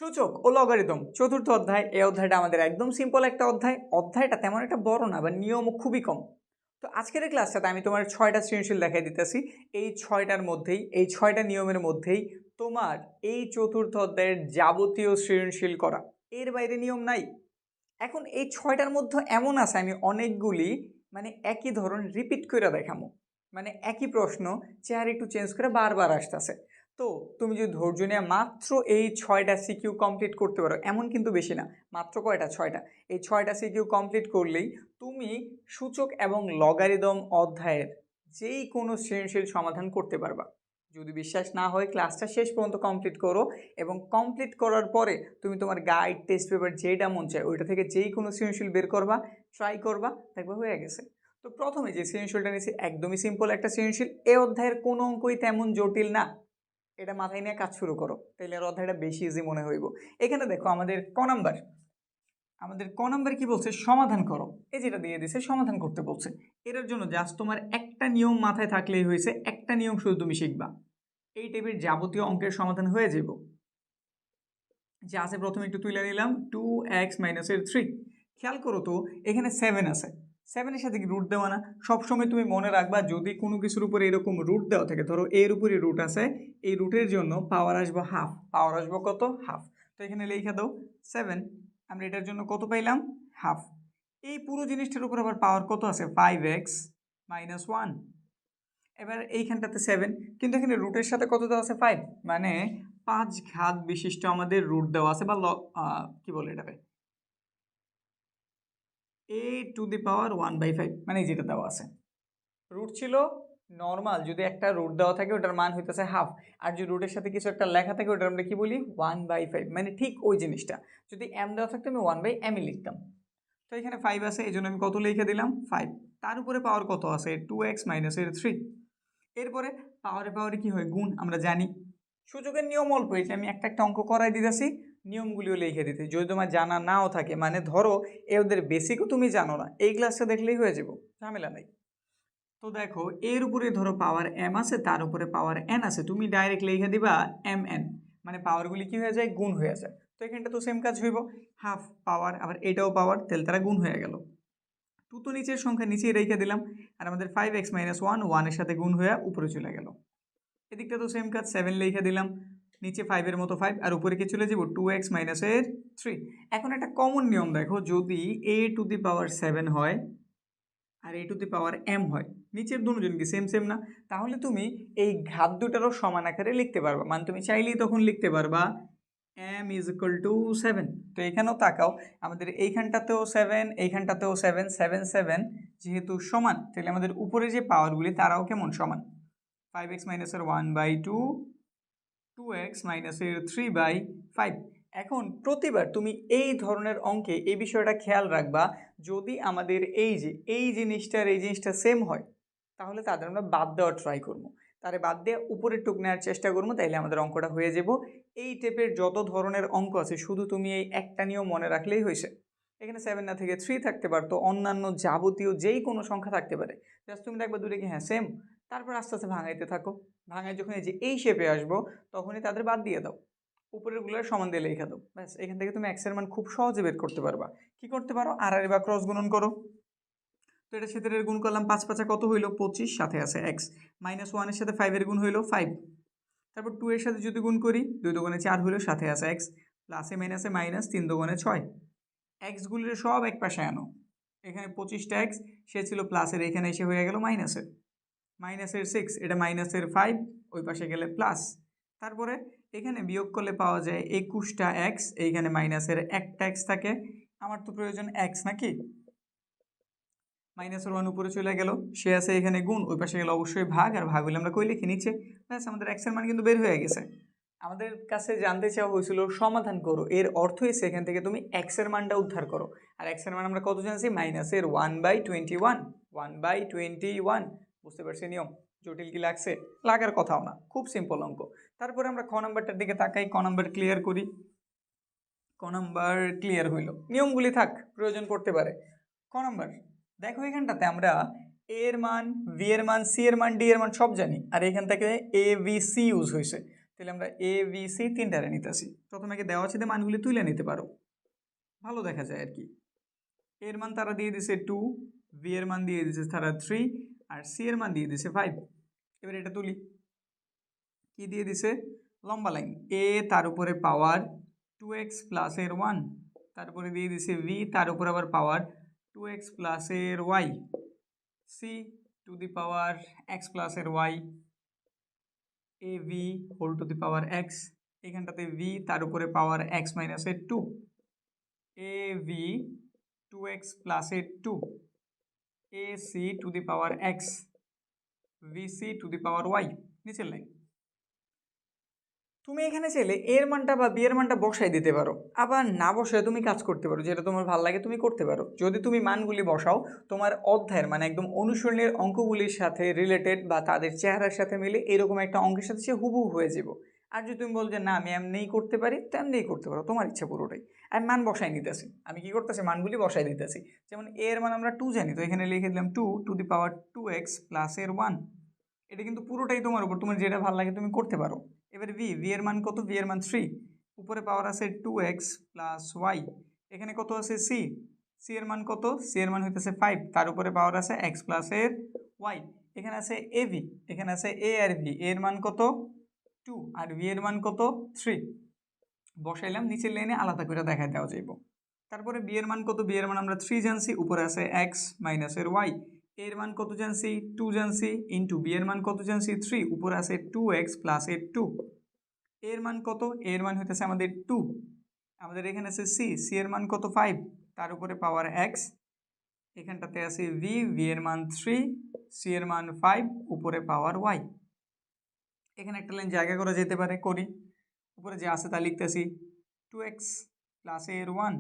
সূচক ও লগারিদম চতুর্থ অধ্যায়। এই অধ্যায়টা আমাদের একদম সিম্পল একটা অধ্যায়টা তেমন একটা বড় না বা নিয়ম খুবই কম। তো আজকের ক্লাসটাতে আমি তোমার 6টা সৃজনশীল দেখাই দিতেছি। এই 6টার মধ্যেই, এই 6টা নিয়মের মধ্যেই তোমার এই চতুর্থ অধ্যায়ের যাবতীয় সৃজনশীল করা, এর বাইরে নিয়ম নাই। এখন এই 6টার মধ্যে এমন আছে আমি অনেকগুলি একই ধরন রিপিট করে দেখামো, একই প্রশ্ন চেহারা একটু চেঞ্জ করে বারবার আসতেছে। তো তুমি যদি ধৈর্য নিয়ে মাত্র এই 6টা সিকিউ কমপ্লিট করতে পারো, এমন কিন্তু বেশি না, মাত্র কয়টা 6টা, এই 6টা সিকিউ কমপ্লিট করলেই তুমি সূচক এবং লগারিদম অধ্যায়ের যেই কোনো সৃজনশীল সমাধান করতে পারবা। যদি বিশ্বাস না হয় ক্লাসটা শেষ পর্যন্ত কমপ্লিট করো, এবং কমপ্লিট করার পরে তুমি তোমার গাইড, টেস্ট পেপার যেটা মন চায় ওইটা থেকে যেই কোনো সৃজনশীল বের করবা, ট্রাই করবা, দেখবা হয়ে গেছে। তো প্রথমে যে সৃজনশীলটা নিয়েছি একদমই সিম্পল একটা সৃজনশীল। এই অধ্যায়ের কোনো অঙ্কই তেমন জটিল না, এটা মাথায় নিয়ে কাজ শুরু করো, তাহলে আর অধ্যায়টা বেশি ইজি মনে হইব। এখানে দেখো আমাদের ক নাম্বার কি বলছে, সমাধান করো। এই যেটা দিয়ে দিছে সমাধান করতে বলছে। এটার জন্য জাস্ট তোমার একটা নিয়ম মাথায় থাকলেই হয়েছে, একটা নিয়ম শুধু তুমি শিখবা, এই টাইপের যাবতীয় অঙ্কের সমাধান হয়ে যাব। যে আছে প্রথমে একটু তুলে নিলাম 2x - 3। খেয়াল করো তো এখানে 7 আছে, 7-এর সাথে কি রুট দেওয়া না? সবসময় তুমি মনে রাখবা যদি কোনো কিছুর উপরে এরকম রুট দেওয়া থাকে, ধরো এর উপরে রুট আছে, এই রুটের জন্য পাওয়ার আসবো হাফ, পাওয়ার আসবো কত? হাফ। তো এখানে লিখে দাও 7, আমরা এটার জন্য কত পাইলাম? হাফ। এই পুরো জিনিসটার উপর আবার পাওয়ার কত আছে? 5x - 1। এবার এইখানটাতে 7, কিন্তু এখানে রুটের সাথে কত দেওয়া আছে? 5, মানে 5 ঘাত বিশিষ্ট আমাদের রুট দেওয়া আছে, বা কি বলে এটাকে, a⁵, মানে যেটা দেওয়া আছে। রুট ছিল নর্মাল, যদি একটা রুট দেওয়া থাকে ওটার মান হইতেছে হাফ, আর যদি রুটের সাথে কিছু একটা লেখা থাকে ওটার আমরা কি বলি? 1/5, মানে ঠিক ওই জিনিসটা। যদি m দেওয়া থাকতো আমি 1/m লিখতাম। তো এখানে 5 আছে, এই জন্য আমি কত লিখে দিলাম? 5। তার উপরে পাওয়ার কত আছে? 2x - 3। এরপরে পাওয়ারে কি হয়? গুণ, আমরা জানি। সূচকের নিয়ম অল্প, হয়েছে আমি একটা একটা অঙ্ক করাই দিতেছি, নিয়মগুলিও লিখে দিতে। যদি তোমার জানা নাও থাকে, ধরো ওদের বেসিকও তুমি জানো না, এই ক্লাসটা দেখলেই হয়ে যাব, ঝামেলা নাই। তো দেখো এর উপরে ধরো পাওয়ার m আছে, তার উপরে পাওয়ার n আছে, তুমি ডাইরেক্ট লিখে দিবা mn, মানে পাওয়ারগুলি কি হয়ে যায়? গুণ হয়ে যায়। তো এখানটা তো সেম কাজ হইব, হাফ পাওয়ার, আবার এটাও পাওয়ার, তাহলে তারা গুণ হয়ে গেল। 2 তো নিচের সংখ্যা নিচেই রেখে দিলাম, আর আমাদের 5x - 1 1-এর সাথে গুণ হয়ে উপরে চলে গেল। এদিকটা তো সেম কাজ, 7 লিখে দিলাম, নিচে 5-এর মতো 5, আর উপরে কি চলে যাব? 2x - 3। এখন একটা কমন নিয়ম দেখো, যদি a⁻7 হয় আর a⁻m হয়, নিচের দুজন কি সেম সেম না? তাহলে তুমি এই ঘাত দুটারও সমান আকারে লিখতে পারবা, তুমি চাইলেই তখন লিখতে পারবা m = 7। তো এখানেও তাকাও, আমাদের এইখানটাতেও 7, এইখানটাতেও 7, 7 7 যেহেতু সমান, তাহলে আমাদের উপরে যে পাওয়ারগুলি তারাও কেমন? সমান। 5x - 1/2, 2x - 3/5। এখন প্রতিবার তুমি এই ধরনের অঙ্কে এই বিষয়টা খেয়াল রাখবা, যদি আমাদের এই জিনিসটা সেম হয়, তাহলে তাদের আমরা বাদ দেওয়ার ট্রাই করবো, তারে বাদ দিয়ে উপরের টুক নেওয়ার চেষ্টা করবো, তাইলে আমাদের অঙ্কটা হয়ে যাব। এই টাইপের যত ধরনের অঙ্ক আছে শুধু তুমি এই একটা নিয়ম মনে রাখলেই হয়েছে। এখানে 7 না থেকে 3 থাকতে পারতো, অন্যান্য যাবতীয় যেই কোনো সংখ্যা থাকতে পারে, জাস্ট তুমি দেখবা দুটো কি হ্যাঁ সেম, তারপর আস্তে আস্তে ভাঙাইতে থাকো। ভাঙায় যখন এই শেপে আসবো, তখনই তাদের বাদ দিয়ে দাও, উপরের গুলোর সমান দিয়ে লেখা দাও, ব্যাস। এখান থেকে তুমি এক্স এর মান খুব সহজে বের করতে পারবা। কি করতে পারো? আর বা ক্রস গুণন করো। তো এটা সাথে গুণ করলাম, 5×5 কত হইলো? 25, সাথে আছে এক্স। -1-এর সাথে 5-এর গুণ হইলো 5। তারপর 2 এর সাথে যদি গুণ করি, 2×2 = 4 হইলো, সাথে আছে এক্স, প্লাসে মাইনাসে মাইনাস, 3×2 = 6। এক্স গুলির সব এক পাশে আনো, এখানে 25টা এক্স, সে ছিল প্লাসের, এখানে এসে হয়ে গেল মাইনাসের। -6, এটা -5, ওই পাশে গেলে প্লাস। তারপরে এখানে বিয়োগ করলে পাওয়া যায় 21টা এক্স, এইখানে মাইনাসের একটা এক্স থাকে, আমার তো প্রয়োজন এক্স নাকি? -1 উপরে চলে গেল, সে আছে এখানে গুণ, ওই পাশে গেলে অবশ্যই ভাগ, আর ভাগ হলে আমরা কই লিখি? নিচে। ব্যাস, আমাদের এক্স এর মান কিন্তু বের হয়ে গেছে। আমাদের কাছে জানতে চাওয়া হয়েছিল সমাধান করো, এর অর্থ হয়েছে এখান থেকে তুমি এক্স এর মানটা উদ্ধার করো। আর এক্স এর মান আমরা কত জানছি? -1/21, 1/21। বুঝতে পারছি নিয়ম? জটিল কি লাগছে? লাগার কথাও না, খুব সিম্পল অঙ্ক। তারপরে আমরা খ নাম্বারটার দিকে তাকাই, ক নাম্বার ক্লিয়ার করি। ক নাম্বার ক্লিয়ার হইল, নিয়মগুলি থাক, প্রয়োজন পড়তে পারে। ক নাম্বার দেখো, এখানটাতে আমরা এ এর মান, ভি এর মান, সি এর মান, ডি এর মান সব জানি, আর এখান থেকে এ বি সি ইউজ হয়েছে। তো তাহলে আমরা এ বি সি তিনটারে নিতেছি। প্রথমে দেওয়া আছে মানগুলি তুলে নিতে পারো, ভালো দেখা যায় আর কি। এর মান তারা দিয়ে দিছে 2, বি এর মান দিয়ে দিছে তারা 3, আর সি এর মান দিয়ে দিছে 5। এবার এটা তুলি, কি দিয়ে দিছে লম্বা লাইন এ তার উপরে পাওয়ার 2x প্লাস এর 1, তারপরে দিয়ে দিছে ভি তার উপর আবার পাওয়ার 2x প্লাস এর y, C to the power x plus এর y, A V whole to the power x, এখানটাতে ভি তার উপরে পাওয়ার x মাইনাস এর 2, এ ভি 2x প্লাস এর 2, A C to the power x, V C to the power y। নিচের line তুমি এখানে চাইলে এর মানটা বা বি এর মানটা বসাই দিতে পারো, আবার না বসায় তুমি কাজ করতে পারো, যেটা তোমার ভালো লাগে তুমি করতে পারো। যদি তুমি মানগুলি বসাও তোমার অধ্যায়ের মানে একদম অনুসরণের অঙ্কগুলির সাথে রিলেটেড বা তাদের চেহারার সাথে মিলে এরকম একটা অঙ্কের সাথে সে হুবহু হয়ে যাব। আর যদি তুমি বল যে না আমি এমনিই করতে পারি, তো এমনিই করতে পারো, তোমার ইচ্ছা পুরোটাই। আমি মান বসাই নিতেছি, আমি কি করতেছি মানগুলি বসাই দিতেছি। যেমন এর মান আমরা 2 জানি, তো এখানে লিখে দিলাম 2 to the power 2x plus এর 1। এটা কিন্তু পুরোটাই তোমার উপর, তোমার যেটা ভালো লাগে তুমি করতে পারো। এবার ভি এর মান কত, ভি এর মান 3, উপরে পাওয়ার আছে 2x প্লাস ওয়াই, এখানে কত আছে সি, সি এর মান কত, সি এর মান হইতেছে 5, তার উপরে পাওয়ার আছে x প্লাস এর ওয়াই, এখানে আছে এ ভি, এখানে আছে এ আর ভি, এর মান কত 2 আর ভি এর মান কত 3, বসাইলাম নিচের লাইনে আলাদা করে দেখাই দেওয়া যাইব। তারপরে বি এর মান কত, বি এর মান আমরা 3 জানছি, উপরে আছে x মাইনাস এর ওয়াই, এর মান কত জানছি 2 জানছি, ইন্টু বি এর মান কত জানছি 3, উপরে আছে 2x প্লাস এর 2, এর মান কত, এর মান হইতেছে আমাদের 2, আমাদের এখানে আছে সি, সি এর মান কত 5, তার উপরে পাওয়ার x, এখানটাতে আছে ভি, ভি এর মান 3, সি এর মান 5, উপরে পাওয়ার y। এখানে একটা লাইন জায়গা করা যেতে পারে, করি। উপরে যে আছে তা লিখতেছি 2x প্লাস এর 1,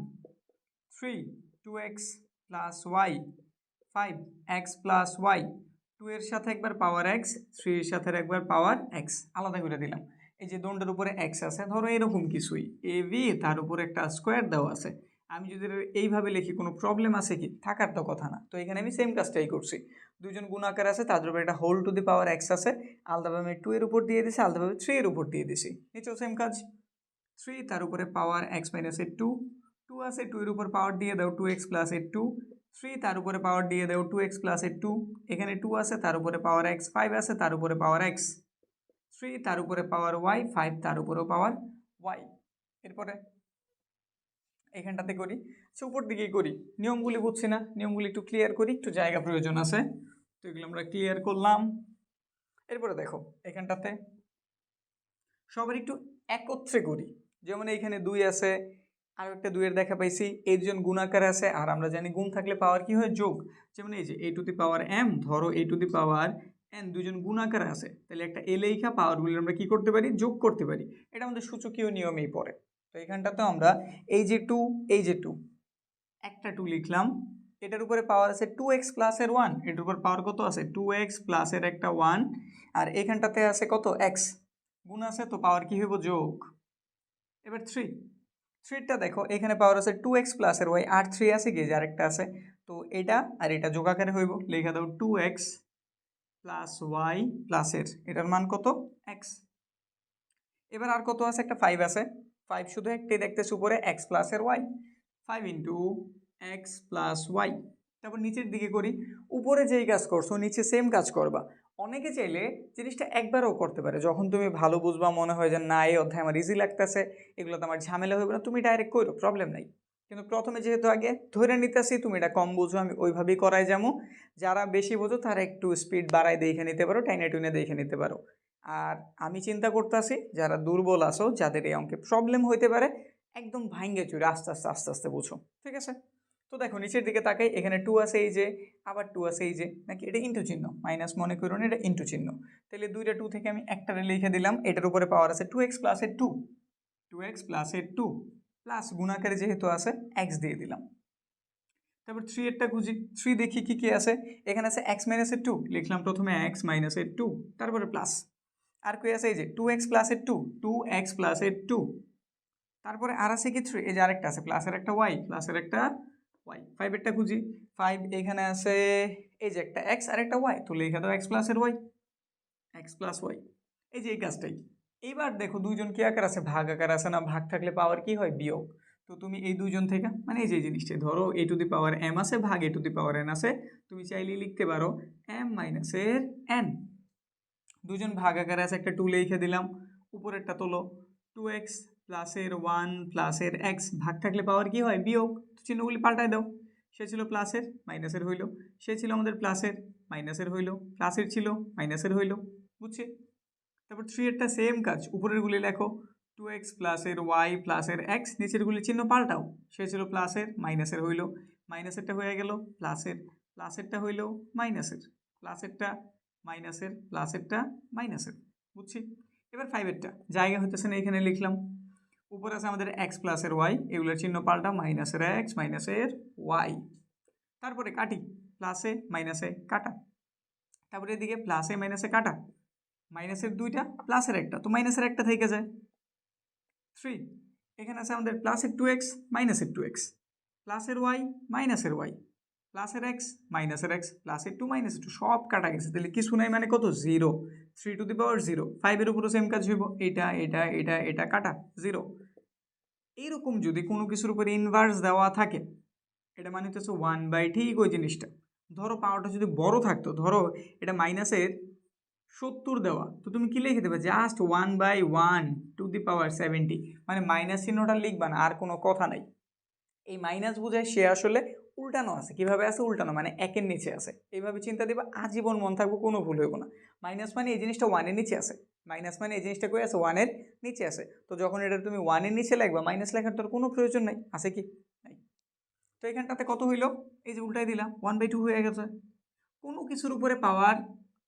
3 2x plus y, 5x plus y, 2 এর সাথে একবার পাওয়ার x, 3 এর সাথে একবার পাওয়ার x, আলাদা করে দিলাম। এই যে দণ্ডের উপরে x আছে, ধরো এরকম কিছুই এ বি, তার উপরে একটা স্কোয়ার দেওয়া আছে। আমি যদি এইভাবে লিখি কোনো প্রবলেম আছে কি, থাকার তো কথা না। তো এখানে আমি সেম কাজটাই করছি, দুইজন গুণাকার আছে, তাদের উপরে একটা whole to the power x আছে, আলাদাভাবে আমি 2 এর উপর দিয়ে দিছি, আলাদাভাবে 3 এর উপর দিয়ে দিছি। নিচেও সেম কাজ, 3 তার উপরে পাওয়ার x মাইনাস এর 2, 2 আছে 2 এর উপর পাওয়ার দিয়ে দাও 2x প্লাস এর 2, 3 তার উপরে পাওয়ার দিয়ে দাও 2x প্লাস এর 2, এখানে 2 আছে তার উপরে পাওয়ার x, 5 আছে তার উপরে পাওয়ার x, 3 তার উপরে পাওয়ার y, 5 তার উপরেও পাওয়ার y। এরপরে এখানটাতে করি, আচ্ছা উপর দিকেই করি, নিয়মগুলি বুঝছি না, নিয়মগুলি একটু ক্লিয়ার করি, একটু জায়গা প্রয়োজন আছে, তো এগুলো আমরা ক্লিয়ার করলাম। এরপরে দেখো এখানটাতে সবার একটু একত্রে করি, যেমন এইখানে 2 আছে, আর একটা 2 এর দেখা পাইছি, এই দুজন গুণাকার আছে, আর আমরা জানি গুণ থাকলে পাওয়ার কি হয়, যোগ। যেমন এই যে a to the power m, ধরো a to the power n, দুজন গুণাকার আছে, তাহলে একটা a লেখা পাওয়ারগুলো আমরা কি করতে পারি, যোগ করতে পারি। এটা আমাদের সূচকীয় নিয়মেই পড়ে। তো এখানটাতে আমরা এই যে 2, এই যে 2, একটা 2 লিখলাম, এটার উপরে পাওয়ার আছে 2x প্লাস এর 1, এটার উপর পাওয়ার কত আছে 2x প্লাস এর একটা 1, আর এখানটাতে আছে কত x, গুণ আছে তো পাওয়ার কি হইব, যোগ। এবার 3টা দেখো, এখানে পাওয়ার আছে 2x প্লাস এর y, আর 3 আছে কি যে আরেকটা আছে, তো এটা আর এটা যোগ আকারে হইব, লেখা দাও 2x প্লাস y প্লাস এর এটার মান কত x। এবার আর কত আছে, একটা 5 আছে, 5 শুধু একটাই দেখতেছি উপরে, x প্লাস এর y, 5 into x plus y। তারপর নিচের দিকে করি, উপরে যেই কাজ করছো নিচে সেম কাজ করবা। অনেকে চাইলে জিনিসটা একবারও করতে পারে, যখন তুমি ভালো বুঝবা, মনে হয় যে না এই অধ্যায় আমার ইজি লাগতেছে, এগুলো তো আমার ঝামেলা হবে না, তুমি ডাইরেক্ট করো, প্রবলেম নাই। কিন্তু প্রথমে যেহেতু আগে ধরে নিতেছি তুমি এটা কম বুঝো, আমি ওইভাবেই করাই যাবো। যারা বেশি বোঝো তারা একটু স্পিড বাড়ায় দেখে নিতে পারো, টাইনে টুইনে দেখে নিতে পারো। আর আমি চিন্তা করতেছি যারা দুর্বল আছো, যাদের এই অঙ্কে প্রবলেম হইতে পারে, একদম ভাঙ্গে চুরে আস্তে আস্তে আস্তে আস্তে বুঝো, ঠিক আছে? তো দেখো নিচের দিকে তাকাই, এখানে 2 আছে এই যে, আবার 2 আছে এই যে, নাকি এটা ইন্টু চিহ্ন, মাইনাস মনে করুন, এটা ইন্টু চিহ্ন, তাহলে 2টা 2 থেকে আমি একটা লিখে দিলাম, এটার উপরে পাওয়ার আছে 2x প্লাস এর 2, 2x প্লাস এর 2, প্লাস গুণাকারে যেহেতু আছে x দিয়ে দিলাম। তারপর 3 এরটা খুঁজি, 3 দেখি কি কি আছে, এখানে আছে x মাইনাস এর 2, লিখলাম প্রথমে x মাইনাস এর 2, তারপরে প্লাস, আর কি আছে এই যে 2x প্লাস এর 2, 2x প্লাস এর 2, তারপরে আর আছে কি 3, এই যে আরেকটা আছে প্লাসের একটা y, প্লাসের একটা y। 5 এরটা খুঁজি, 5 এখানে আছে এই যে একটা x আর একটা y, তো লিখে দাও x প্লাস এর y, x প্লাস y। এই যে এই কাজটাই, এইবার দেখো দুইজন কি আকার আছে, ভাগ আকার আছে না, ভাগ থাকলে পাওয়ার কি হয়, বিয়োগ। তো তুমি এই দুইজন থেকে মানে এই যে জিনিসটা ধরো a to the power m আছে ভাগ a to the power n আছে, তুমি চাইলে লিখতে পারো m মাইনাসের n। দুজন ভাগ আকারে আছে, একটা 2 লিখে দিলাম, উপরেরটা তোলো 2x প্লাসের 1 প্লাসের x, ভাগ থাকলে পাওয়ার কি হয়, বিয়োগ। তো চিহ্নগুলি পাল্টায় দাও, সে ছিল প্লাসের মাইনাসের হইলো, সে ছিল আমাদের প্লাসের মাইনাসের হইলো, প্লাসের ছিল মাইনাসের হইলো, বুঝছি। তারপর 3 এরটা সেম কাজ, উপরেরগুলি লেখো 2x প্লাসের y প্লাসের x, নিচেরগুলি চিহ্ন পাল্টাও, সে ছিল প্লাসের মাইনাসের হইলো, মাইনাসেরটা হয়ে গেল প্লাসের, প্লাসেরটা হইলো মাইনাসের, প্লাসেরটা মাইনাসের, প্লাসেরটা মাইনাসের, বুঝছি। এবার 5 এরটা জায়গা হইতেছে না, এখানে লিখলাম। উপর আছে আমাদের x প্লাসের y, এগুলোর চিহ্ন পাল্টা, মাইনাসের x মাইনাসের y। তারপরে কাটি, প্লাসে মাইনাসে কাটা, তারপরে এদিকে প্লাসে মাইনাসে কাটা, মাইনাসের দুইটা প্লাসের একটা, তো মাইনাসের একটা থেকে যায় 3। এখানে আছে আমাদের প্লাসের 2x মাইনাসের 2x, প্লাসের y মাইনাসের y, প্লাসের x মাইনাসের x, প্লাসের 2 মাইনাসের 2, সব কাটা গেছে, তাহলে কিছু নাই মানে কত, 0। 3 টু দি পাওয়ার 0, 5 এর উপরও সেম কাজ হইব, এটা এটা এটা এটা কাটা 0। এইরকম যদি কোনো কিছুর উপরে ইনভার্স দেওয়া থাকে, এটা মানে হচ্ছে 1/, ঠিক ওই জিনিসটা। ধরো পাওয়ারটা যদি বড় থাকতো, ধরো এটা মাইনাসের 70 দেওয়া, তো তুমি কি লিখে দেবে, জাস্ট 1/1 টু দি পাওয়ার 70, মানে মাইনাস চিহ্নটা লিখবা না, আর কোনো কথা নাই। এই মাইনাস বোঝায় সে আসলে উল্টানো আছে, কিভাবে আছে, উল্টানো মানে একের নিচে আছে, এইভাবে চিন্তা দিবা, আজীবন মন থাকবো, কোনো ভুল হইব না। মাইনাস মানে এই জিনিসটা 1-এর নিচে আছে, মাইনাস মানে এই জিনিসটা কই আছে, 1-এর নিচে আছে, তো যখন এটা তুমি 1-এর নিচে লিখবা, মাইনাস লেখার তোর কোনো প্রয়োজন নাই, আছে কি নাই। তো এখানটাতে কত হইলো, এই যে উল্টাই দিলাম, 1/2 হয়ে গেছে। কোনো কিছুর উপরে পাওয়ার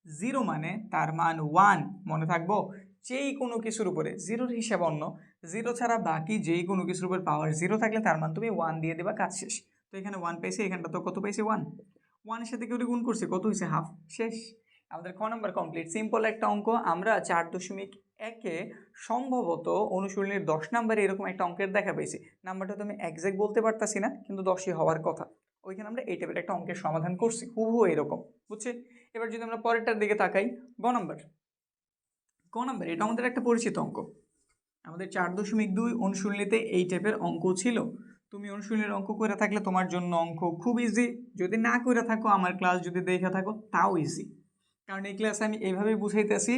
0 মানে তার মান 1, মনে থাকবো। যেই কোনো কিছুর উপরে, 0-র হিসাব অন্য, 0 ছাড়া বাকি যেই কোনো কিছুর উপর পাওয়ার 0 থাকলে তার মান তুমি 1 দিয়ে দেবা, কাজ শেষ। তো এখানে 1 পাইছে, এখানটা তো কত পাইছে, 1, 1-এর সাথে কেউ গুণ করছে, কত হয়েছে, হাফ, শেষ। আমাদের ক নাম্বার কমপ্লিট। সিম্পল একটা অঙ্ক। আমরা 4.1-এ সম্ভবত অনুশীলনীর 10 নাম্বারে এরকম একটা অঙ্কের দেখা পেয়েছি, নাম্বারটা তো আমি একজ্যাক্ট বলতে পারতাছি না, কিন্তু 10ই হওয়ার কথা। ওইখানে আমরা এই টাইপের একটা অঙ্কের সমাধান করছি, হুবহু এরকম, বুঝছি। এবার যদি আমরা পরেরটার দিকে তাকাই, গ নাম্বার, এটা আমাদের একটা পরিচিত অঙ্ক। আমাদের 4.2 অনুশীলনীতে এই টাইপের অঙ্ক ছিল। তুমি অনুশীলনীর অঙ্ক করে থাকলে তোমার জন্য অঙ্ক খুব ইজি, যদি না করে থাকো, আমার ক্লাস যদি দেখে থাকো, তাও ইজি, কারণ এই ক্লাসে আমি এইভাবেই বুঝাইতেছি,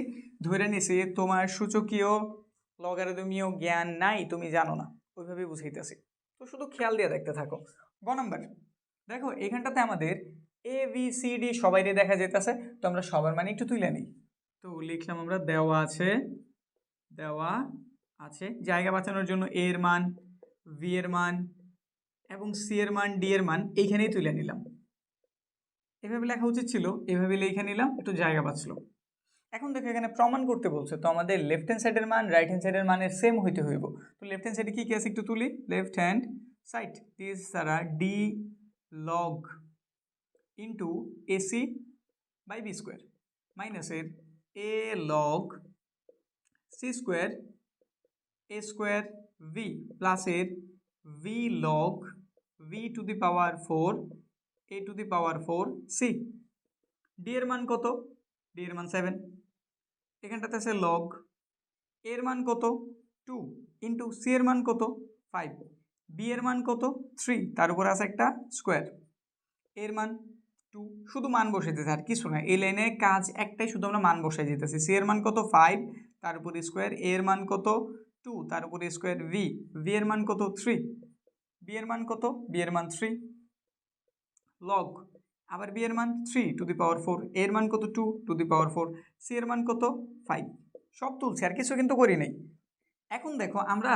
ধরে নিছি তোমার সূচকীয় লগারিদমীয় জ্ঞান নাই, তুমি জানো না, ওইভাবেই বুঝাইতেছি, তো শুধু খেয়াল দিয়ে দেখতে থাকো। গ নাম্বার, দেখো এখানটাতে আমাদের ABCD সবাইরে দেখা যেতেছে, তো আমরা সবার মানে একটু তুলে নিই। তো লিখলাম আমরা, দেওয়া আছে, জায়গা বাঁচানোর জন্য A এর মান, V এর মান এবং C এর মান, D এর মান এইখানেই তুলে নিলাম। এভাবে লেখা উচিত ছিল, এভাবে লিখে নিলাম, একটু জায়গা বাঁচলো। এখন দেখো এখানে প্রমাণ করতে বলছে, তো আমাদের লেফট হ্যান্ড সাইডের মান রাইট হ্যান্ড সাইডের মানের সেম হইতে হইব। তো লেফট হ্যান্ড সাইডে কি কি আছে একটু তুলি, লেফট হ্যান্ড সাইড দিস দ্বারা D log into AC by B square মাইনাসের A log C square A square V প্লাসের V log V to the power 4 A to the power 4 C। D এর মান কত, D এর মান 7, এখানটাতে আছে লগ, এর মান কত 2 ইন্টু সি এর মান কত 5, বি এর মান কত 3, তার উপর আছে একটা স্কোয়ার, এর মান 2, শুধু মান বসে দিতে আর কিছু না, এই লাইনে কাজ একটাই, শুধু আমরা মান বসাই দিতেছি। সি এর মান কত 5, তার উপর স্কোয়ার, এর মান কত 2, তার উপর স্কোয়ার, ভি এর মান কত 3, বি এর মান কত, বি এর মান 3 লগ, আবার বি এর মান 3 টু দি পাওয়ার 4, এর মান কত 2 টু দি পাওয়ার 4, সি এর মান কত 5, সব তুলছি আর কিছু কিন্তু করি নাই। এখন দেখো আমরা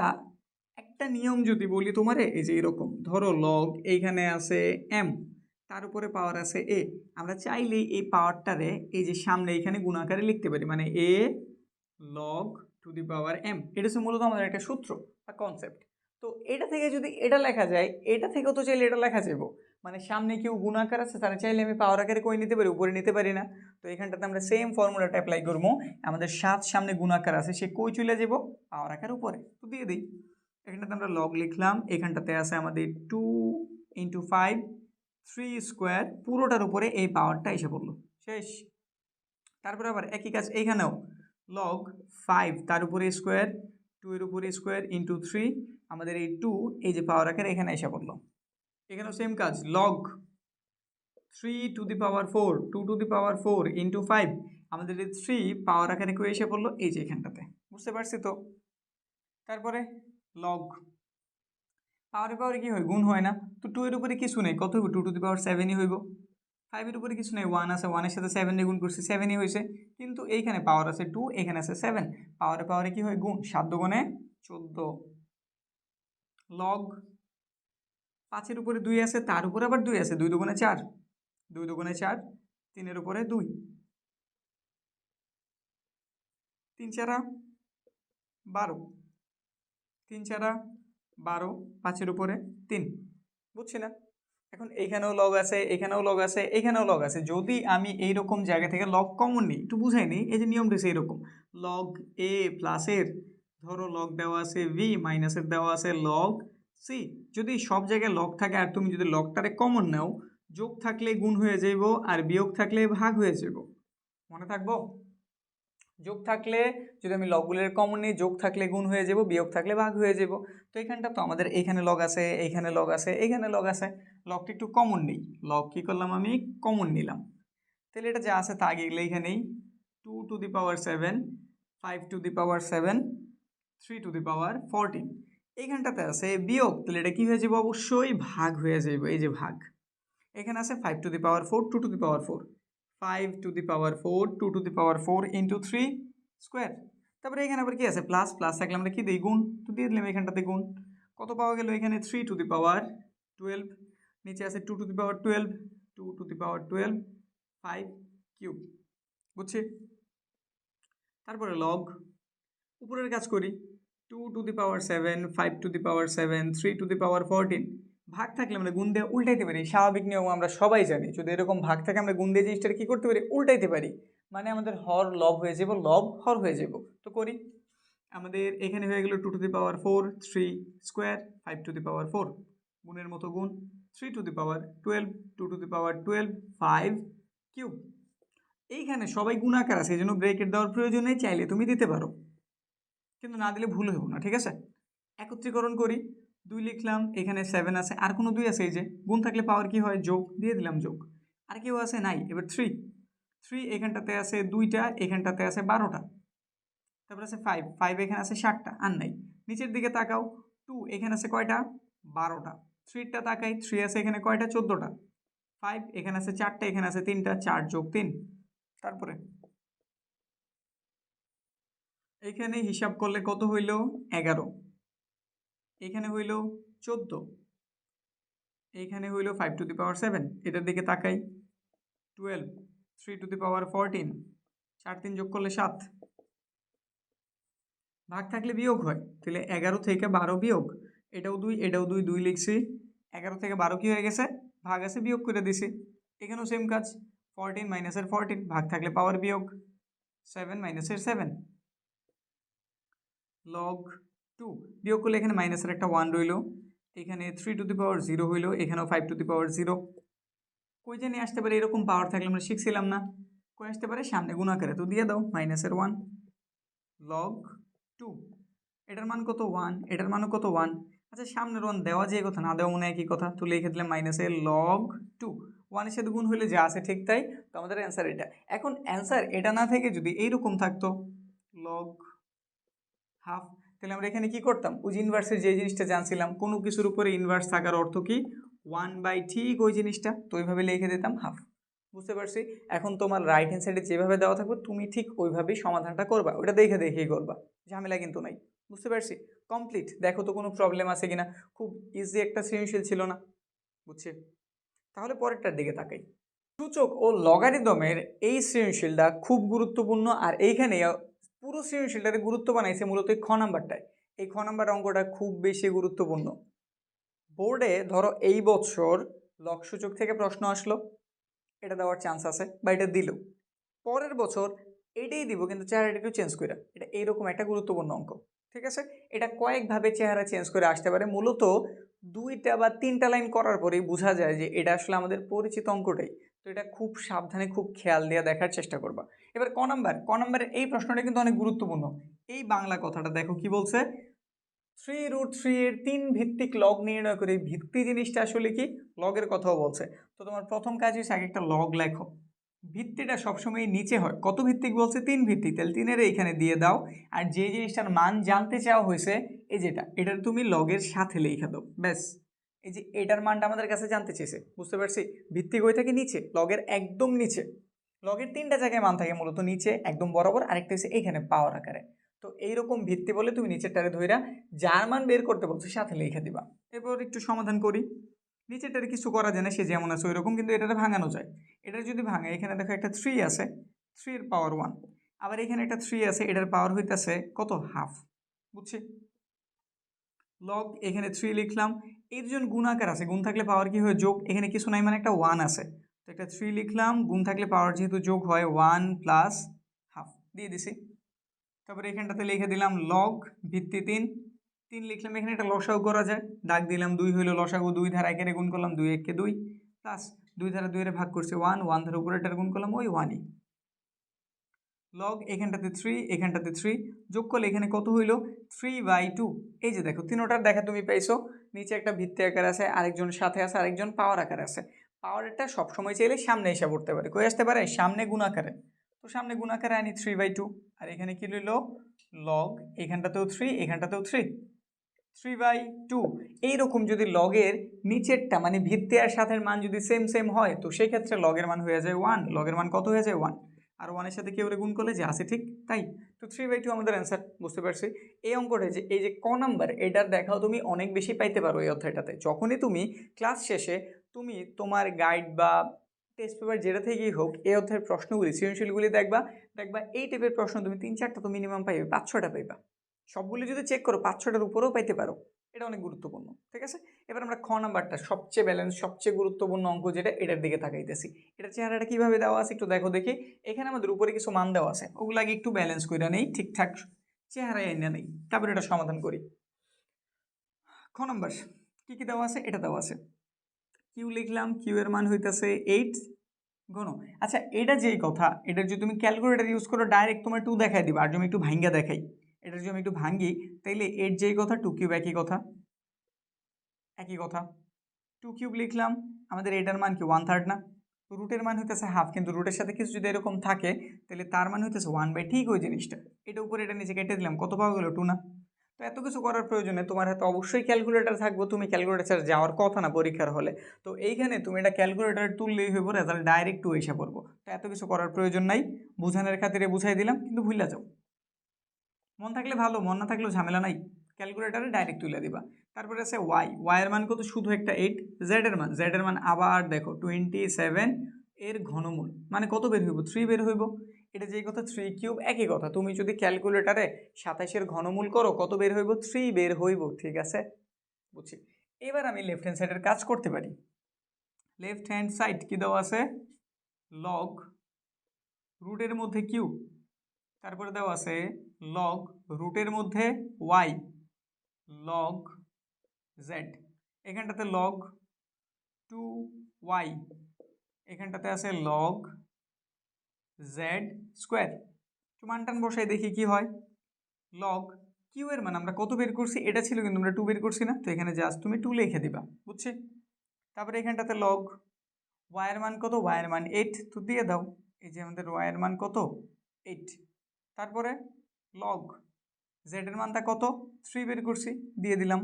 একটা নিয়ম যদি বলি তোমারে, এই যে এরকম ধরো লগ এইখানে আছে এম, তার উপরে পাওয়ার আছে এ, আমরা চাইলেই এই পাওয়ারটারে এই যে সামনে এইখানে গুণাকারে লিখতে পারি, মানে a log to the power m, এটা হচ্ছে মূলত আমাদের একটা সূত্র বা কনসেপ্ট। তো এটা থেকে যদি এটা লেখা যায়, এটা থেকেও তো চাইলে এটা লেখা যাবো, মানে সামনে কেউ গুণাকার আছে, তারা চাইলে আমি পাওয়ার আকারে কই নিতে পারি, উপরে নিতে পারি না। তো এখানটাতে আমরা সেম ফর্মুলাটা অ্যাপ্লাই করবো, আমাদের 7 সামনে গুণাকার আছে, সে কই চলে যাব, পাওয়ার আকার উপরে, তো দিয়ে দিই। এখানটাতে আমরা লগ লিখলাম, এখানটাতে আছে আমাদের 2 ইন্টু 5 3 স্কোয়ার, পুরোটার উপরে এই পাওয়ারটা এসে পড়লো, শেষ। তারপরে আবার একই কাজ এইখানেও, লগ 5 তার উপরে স্কোয়ার 2 এর উপরে স্কোয়ার ইন্টু 3 আমাদের এই 2 এই যে পাওয়ার আকারে এখানে এসে পড়লো। এখানেও সেম কাজ, log 3 to the power 4 2 to the power 4 into 5 আমাদের এই 3 পাওয়ার আকারে কেউ এসে পড়লো এই যে এখানটাতে, বুঝতে পারছি তো। তারপরে লগ পাওয়ারে পাওয়ারে কি হয়, গুণ হয় না, তো 2 এর উপরে কিছু নেই, কত হইব 2 টু দি পাওয়ার 7ই হইব। 5 এর উপরে কিছু নেই, 1 আছে, 1 এর সাথে 7 দিয়ে গুণ করছি 7ই হয়েছে, কিন্তু এইখানে পাওয়ার আছে 2 এখানে আছে 7, পাওয়ারে পাওয়ারে কি হয় গুণ, 7 দুগুণে 14। লগ 5 এর উপরে 2 আছে, তার উপরে আবার 2 আছে, 2 দুগুণে 4, 2 দুগুণে 4, 3 এর উপরে 2, 3 4 12, 3 4 12, 5 এর উপরে 3, বুঝছি না। এখন এইখানেও লগ আছে, এখানেও লগ আছে, এখানেও লগ আছে, যদি আমি এইরকম জায়গা থেকে লগ কমন নিই, একটু বুঝাই নিই, এই যে নিয়মটা এইরকম, লগ এ প্লাসের ধরো লগ দেওয়া আছে ভি মাইনাসের দেওয়া আছে লগ সি, যদি সব জায়গায় লগ থাকে আর তুমি যদি লগটারে কমন নাও, যোগ থাকলে গুণ হয়ে যাইব আর বিয়োগ থাকলে ভাগ হয়ে যাব, মনে থাকবো। যোগ থাকলে যদি আমি লগগুলোর কমন নিই, যোগ থাকলে গুণ হয়ে যাব, বিয়োগ থাকলে ভাগ হয়ে যাব। তো এখানটা তো আমাদের এইখানে লগ আছে, এইখানে লগ আছে, এইখানে লগ আছে, লগটা একটু কমন নেই, লগ কী করলাম আমি কমন নিলাম, তাহলে এটা যা আছে তা আগে এগুলো এইখানেই 2 to the power 7 5 to the power 7 3 to the power 14, এইখানটাতে আছে বিয়োগ, তাহলে এটা কী হয়ে যাবে, অবশ্যই ভাগ হয়ে যাবে, এই যে ভাগ, এখানে আছে 5 to the power 4 2 to the power 4, 5 to the power 4 2 to the power 4 into 3 square, তারপরে এখানে আবার কি আছে প্লাস, প্লাস থাকলে আমরা কি দিই গুণ, তো দিয়ে দিলাম এখানটাতে গুণ, কত পাওয়া গেল এখানে 3 টু দি পাওয়ার 12, নিচে আছে 2 to the power 12 2 to the power 12 5 cube, বুঝছি। তারপরে লগ উপরের কাজ করি, 2 to the power 7 5 to the power 7 3 to the power 14, ভাগ থাকলে আমরা গুণ দিয়ে উল্টাইতে পারি, স্বাভাবিক নিয়ম আমরা সবাই জানি, যদি এরকম ভাগ থাকে আমরা গুণ দিয়ে জিনিসটা কী করতে পারি, উল্টাইতে পারি, মানে আমাদের হর লব হয়ে যাব, লব হর হয়ে যাব। তো করি, আমাদের এখানে হয়ে গেল 2 to the power 4 3 square 5 to the power 4, গুণের মতো গুণ, 3 to the power 12 2 to the power 12 5 cube, এইখানে সবাই গুণাকার আছে, এই জন্য ব্রেকেট দেওয়ার প্রয়োজন নেই, চাইলে তুমি দিতে পারো, কিন্তু না দিলে ভুল হইব না, ঠিক আছে। একত্রীকরণ করি, 2 লিখলাম, এখানে 7 আছে, আর কোনো 2 আছে, এই যে গুণ থাকলে পাওয়ার কি হয় যোগ, দিয়ে দিলাম যোগ, আর কেউ আছে নাই, এবার 3 3 এখানটাতে আছে 2টা, এখানটাতে আছে 12টা, তারপর আছে 5 5 এখানে আছে 7টা, আর নাই, নিচের দিকে তাকাও, 2 এখানে আছে কয়টা 12টা, 3টা তাকাই 3 আছে এখানে কয়টা 14টা, 5 এখানে আছে 4টা, এখানে আছে 3টা, 4 যোগ 3, তারপরে এখানে হিসাব করলে কত হইল 11, এখানে হইল 14, এইখানে হইল 5 টু দি পাওয়ার 7, এটার দিকে তাকাই 12 3 টু দি পাওয়ার 14, 4 3 যোগ করলে 7, ভাগ থাকলে বিয়োগ হয়, তাহলে 11 থেকে 12 বিয়োগ, এটাও 2 এটাও 2 2 লিখছি, 11 থেকে 12 কি হয়ে গেছে, ভাগ আছে বিয়োগ করে দিছি, এখানেও সেম কাজ, 14 মাইনাসের 14, ভাগ থাকলে পাওয়ার বিয়োগ, 7 মাইনাসের 7, লগ 2 বিয়োগ করলে এখানে মাইনাসের একটা 1 রইল, এখানে 3 টু দি পাওয়ার 0 হইল, এখানেও 5 টু দি পাওয়ার 0, কই জানি আসতে পারে, এরকম পাওয়ার থাকলে আমরা শিখছিলাম না, কই আসতে পারে সামনে গুণ আকারে, তো দিয়ে দাও মাইনাসের 1, লগ 2, এটার মান কত 1, এটার মানও কত 1, আচ্ছা সামনের 1 দেওয়া যায় কথা, না দেওয়া মনে একই কথা, তো লিখে দিলাম মাইনাসের লগ 2, 1 এর সাথে গুণ হইলে যা আছে ঠিক তাই, তো আমাদের অ্যান্সার এটা। এখন অ্যান্সার এটা না থেকে যদি এইরকম থাকতো লগ হাফ, তাহলে আমরা এখানে কি করতাম, ওই ইনভার্সের যে জিনিসটা জানছিলাম, কোনো কিছুর উপরে ইনভার্স থাকার অর্থ কি 1/, ঠিক ওই জিনিসটা, তো ওইভাবে লিখে দিতাম হাফ, বুঝতে পারছি। এখন তোমার রাইট হ্যান্ড সাইডে যেভাবে দেওয়া থাকবে তুমি ঠিক ওইভাবেই সমাধানটা করবা, ওটা দেখে দেখেই করবা, ঝামেলা কিন্তু নাই, বুঝতে পারছি। কমপ্লিট, দেখো তো কোনো প্রবলেম আছে কিনা, খুব ইজি একটা সৃজনশীল ছিল না, বুঝছি। তাহলে পরেরটার দিকে তাকাই, সূচক ও লগারিদমের এই সৃজনশীলটা খুব গুরুত্বপূর্ণ, আর এইখানে পুরো সৃজনশীলটারে গুরুত্ব বানাইছে মূলত এই খ নাম্বারটায়, এই খ নাম্বার অঙ্কটা খুব বেশি গুরুত্বপূর্ণ। বোর্ডে ধরো এই বছর লগ সূচক থেকে প্রশ্ন আসলো, এটা দেওয়ার চান্স আছে, বা এটা দিল, পরের বছর এটাই দিব কিন্তু চেহারাটা একটু চেঞ্জ করে, এটা এইরকম একটা গুরুত্বপূর্ণ অঙ্ক, ঠিক আছে। এটা কয়েকভাবে চেহারা চেঞ্জ করে আসতে পারে, মূলত 2টা বা 3টা লাইন করার পরেই বোঝা যায় যে এটা আসলে আমাদের পরিচিত অঙ্কটাই, তো এটা খুব সাবধানে খুব খেয়াল দিয়ে দেখার চেষ্টা করবা। এবার ক নাম্বারের এই প্রশ্নটা কিন্তু অনেক গুরুত্বপূর্ণ। এই বাংলা কথাটা দেখো কি বলছে, 3√3 এর 3 ভিত্তিক লগ নির্ণয় করে। ভিত্তি জিনিসটা আসলে কি, লগের কথাও বলছে। তো তোমার প্রথম কাজ হচ্ছে আগে একটা লগ লেখো। ভিত্তিটা সবসময় নিচে হয়, কত ভিত্তিক বলছে 3 ভিত্তিক, তাহলে 3 এখানে দিয়ে দাও। আর যে জিনিসটার মান জানতে চাওয়া হয়েছে এই যেটা, এটার তুমি লগের সাথে লিখে দাও, ব্যাস। এই যে এটার মানটা আমাদের কাছে জানতে চেয়েছে, বুঝতে পারছি। ভিত্তিক হয়ে থাকে নিচে, লগের একদম নিচে। লগের 3টা জায়গায় মান থাকে মূলত, নিচে একদম বরাবর, আরেকটা হচ্ছে এখানে পাওয়ার আকারে। তো এইরকম ভিত্তি বলে তুমি নিচেরটারে ধইরা যার মান বের করতে বলছো সাথে লিখে দিবা। এরপর একটু সমাধান করি। নিচেরটারে কিছু করা যায় না, সে যেমন আছে ওইরকম, কিন্তু এটাতে ভাঙানো যায়। এটা যদি ভাঙে, এখানে দেখো একটা 3 আছে, 3 এর পাওয়ার 1, আবার এখানে একটা 3 আছে, এটার পাওয়ার হইতেছে কত, হাফ, বুঝছি। লগ এখানে 3 লিখলাম, এর জন্য গুণাকার আছে, গুণ থাকলে পাওয়ার কি হয়, যোগ। এখানে কিছু নাই মানে একটা 1 আছে, তো একটা 3 লিখলাম, গুণ থাকলে পাওয়ার যেহেতু যোগ হয় 1 প্লাস হাফ দিয়ে দিছি। তারপরে এখানটাতে লিখে দিলাম লগ ভিত্তি 3 লিখলাম। এখানে একটা লসাগু করা যায়, দাগ দিলাম 2 হইলো লসাগু, 2 ধারা একের গুণ করলাম, 2 1 কে 2 প্লাস 2 ধারা 2 এর ভাগ করছে 1, 1 ধারা উপরে এটার গুণ করলাম ওই 1ই। লগ এখানটাতে 3 এখানটাতে 3 যোগ করলে এখানে কত হইলো 3/2। এই যে দেখো তিনোটার দেখা তুমি পাইছো, নিচে একটা ভিত্তি আকার আছে, আরেকজন সাথে আছে, আরেকজন পাওয়ার আকার আছে। পাওয়ারটা সবসময় চাইলে সামনে এসে পড়তে পারে, কই আসতে পারে, সামনে গুণ আকারে। তো সামনে গুণ আকারে আনি 3/2, আর এখানে কি রইল লগ, এখানটাতেও 3 এখানটাতেও 3/2। এইরকম যদি লগের নিচেরটা মানে ভিত্তি আর সাথের মান যদি সেম সেম হয়, তো সেই ক্ষেত্রে লগের মান হয়ে যায় 1। লগের মান কত হয়ে যায় 1, আর 1-এর সাথে কেউ গুণ করলে যে আছে ঠিক তাই। তো 3/2 আমাদের অ্যান্সার, বুঝতে পারছি। এই অঙ্কটা যে এই যে ক নাম্বার, এটার দেখাও তুমি অনেক বেশি পাইতে পারো এই অধ্যায়টাতে। যখনই তুমি ক্লাস শেষে তুমি তোমার গাইড বা টেস্ট পেপার যেটা থেকেই হোক এই অধ্যায়ের প্রশ্নগুলি সৃজনশীলগুলি দেখবা, এই টাইপের প্রশ্ন তুমি 3-4টা তো মিনিমাম পাইবে, 5-6টা পাইবা। সবগুলি যদি চেক করো 5-6টার উপরেও পাইতে পারো, এটা অনেক গুরুত্বপূর্ণ, ঠিক আছে। এবার আমরা খ নাম্বারটা, সবচেয়ে ব্যালেন্স সবচেয়ে গুরুত্বপূর্ণ অঙ্ক যেটা, এটার দিকে তাকাইতেছি। এটার চেহারাটা কিভাবে দেওয়া আছে একটু দেখো দেখি। এখানে আমাদের উপরে কিছু মান দেওয়া আছে, ওগুলো আগে একটু ব্যালেন্স করে নেই, ঠিকঠাক চেহারায় এনে নেই, তারপর এটা সমাধান করি। খ নাম্বার কি কি দেওয়া আছে, এটা দেওয়া আছে, কিউ লিখলাম, কিউ এর মান হইতেছে 8 ঘন। আচ্ছা এটা যেই কথা, এটার যদি তুমি ক্যালকুলেটর ইউজ করো ডাইরেক্ট তোমার 2 দেখাই দিবা, আর যদি আমি একটু ভাঙ্গা দেখাই, এটা যদি আমি একটু ভাঙ্গি, তাইলে 8 যেই কথা 2 কিউব একই কথা, একই কথা। 2 কিউব লিখলাম, আমাদের এটার মান কি 1/3 না, রুটের মান হইতেছে হাফ, কিন্তু রুটের সাথে কিছু যদি এরকম থাকে তাহলে তার মান হইতেছে 1/, ঠিক ওই জিনিসটা। এটা উপরে এটা নিচে কেটে দিলাম, কত পাওয়া গেল 2 না। তো এত কিছু করার প্রয়োজনে তোমার হাতে অবশ্যই ক্যালকুলেটর থাকবে, তুমি ক্যালকুলেটর যাওয়ার কথা না পরীক্ষার হলে, তো এইখানে তুমি এটা ক্যালকুলেটর তুললেই হইব, রেজাল্ট ডাইরেক্ট 2 এসে পড়বো। তো এত কিছু করার প্রয়োজন নাই, বুঝানোর খাতিরে বুঝাই দিলাম, কিন্তু ভুলে যাও। মন থাকলে ভালো, মন না থাকলেও ঝামেলা নাই, ক্যালকুলেটারে ডাইরেক্ট তুলে দিবা। তারপরে আছে ওয়াই এর মান কত, শুধু একটা 8। জেড এর মান আবার দেখো 27 এর ঘনমূল, মানে কত বের হইব, 3 বের হইব। এটা যেই কথা 3 কিউব একই কথা, তুমি যদি ক্যালকুলেটারে 27-এর ঘনমূল করো কত বের হইব, 3 বের হইব, ঠিক আছে, বুঝছি। এবার আমি লেফট হ্যান্ড সাইডের কাজ করতে পারি। লেফট হ্যান্ড সাইড কি দেওয়া আছে, লগ রুটের মধ্যে কিউ, তারপরে দেওয়া আছে লগ রুটের মধ্যে ওয়াই, লগ জেড, এখানটাতে লগ 2y, এখানটাতে আছে লগ জেড স্কোয়ার। তো মান টান বসাই দেখি কি হয়। লগ কিউ এর মান আমরা কত বের করছি, এটা ছিল কিন্তু আমরা 2 বের করছি না, তো এখানে জাস্ট তুমি 2 লিখে দিবা, বুঝছি। তারপরে এখানটাতে লগ ওয়াই এর মান কত, ওয়াই এর মান 8, তো দিয়ে দাও, এই যে আমাদের ওয়াই এর মান কত 8। তারপরে লগ জেড এর মানটা কত, 3 বের করছি, দিয়ে দিলাম।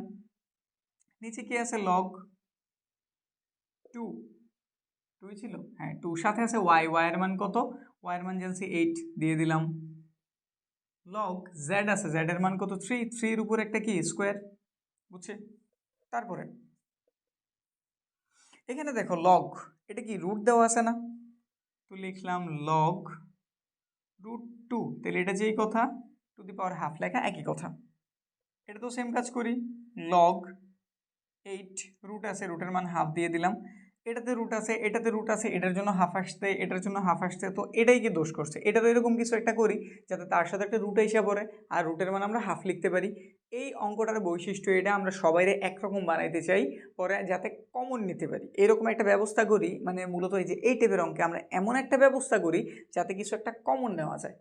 নিচে কি আছে, লগ 2 ছিল, হ্যাঁ 2, সাথে আছে ওয়াই এর মান কত, ওয়াই এর মান জানছি 8, দিয়ে দিলাম। লগ জেড আছে, জেড এর মান কত 3, 3 এর উপর একটা কি স্কোয়ার, বুঝছি। তারপরে এখানে দেখো লগ, এটা কি রুট দেওয়া আছে না, তো লিখলাম লগ √2, তাহলে এটা যেই কথা 2 লেখা একই কথা। এটা তো সেম কাজ করি, লগ 8 রুট আছে, রুটের মান হাফ দিয়ে দিলাম। এটাতে রুট আছে, এটাতে রুট আছে, এটার জন্য হাফ আসছে, এটার জন্য হাফ আসছে, তো এটাই কি দোষ করছে? এটা তো এরকম কিছু একটা করি যাতে তার সাথে একটা রুট এসে পড়ে আর রুটের মান আমরা হাফ লিখতে পারি। এই অঙ্কটার বৈশিষ্ট্য এটা, আমরা সবাইরে একরকম বানাইতে চাই পরে যাতে কমন নিতে পারি, এরকম একটা ব্যবস্থা করি। মানে মূলত এই যে এই টাইপের অঙ্কে আমরা এমন একটা ব্যবস্থা করি যাতে কিছু একটা কমন নেওয়া যায়,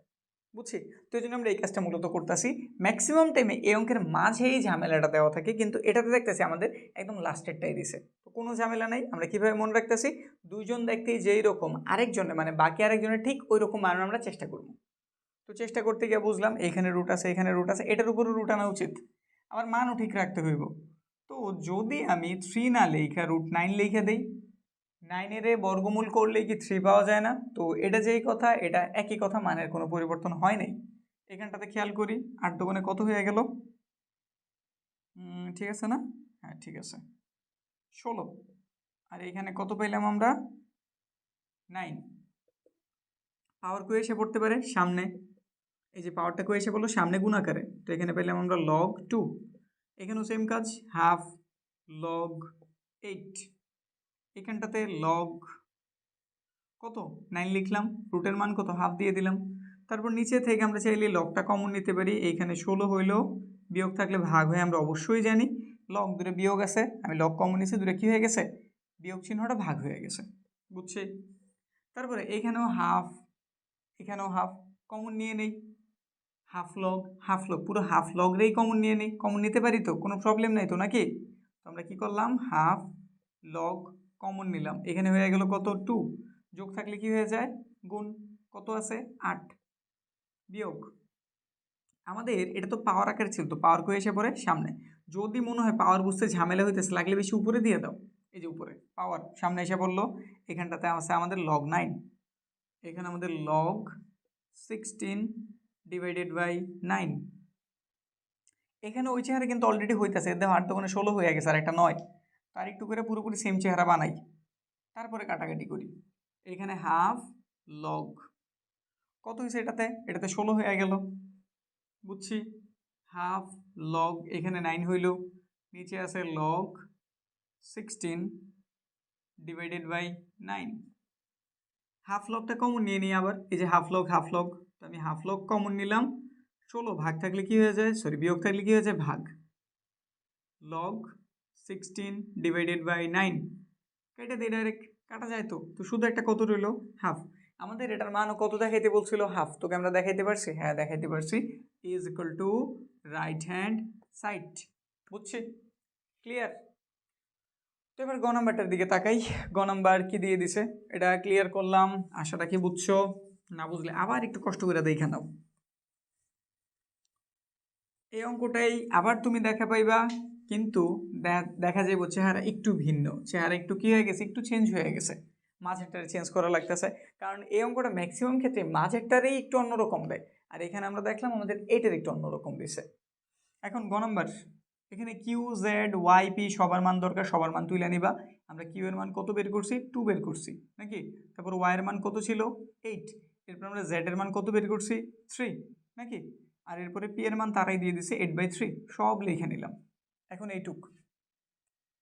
বুঝছি? তো এই জন্য আমরা এই কাজটা মূলত করতেছি। ম্যাক্সিমাম টাইমে এই অঙ্কের মাঝেই ঝামেলাটা দেওয়া থাকে, কিন্তু এটাতে দেখতেছি আমাদের একদম লাস্টেরটাই দিছে, তো কোনো ঝামেলা নাই। আমরা কীভাবে মনে রাখতেছি, দুইজন দেখতেই যেই রকম আরেকজনের মানে বাকি আরেকজনের ঠিক ওই রকম বানানোর আমরা চেষ্টা করব। তো চেষ্টা করতে গিয়ে বুঝলাম এখানে রুট আছে, এখানে রুট আছে, এটার উপরও রুট আনা উচিত, আবার মানও ঠিক রাখতে হইব। তো যদি আমি 3 না লেখা √9 লিখে দিই, 9-এর বর্গমূল করলে কি 3 পাওয়া যায় না? তো এটা যেই কথা এটা একই কথা, মানের কোনো পরিবর্তন হয় নাই। এখানটাতে খেয়াল করি 8 দুগুণে কত হয়ে গেল? ঠিক আছে না? হ্যাঁ ঠিক আছে, 16। আর এখানে কত পেলাম আমরা? 9। পাওয়ার কই এসে পড়তে পারে? সামনে। এই যে পাওয়ারটা কই এসে পড়লো? সামনে গুণ আকারে। তো এখানে পেলাম আমরা log 2। এখানেও সেম কাজ, হাফ log 8। এখানটাতে log কত? 9 লিখলাম, রুটের মান কত? হাফ দিয়ে দিলাম। তারপর নিচে থেকে আমরা চাইলে লগটা কমন নিতে পারি। এইখানে 16 হইলো, বিয়োগ থাকলে ভাগ হয়ে আমরা অবশ্যই জানি লগ দূরে বিয়োগ আছে, আমি লগ কমন নিয়েছি, দূরে কী হয়ে গেছে? বিয়োগ চিহ্নটা ভাগ হয়ে গেছে, বুঝছি? তারপরে এখানেও হাফ, এখানেও হাফ, কমন নিয়ে নেই, হাফ লগ, পুরো হাফ লগরেই কমন নিয়ে নেই। কমন নিতে পারি তো, কোনো প্রবলেম নাই তো নাকি? তো আমরা কী করলাম, হাফ লগ কমন নিলাম। এখানে হয়ে গেল কত? 2। যোগ থাকলে কি হয়ে যায়? গুণ। কত আছে? 8। বিয়োগ, আমাদের এটা তো পাওয়ার আকারে ছিল, তো পাওয়ার কই এসে পড়ে? সামনে। যদি মনে হয় পাওয়ার বুঝতে ঝামেলা হইতেছে, লাগলে বেশি উপরে দিয়ে দাও, এই যে উপরে পাওয়ার সামনে এসে পড়লো। এখানটাতে আছে আমাদের log 9, এখানে আমাদের log 16 ডিভাইডেড বাই 9। এখানে ওই চেহারা কিন্তু অলরেডি হইতেছে, দেখো 8 দুগুণে 16 হয়ে গেছে, আর একটা 9। তার একটু করে পুরোপুরি সেম চেহারা বানাই, তারপরে কাটাকাটি করি। এখানে হাফ লগ কত হয়েছে? এটাতে 16 হয়ে গেল, বুঝছি? হাফ লগ এখানে 9 হইল, নিচে আছে log 16 ডিভাইডেড বাই 9। হাফ লগটা কমন নিয়ে নিই আবার, এই যে হাফ লগ, তো আমি হাফ লগ কমন নিলাম। 16 ভাগ থাকলে কি হয়ে যায়? সরি, বিয়োগ থাকলে কি হয়ে যায়? ভাগ। log 16 ডিভাইডেড বাই 9 কেটে দিই ডাইরেক্ট, কাটা যায় তো। তো শুধু একটা কত রইল? হাফ। আমাদের এটার মানও কত দেখাইতে বলছিল? হাফ। তোকে আমরা দেখাইতে পারছি? হ্যাঁ দেখাইতে পারছি। Is equal to right hand side, বুঝছি? ক্লিয়ার? তো এবার গ নাম্বারটার দিকে তাকাই। গ নাম্বার কি দিয়ে দিছে এটা ক্লিয়ার করলাম, আশা রাখি বুঝছো। না বুঝলে আবার একটু কষ্ট করে দেখে নাও। এই অঙ্কটাই আবার তুমি দেখা পাইবা, কিন্তু দেখা যাইব চেহারা একটু ভিন্ন, চেহারা একটু কি হয়ে গেছে? একটু চেঞ্জ হয়ে গেছে, মাঝেরটারে চেঞ্জ করা লাগতেছে। কারণ এই অঙ্কটা ম্যাক্সিমাম ক্ষেত্রে মাঝেরটারেই একটু অন্যরকম দেয়, আর এখানে আমরা দেখলাম আমাদের এইটার একটু অন্যরকম দিছে। এখন গ নাম্বার, এখানে কিউ জেড ওয়াই পি সবার মান দরকার, সবার মান তুলে নিবা। আমরা কিউ এর মান কত বের করছি? 2 বের করছি নাকি? তারপর ওয়াই এর মান কত ছিল? 8। এরপর আমরা জেড এর মান কত বের করছি? 3 নাকি? আর এরপরে পি এর মান তারাই দিয়ে দিছে 8/3, সব লিখে নিলাম। এখন এইটুক,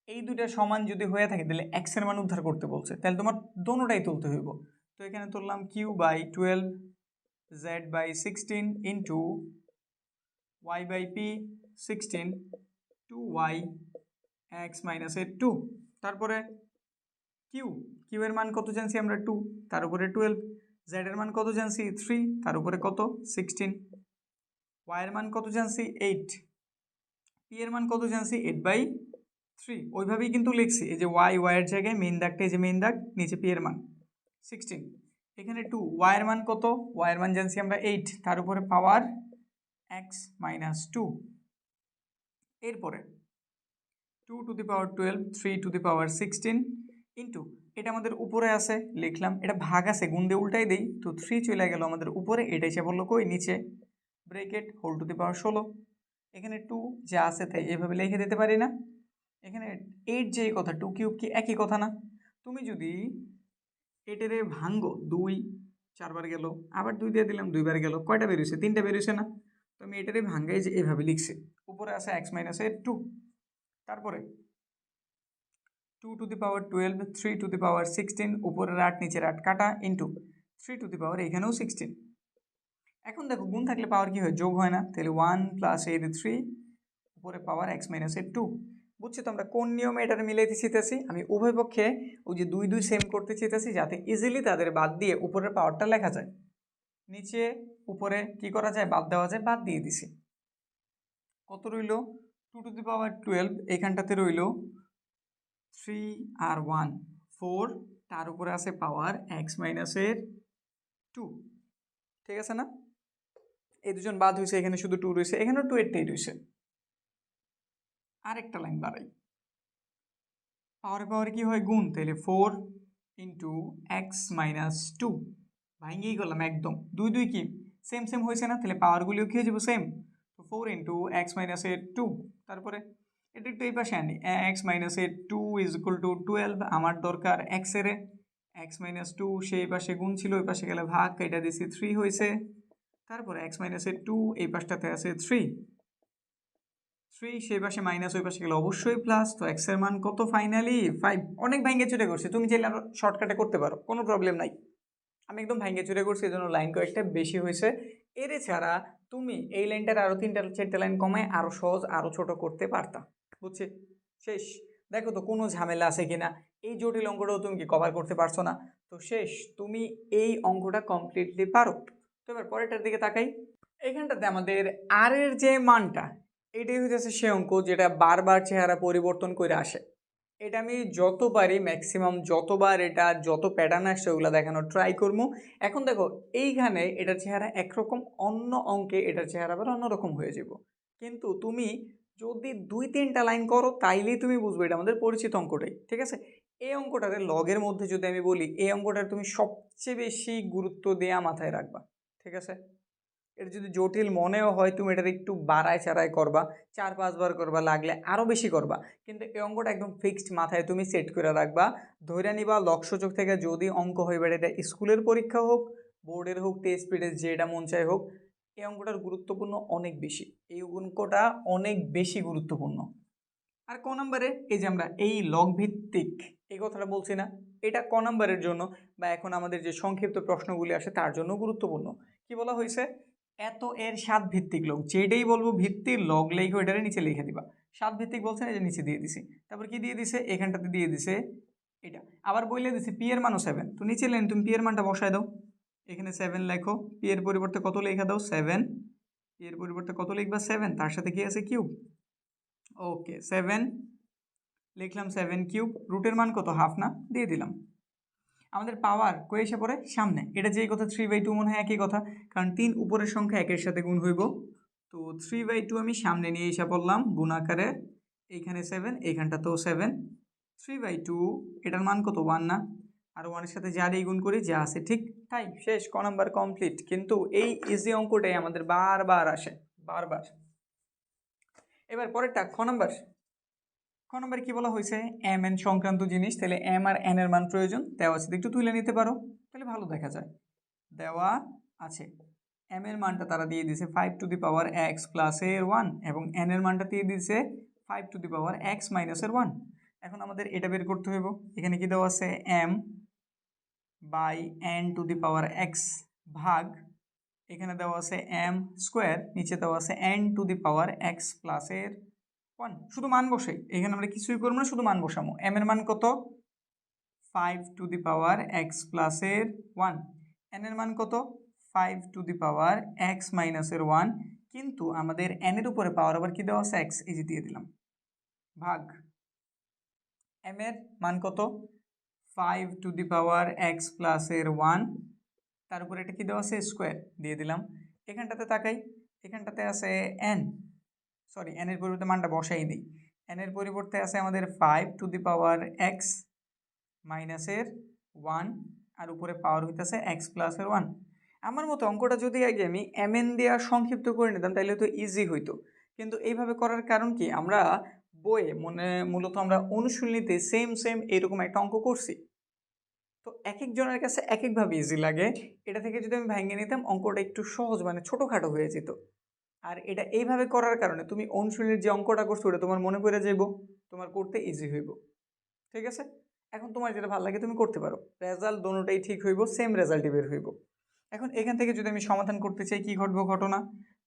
এই দুইটা সমান যদি হয়ে থাকে তাহলে এক্স এর মান উদ্ধার করতে বলছে, তাহলে তোমার দোনোটাই তুলতে হইব। তো এখানে তুললাম q/12 z/16 into y/p 16 2y x - 2। তারপরে কিউ এর মান কত জানছি আমরা? 2, তার উপরে 12। জেড এর মান কত জানছি? 3, তার উপরে কত? 16। y এর মান কত জানছি? 8। পি এর মান কত জানছি? 8/3। ওইভাবেই কিন্তু লিখছি, এই যে y এর জায়গায় মেইন দাগটা, এই যে মেইন দাগ, নিচে পি এর মান 16। এখানে 2, y এর মান কত? y এর মান জানছি আমরা 8, তার উপরে পাওয়ার x - 2। এরপরে 2 to the power 12, 3 to the power 16 into, এটা আমাদের উপরে আছে লিখলাম, এটা ভাগ আছে গুণ দিয়ে উল্টাই দেই, তো 3 চলে গেল আমাদের উপরে, এটা এসে বললো কই? নিচে, ব্রেকেট হোল টু দি পাওয়ার 16। এখানে 2 যা আছে তাই এভাবে লিখে দিতে পারি না? এখানে 8 যেই কথা, 2 কিউব কি একই কথা না? তুমি যদি এটারে ভাঙ্গো, 2 4 বার গেল, আবার 2 দিয়ে দিলাম 2 বার গেল, কয়টা বেরিয়েছে? 3টা বেরিয়েছে না? তো আমি এটারে ভাঙ্গাই যে এভাবে লিখছি, উপরে আছে x - 2। তারপরে 2^12 3^16 উপরের 8 নিচের 8 কাটা ইন্টু 3 এখানেও 16। এখন দেখো গুণ থাকলে পাওয়ার কি হয়, যোগ হয় না, তাহলে 1 + 3 উপরে পাওয়ার x - 2। বুঝছি তো আমরা কোন নিয়মে এটা মিলাইতে চাইতেছি, আমি উভয় পক্ষে ওই যে 2 2 সেম করতে চাইতেছি যাতে ইজিলি তাদের বাদ দিয়ে উপরের পাওয়ারটা লেখা যায়। নিচে উপরে কি করা যায়, বাদ দেওয়া যায়, বাদ দিয়ে দিছি। কত রইল 2^12, এখানটাতে রইল 3 আর 1 4, তার উপরে আছে পাওয়ার x - 2। ঠিক আছে না, এই দুজন বাদ হয়েছে, এখানে শুধু 2 রয়েছে, এখানেও 2 এরটাই রয়েছে। আরেকটা লাইন বাড়াই, পাওয়ারে কি হয়, গুণ, তাহলে 4 × x - 2 ভাঙিয়েই করলাম একদম, 2 2 কি সেম সেম হয়েছে না, তাহলে পাওয়ারগুলিও কি হয়ে যাবে সেম। তো 4 × x - 2, তারপরে এটা একটু এই পাশে আনি, x - 2 = 12, আমার দরকার x এর, x - 2 সেই পাশে গুণ ছিল, ওই পাশে গেলে ভাগ, এটা দিছি 3 হয়েছে, তারপরে x - 2 এই পাশটাতে আছে 3 সেই পাশে মাইনাস, ওই পাশে গেলে অবশ্যই প্লাস, তো x এর মান কত ফাইনালি 5। অনেক ভাঙ্গে চুরে করছি, তুমি চাইলে আরো শর্টকাটে করতে পারো, কোনো প্রবলেম নাই, আমি একদম ভাঙ্গে চুরে করছি, এই জন্য লাইন কয়েকটা বেশি হয়েছে। এর ছাড়া তুমি এই লাইনটার আরো 3-4টা লাইন কমায় আরো সহজ আরো ছোট করতে পারতা। বুঝছি, শেষ। দেখো তো কোনো ঝামেলা আছে কিনা, এই জটিল অঙ্কটাও তুমি কি কভার করতে পারছো না, তো শেষ, তুমি এই অঙ্কটা কমপ্লিটলি পারো। তো এবার পরেরটার দিকে তাকাই, এখানটাতে আমাদের আর এর যে মানটা, এটাই হচ্ছে সে অঙ্ক যেটা বারবার চেহারা পরিবর্তন করে আসে। এটা আমি যতবারই ম্যাক্সিমাম যতবার এটা যত প্যাটার্ন আসছে ওগুলো দেখানোর ট্রাই করবো। এখন দেখো এইখানে এটার চেহারা একরকম, অন্য অঙ্কে এটার চেহারা আবার অন্যরকম হয়ে যাব, কিন্তু তুমি যদি 2-3টা লাইন করো তাইলেই তুমি বুঝবে এটা আমাদের পরিচিত অঙ্কটাই। ঠিক আছে, এই অঙ্কটাতে লগের মধ্যে যদি আমি বলি, এই অঙ্কটার তুমি সবচেয়ে বেশি গুরুত্ব দেওয়া মাথায় রাখবা। ঠিক আছে, এটা যদি জটিল মনেও হয় তুমি এটার একটু বাড়ায় চাড়াই করবা, 4-5 বার করবা, লাগলে আরও বেশি করবা, কিন্তু এই অঙ্কটা একদম ফিক্সড মাথায় তুমি সেট করে রাখবা। ধরে নিবা লক্ষ্যচোখ থেকে যদি অঙ্ক হইবে, এটা স্কুলের পরীক্ষা হোক, বোর্ডের হোক, টেস্ট পিটের যেটা মন চায় হোক, এই অঙ্কটার গুরুত্বপূর্ণ অনেক বেশি, এই অঙ্কটা অনেক বেশি গুরুত্বপূর্ণ। আর ক নম্বরে এই যে আমরা এই লগ ভিত্তিক এই কথাটা বলছি না, এটা ক নম্বরের জন্য, বা এখন আমাদের যে সংক্ষিপ্ত প্রশ্নগুলি আসে তার জন্য গুরুত্বপূর্ণ। কি বলা হয়েছে, এত এর 7 ভিত্তিক লগ, যেটাই বলবো ভিত্তির লগ লেখো, এটারে নিচে লিখে দিবা। 7 ভিত্তিক বলছে না, এই যে নিচে দিয়ে দিছে, তারপর কি দিয়ে দিছে, এখানটাতে দিয়ে দিছে এটা, আবার বলে দিছে পি এর মানও 7, তো নিচে লেন তুমি পি এর মানটা বসায় দাও, এখানে 7 লেখো, পি এর পরিবর্তে কত লেখা দাও 7, পি এর পরিবর্তে কত লিখবা 7, তার সাথে কি আছে কিউব, ওকে 7 লিখলাম, 7³ রুটের মান কত, হাফ না, দিয়ে দিলাম। আমাদের পাওয়ার কই এসে পড়ে সামনে, এটা যেই কথা 3/2 মনে হয় একই কথা, কারণ 3 উপরের সংখ্যা একের সাথে গুণ হইব, তো 3/2 আমি সামনে নিয়ে এসে পড়লাম গুণ আকারে, এইখানে 7, এইখানটাতেও 7, 3/2 এটার মান কত 1 না, আর 1-এর সাথে যারই গুণ করি যা আছে ঠিক তাই, শেষ, ক নাম্বার কমপ্লিট। কিন্তু এই ইজি অঙ্কটাই আমাদের বারবার আসে, বারবার। এবার পরেরটা খ নাম্বার, খ নম্বরে কি বলা হয়েছে, এম এন সংক্রান্ত জিনিস, তাহলে এম আর এন এর মান প্রয়োজন, দেওয়া আছে, একটু তুলে নিতে পারো, তাহলে ভালো দেখা যায়। দেওয়া আছে এম এর মানটা তারা দিয়ে দিয়েছে 5^x + 1 এবং এন এর মানটা দিয়ে দিয়েছে 5^x - 1। এখন আমাদের এটা বের করতে হইব, এখানে কি দেওয়া আছে m/n^x ভাগ, এখানে দেওয়া আছে m², নিচে দেওয়া আছে n^x + 1, শুধু মান বসাই, এখানে আমরা কিছুই করবো না, শুধু মান বসাবো। এম এর মান কত 5^x + 1, এন এর মান কত 5^x - 1, কিন্তু আমাদের এন এর উপরে পাওয়ার আবার কি দেওয়া আছে x, এই যে দিয়ে দিলাম, ভাগ এম এর মান কত 5^x + 1, তার উপরে এটা কি দেওয়া আছে স্কোয়ার, দিয়ে দিলাম। এখানটাতে তাকাই, এখানটাতে আছে এন, সরি এন এর পরিবর্তে মানটা বসাই দিই, এন এর পরিবর্তে আছে আমাদের 5^x - 1 আর উপরে পাওয়ার হইতেছে x + 1। আমার মতো অঙ্কটা যদি আগে আমি mn দেওয়া সংক্ষিপ্ত করে নিতাম তাহলে তো ইজি হইতো, কিন্তু এইভাবে করার কারণ কি, আমরা বইয়ে মূলত আমরা অনুশীলনীতে সেম এরকম একটা অঙ্ক করছি, তো এক একজনের কাছে এক একভাবে ইজি লাগে, এটা থেকে যদি আমি ভেঙে নিতাম অঙ্কটা একটু সহজ মানে ছোটোখাটো হয়ে যেত। আর এটা এইভাবে করার কারণে তুমি অনুশীলনের যে অঙ্কটা করছো ওটা তোমার মনে পড়ে যাইব, তোমার করতে ইজি হইব। ঠিক আছে, এখন তোমার যেটা ভালো লাগে তুমি করতে পারো, রেজাল্ট দোনোটাই ঠিক হইব, সেম রেজাল্টই বের হইব। এখন এখান থেকে যদি আমি সমাধান করতে চাই কি ঘটবো ঘটনা,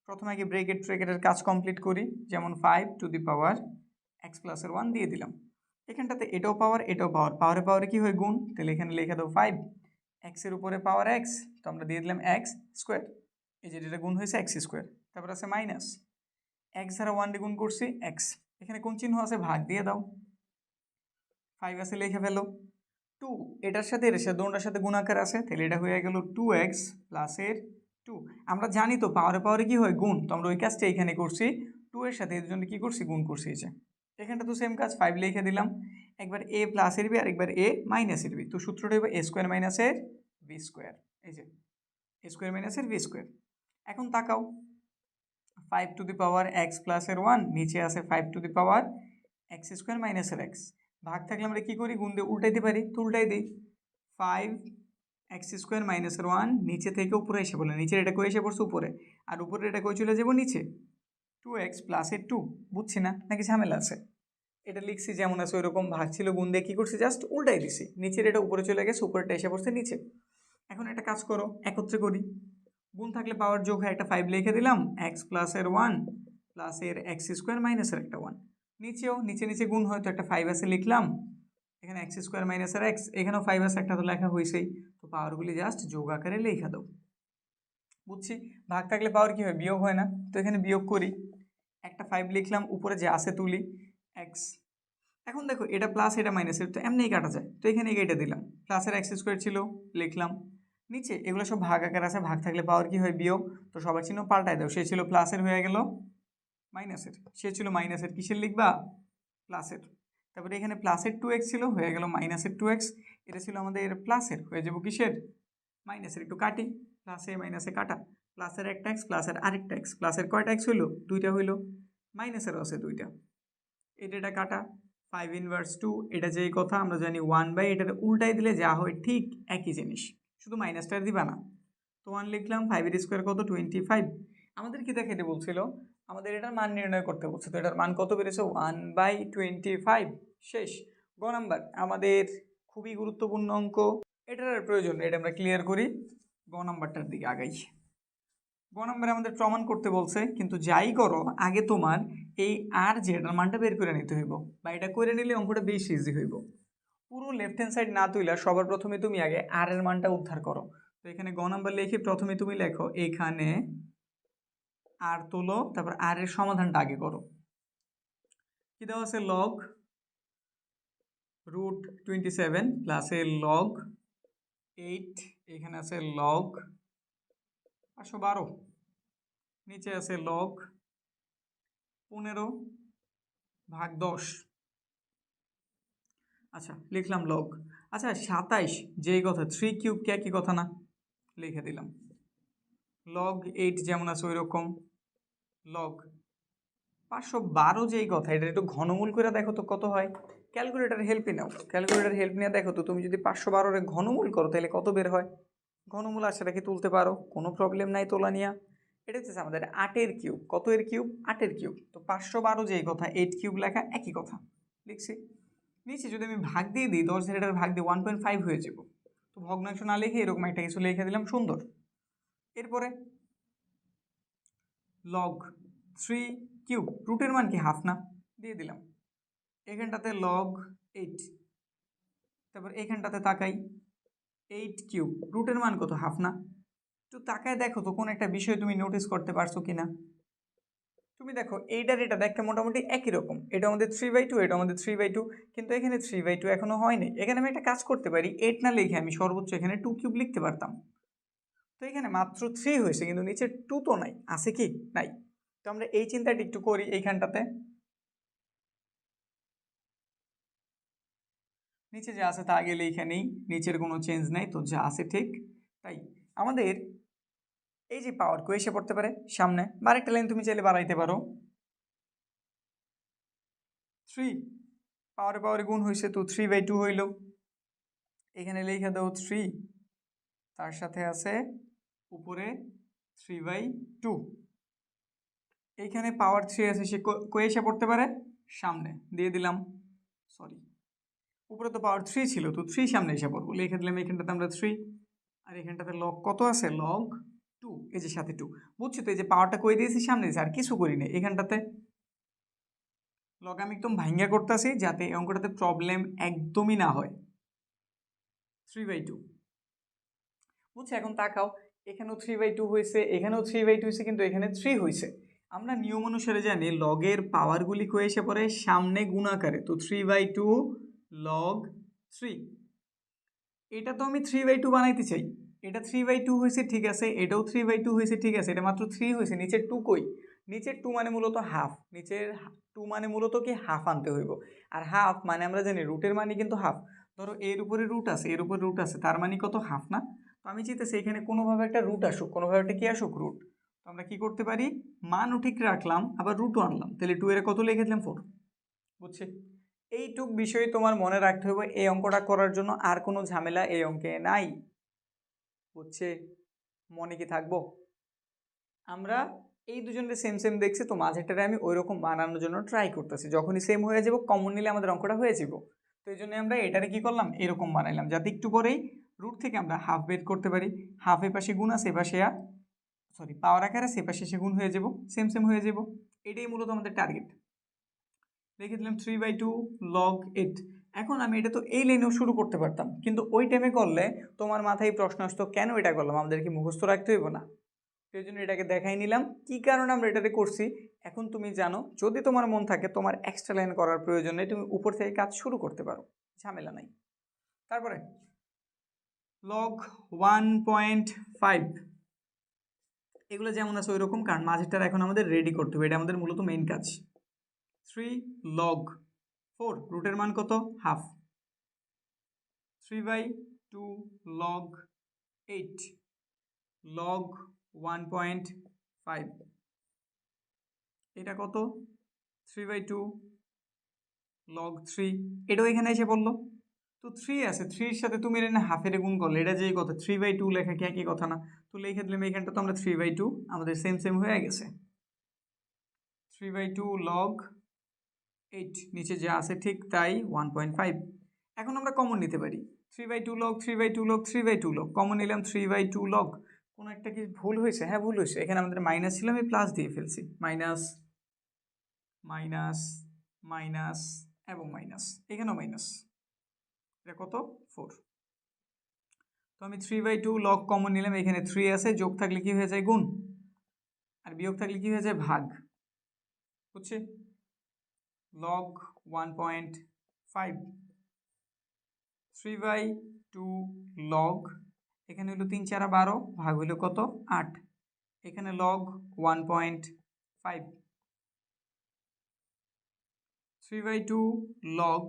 প্রথমে আগে ব্রেকেটের কাজ কমপ্লিট করি, যেমন 5 to the power x+1 দিয়ে দিলাম। এখানটাতে এটাও পাওয়ার এটাও পাওয়ার, পাওয়ারে পাওয়ারে কি হয় গুণ, তাহলে এখানে লিখে দাও 5 এক্সের উপরে পাওয়ার এক্স, তো আমরা দিয়ে দিলাম এক্স স্কোয়ার, এই যে এটা গুণ হয়েছে এক্স স্কোয়ার, তারপর আছে মাইনাস এক্স দ্বারা 1 দিয়ে গুণ করছি এক্স, এখানে কোন চিহ্ন আছে ভাগ দিয়ে দাও, 5 আছে লিখে ফেলো, 2 এটার সাথে এর সাথে দুটোর সাথে গুণাকার আছে, তাহলে এটা হয়ে গেল 2x প্লাসের 2। আমরা জানি তো পাওয়ারে পাওয়ারে কি হয় গুণ, তো আমরা ওই কাজটা এখানে করছি, 2 এর সাথে এর জন্য কি করছি গুণ করছি, এই যে এখানটা তো সেম কাজ, 5 লিখে দিলাম, একবার a প্লাসের বি আর একবার a মাইনাসের বি, তো সূত্রটা হবে a স্কোয়ার মাইনাসের বি স্কোয়ার, এই যে a স্কোয়ার মাইনাসের বি স্কোয়ার। এখন তাকাও 5 to the power x+1 নিচে আছে 5 to the power x square মাইনাসের এক্স, ভাগ থাকলে আমরা কি করি গুণ দিয়ে উল্টাইতে পারি, তো উল্টাই দিই, 5x² - 1 নিচে থেকে উপরে এসে বলে, নিচের এটা কই এসে পড়ছে উপরে, আর উপরে এটা কই চলে যাব নিচে, 2x + 2, বুঝছি না নাকি ঝামেলা আছে, এটা লিখছি যেমন আছে ওইরকম, ভাগ ছিল গুণ দিয়ে কী করছি জাস্ট উল্টাই দিছি, নিচের এটা উপরে চলে গেছে, উপরেটা এসে পড়ছে নিচে। এখন একটা কাজ করো, একত্রে করি, গুণ থাকলে পাওয়ার যোগ হয়, একটা 5 লিখে দিলাম, x+1 প্লাস এর x² - এর একটা 1, নিচেও নিচে নিচে গুণ হয়, তো একটা 5 আছে লিখলাম, এখানে x² - এর x, এখানেও 5 আছে একটা তো লেখা হয়েছেই, তো পাওয়ারগুলি জাস্ট যোগ আকারে লেখা দাও, বুঝছি। ভাগ থাকলে পাওয়ার কি হয় বিয়োগ হয় না, তো এখানে বিয়োগ করি, একটা 5 লিখলাম, উপরে যে আছে তুলি x, এখন দেখো এটা প্লাস এটা মাইনাসের তো এমনিই কাটা যায়, তো এখানে এটা দিলাম, প্লাসের x² ছিল লিখলাম, নিচে এগুলো সব ভাগ আকার আছে, ভাগ থাকলে পাওয়ার কি হয় বিয়োগ, তো সবার চিহ্ন পাল্টাই দাও, সে ছিল প্লাসের হয়ে গেল মাইনাসের, সে ছিল মাইনাসের, কিসের লিখবা প্লাসের, তারপরে এখানে প্লাসের 2x ছিল হয়ে গেল মাইনাসের 2x, এটা ছিল আমাদের প্লাসের, হয়ে যাব কিসের মাইনাসের, একটু কাটি, প্লাসে মাইনাসে কাটা, প্লাসের একটা এক্স প্লাসের আরেকটা এক্স, প্লাসের কয়টা এক্স হইলো দুইটা হইলো, মাইনাসেরও আছে দুইটা, এটা কাটা 5 ইনভার্স 2, এটা যেই কথা আমরা জানি 1/, এটার উল্টাই দিলে যা হয় ঠিক একই জিনিস, শুধু মাইনাসটা দিবা না, তো 1 লিখলাম, 5 এর স্কোয়ার কত 25, আমাদের কি দেখাইতে বলছিল, আমাদের এটার মান নির্ণয় করতে বলছে, তো এটার মান কত বেড়েছে 1/25, শেষ। গ নাম্বার আমাদের খুবই গুরুত্বপূর্ণ অঙ্ক, এটার আর প্রয়োজন নেই, এটা আমরা ক্লিয়ার করি, গ নাম্বারটার দিকে আগাই। গ নাম্বারে আমাদের প্রমাণ করতে বলছে, কিন্তু যাই করো আগে তোমার এই আর জেডার মানটা বের করে নিতে হইব, বা এটা করে নিলে অঙ্কটা বেশি ইজি হইব। পুরো লেফট হ্যান্ড সাইড না তুইলা সবার প্রথমে তুমি আগে আর এর মানটা উদ্ধার করো, তো এখানে গ নাম্বার লিখে প্রথমে তুমি লেখো এখানে আর তোলো, তারপর আর এর সমাধানটা আগে করো, কি দেওয়া আছে লগ √27 প্লাস এর লগ 8, এখানে আছে লগ 512, নিচে আছে লগ 15/10, আচ্ছা লিখলাম লগ, আচ্ছা 27 যেই কথা 3³ কে একই কথা না, লিখে দিলাম, লগ 8 যেমন আছে ওই রকম, লগ 512 যেই কথা, এটা একটু ঘনমূল করে দেখো তো কত হয়, ক্যালকুলেটার হেল্পই নাও, ক্যালকুলেটার হেল্প নিয়ে দেখো তো, তুমি যদি 512 ঘনমূল করো তাহলে কত বের হয়, ঘনমূল আশাটা কি তুলতে পারো, কোনো প্রবলেম নাই তোলা নিয়ে, এটা হচ্ছে আমাদের 8 কত এর কিউব 8 তো 512 যেই কথা 8³ লেখা একই কথা লিখছি, নিচে যদি আমি ভাগ দিয়ে দিই 10 দিয়ে এটার ভাগ দিয়ে 1.5 হয়ে যাব, তো ভগ্নাংশ না লিখে এরকম একটা কিছু লিখে দিলাম সুন্দর, এরপরে লগ 3³ রুটের মান কি হাফ না, দিয়ে দিলাম, এখানটাতে লগ 8, তারপর এখানটাতে তাকাই 8³ রুটের মান কত হাফ না, একটু তাকায় দেখো তো কোন একটা বিষয় তুমি নোটিস করতে পারছো কিনা, তুমি দেখো এইটার এটা দেখতে মোটামুটি একই রকম, এটা আমাদের 3/2, এটা আমাদের 3/2, কিন্তু এখানে 3/2 এখনো হয়নি, এখানে আমি একটা কাজ করতে পারি, 8 না লিখে আমি সর্বোচ্চ এখানে 2³ লিখতে পারতাম, তো এখানে মাত্র 3 হয়েছে কিন্তু নিচে 2 তো নাই, আছে কি নাই, তো আমরা এই চিন্তাটা একটু করি, এইখানটাতে নিচে যা আছে তা আগে লিখে নেই, নিচের কোনো চেঞ্জ নাই, তো যা আছে ঠিক তাই, আমাদের এই যে পাওয়ার কো এসে পড়তে পারে সামনে, বা আরেকটা লাইন তুমি চাইলে বাড়াইতে পারো, 3 পাওয়ারে পাওয়ারে গুণ হয়েছে, তো 3/2 হইল, এখানে লিখে দাও 3, তার সাথে আছে উপরে 3/2, এইখানে পাওয়ার 3 আছে, সে কই এসে পড়তে পারে সামনে, দিয়ে দিলাম, সরি উপরে তো পাওয়ার 3 ছিল, তো 3 সামনে এসে পড়বো, লিখে দিলাম এখানটাতে আমরা 3, আর এখানটাতে লগ কত আছে, লগ 2, এই যে সাথে 2। বুঝছো তো, এই যে পাওয়ারটা কই দিয়েছি, সামনে দিয়েছি, আর কিছু করি না এখানটাতে। লগ আমি একদম ভাঙ্গা করতেছি যাতে এই অঙ্কটাতে প্রবলেম একদমই না হয়। 3/2, বুঝছো? এখন তাকাও, এখানেও 3/2 হয়েছে, এখানেও 3/2 হয়েছে, কিন্তু এখানে 3 হয়েছে। আমরা নিয়ম অনুসারে জানি লগের পাওয়ারগুলি কয়ে এসে পড়ে সামনে গুণাকারে, তো 3/2 লগ 3। এটা তো আমি 3/2 বানাইতে চাই, এটা 3/2 হয়েছে, ঠিক আছে, এটাও 3/2 হয়েছে, ঠিক আছে, এটা মাত্র 3 হয়েছে, নিচের 2 কই? নিচের 2 মানে মূলত হাফ, নিচের 2 মানে মূলত কি হাফ আনতে হইব। আর হাফ মানে আমরা জানি রুটের মানে কিন্তু হাফ। ধরো এর উপরে রুট আছে, এর উপরে রুট আছে, তার মানে কত, হাফ না? তো আমি চাইতেছি এখানে কোনোভাবে একটা রুট আসুক, কোনোভাবে একটা কি আসুক, রুট। তো আমরা কি করতে পারি, মানও ঠিক রাখলাম, আবার রুটও আনলাম, তাহলে 2 এর কত লিখে দিলাম, 4। বুঝছি? এইটুক বিষয় তোমার মনে রাখতে হবে এই অঙ্কটা করার জন্য, আর কোনো ঝামেলা এই অঙ্কে নাই। বুঝছে? মনে কি থাকবো? আমরা এই দুজনকে সেম সেম দেখছি, তো মাঝেরটারে আমি ওই রকম বানানোর জন্য ট্রাই করতেছি, যখনই সেম হয়ে যাব কমন নিলে আমাদের অঙ্কটা হয়ে যাব। তো এই জন্য আমরা এটারে কি করলাম, এরকম বানাইলাম যাতে একটু পরেই রুট থেকে আমরা হাফ বের করতে পারি। হাফ এ পাশে গুণ আছে, এ পাশে পাওয়ার আকারে সে পাশে সে গুণ হয়ে যাব, সেম সেম হয়ে যাব। এটাই মূলত আমাদের টার্গেট। লিখে দিলাম 3/2 লগ 8। এখন আমি এটা তো এই লাইনেও শুরু করতে পারতাম, কিন্তু ওই টাইমে করলে তোমার মাথায় প্রশ্ন আসতো কেন এটা করলাম, আমাদের কি মুখস্থ রাখতে হইব না? সেই জন্য এটাকে দেখাই নিলাম কি কারণে আমরা এটাতে করছি। এখন তুমি জানো, যদি তোমার মন থাকে তোমার এক্সট্রা লাইন করার প্রয়োজন নেই, তুমি উপর থেকে কাজ শুরু করতে পারো, ঝামেলা নাই। তারপরে লগ 1.5, এগুলো যেমন আছে ওই রকম, কারণ মাঝেরটা এখন আমাদের রেডি করতে হবে, এটা আমাদের মূলত মেইন কাজ। 3 লগ 4, রুটের মান কত, হাফ। 3/2 লগ 8 লগ 1.5, এটা কত, 3/2 লগ 3, এটাও এখানে এসে পড়লো। তো 3 আছে, 3 এর সাথে তুমি এখানে হাফের গুণ করলে, এটা যেই কথা 3/2 লেখা কি একই কথা না? তো লিখে দিলাম এখানটা তো আমরা 3/2, আমাদের সেম সেম হয়ে গেছে। 3/2 লগ 8, নিচে যা আছে ঠিক তাই 1.5। এখন আমরা কমন নিতে পারি, 3/2 লগ 3/2 লগ 3/2 লগ, কমন নিলাম 3/2 লগ। কোনো একটা কি ভুল হয়েছে? হ্যাঁ ভুল হয়েছে, এখানে আমাদের মাইনাস ছিল, আমি প্লাস দিয়ে ফেলছি, মাইনাস মাইনাস মাইনাস এবং মাইনাস, এখানেও মাইনাস, এটা কত, 4। তো আমি 3/2 লগ কমন নিলাম, এখানে 3 আছে, যোগ থাকলে কি হয়ে যায়, গুণ, আর বিয়োগ থাকলে কি হয়ে যায়, ভাগ। বুঝছি? লগ 1.5, 3/2 লগ, এখানে হলো 3 4 12, ভাগ হইলো কত, 8, এখানে লগ 1.5, 3/2 লগ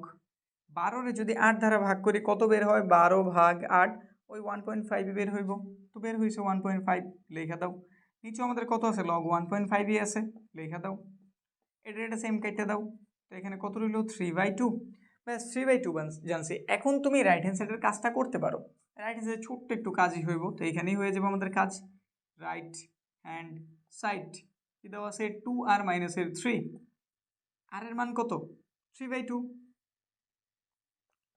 12 যদি 8 দ্বারা ভাগ করি কত বের হয়, 12 ভাগ 8, ওই 1.5 বের হইব। তো বের হয়েছে 1.5, লেখা দাও। নিচে আমাদের কত আছে, লগ 1.5ই আছে, লেখা দাও। এটা সেম কেটে দাও, তো এখানে কত রইল, 3/2। ব্যাস 3/2 জানছি। এখন তুমি রাইট হ্যান্ড সাইডের কাজটা করতে পারো, রাইট হ্যান্ড সাইডে ছোট্ট একটু কাজই হইব, তো এখানেই হয়ে যাবে আমাদের কাজ। রাইট হ্যান্ড সাইড কি দেওয়া আছে, 2 আর মাইনাসের 3, আর এর মান কত, 3/2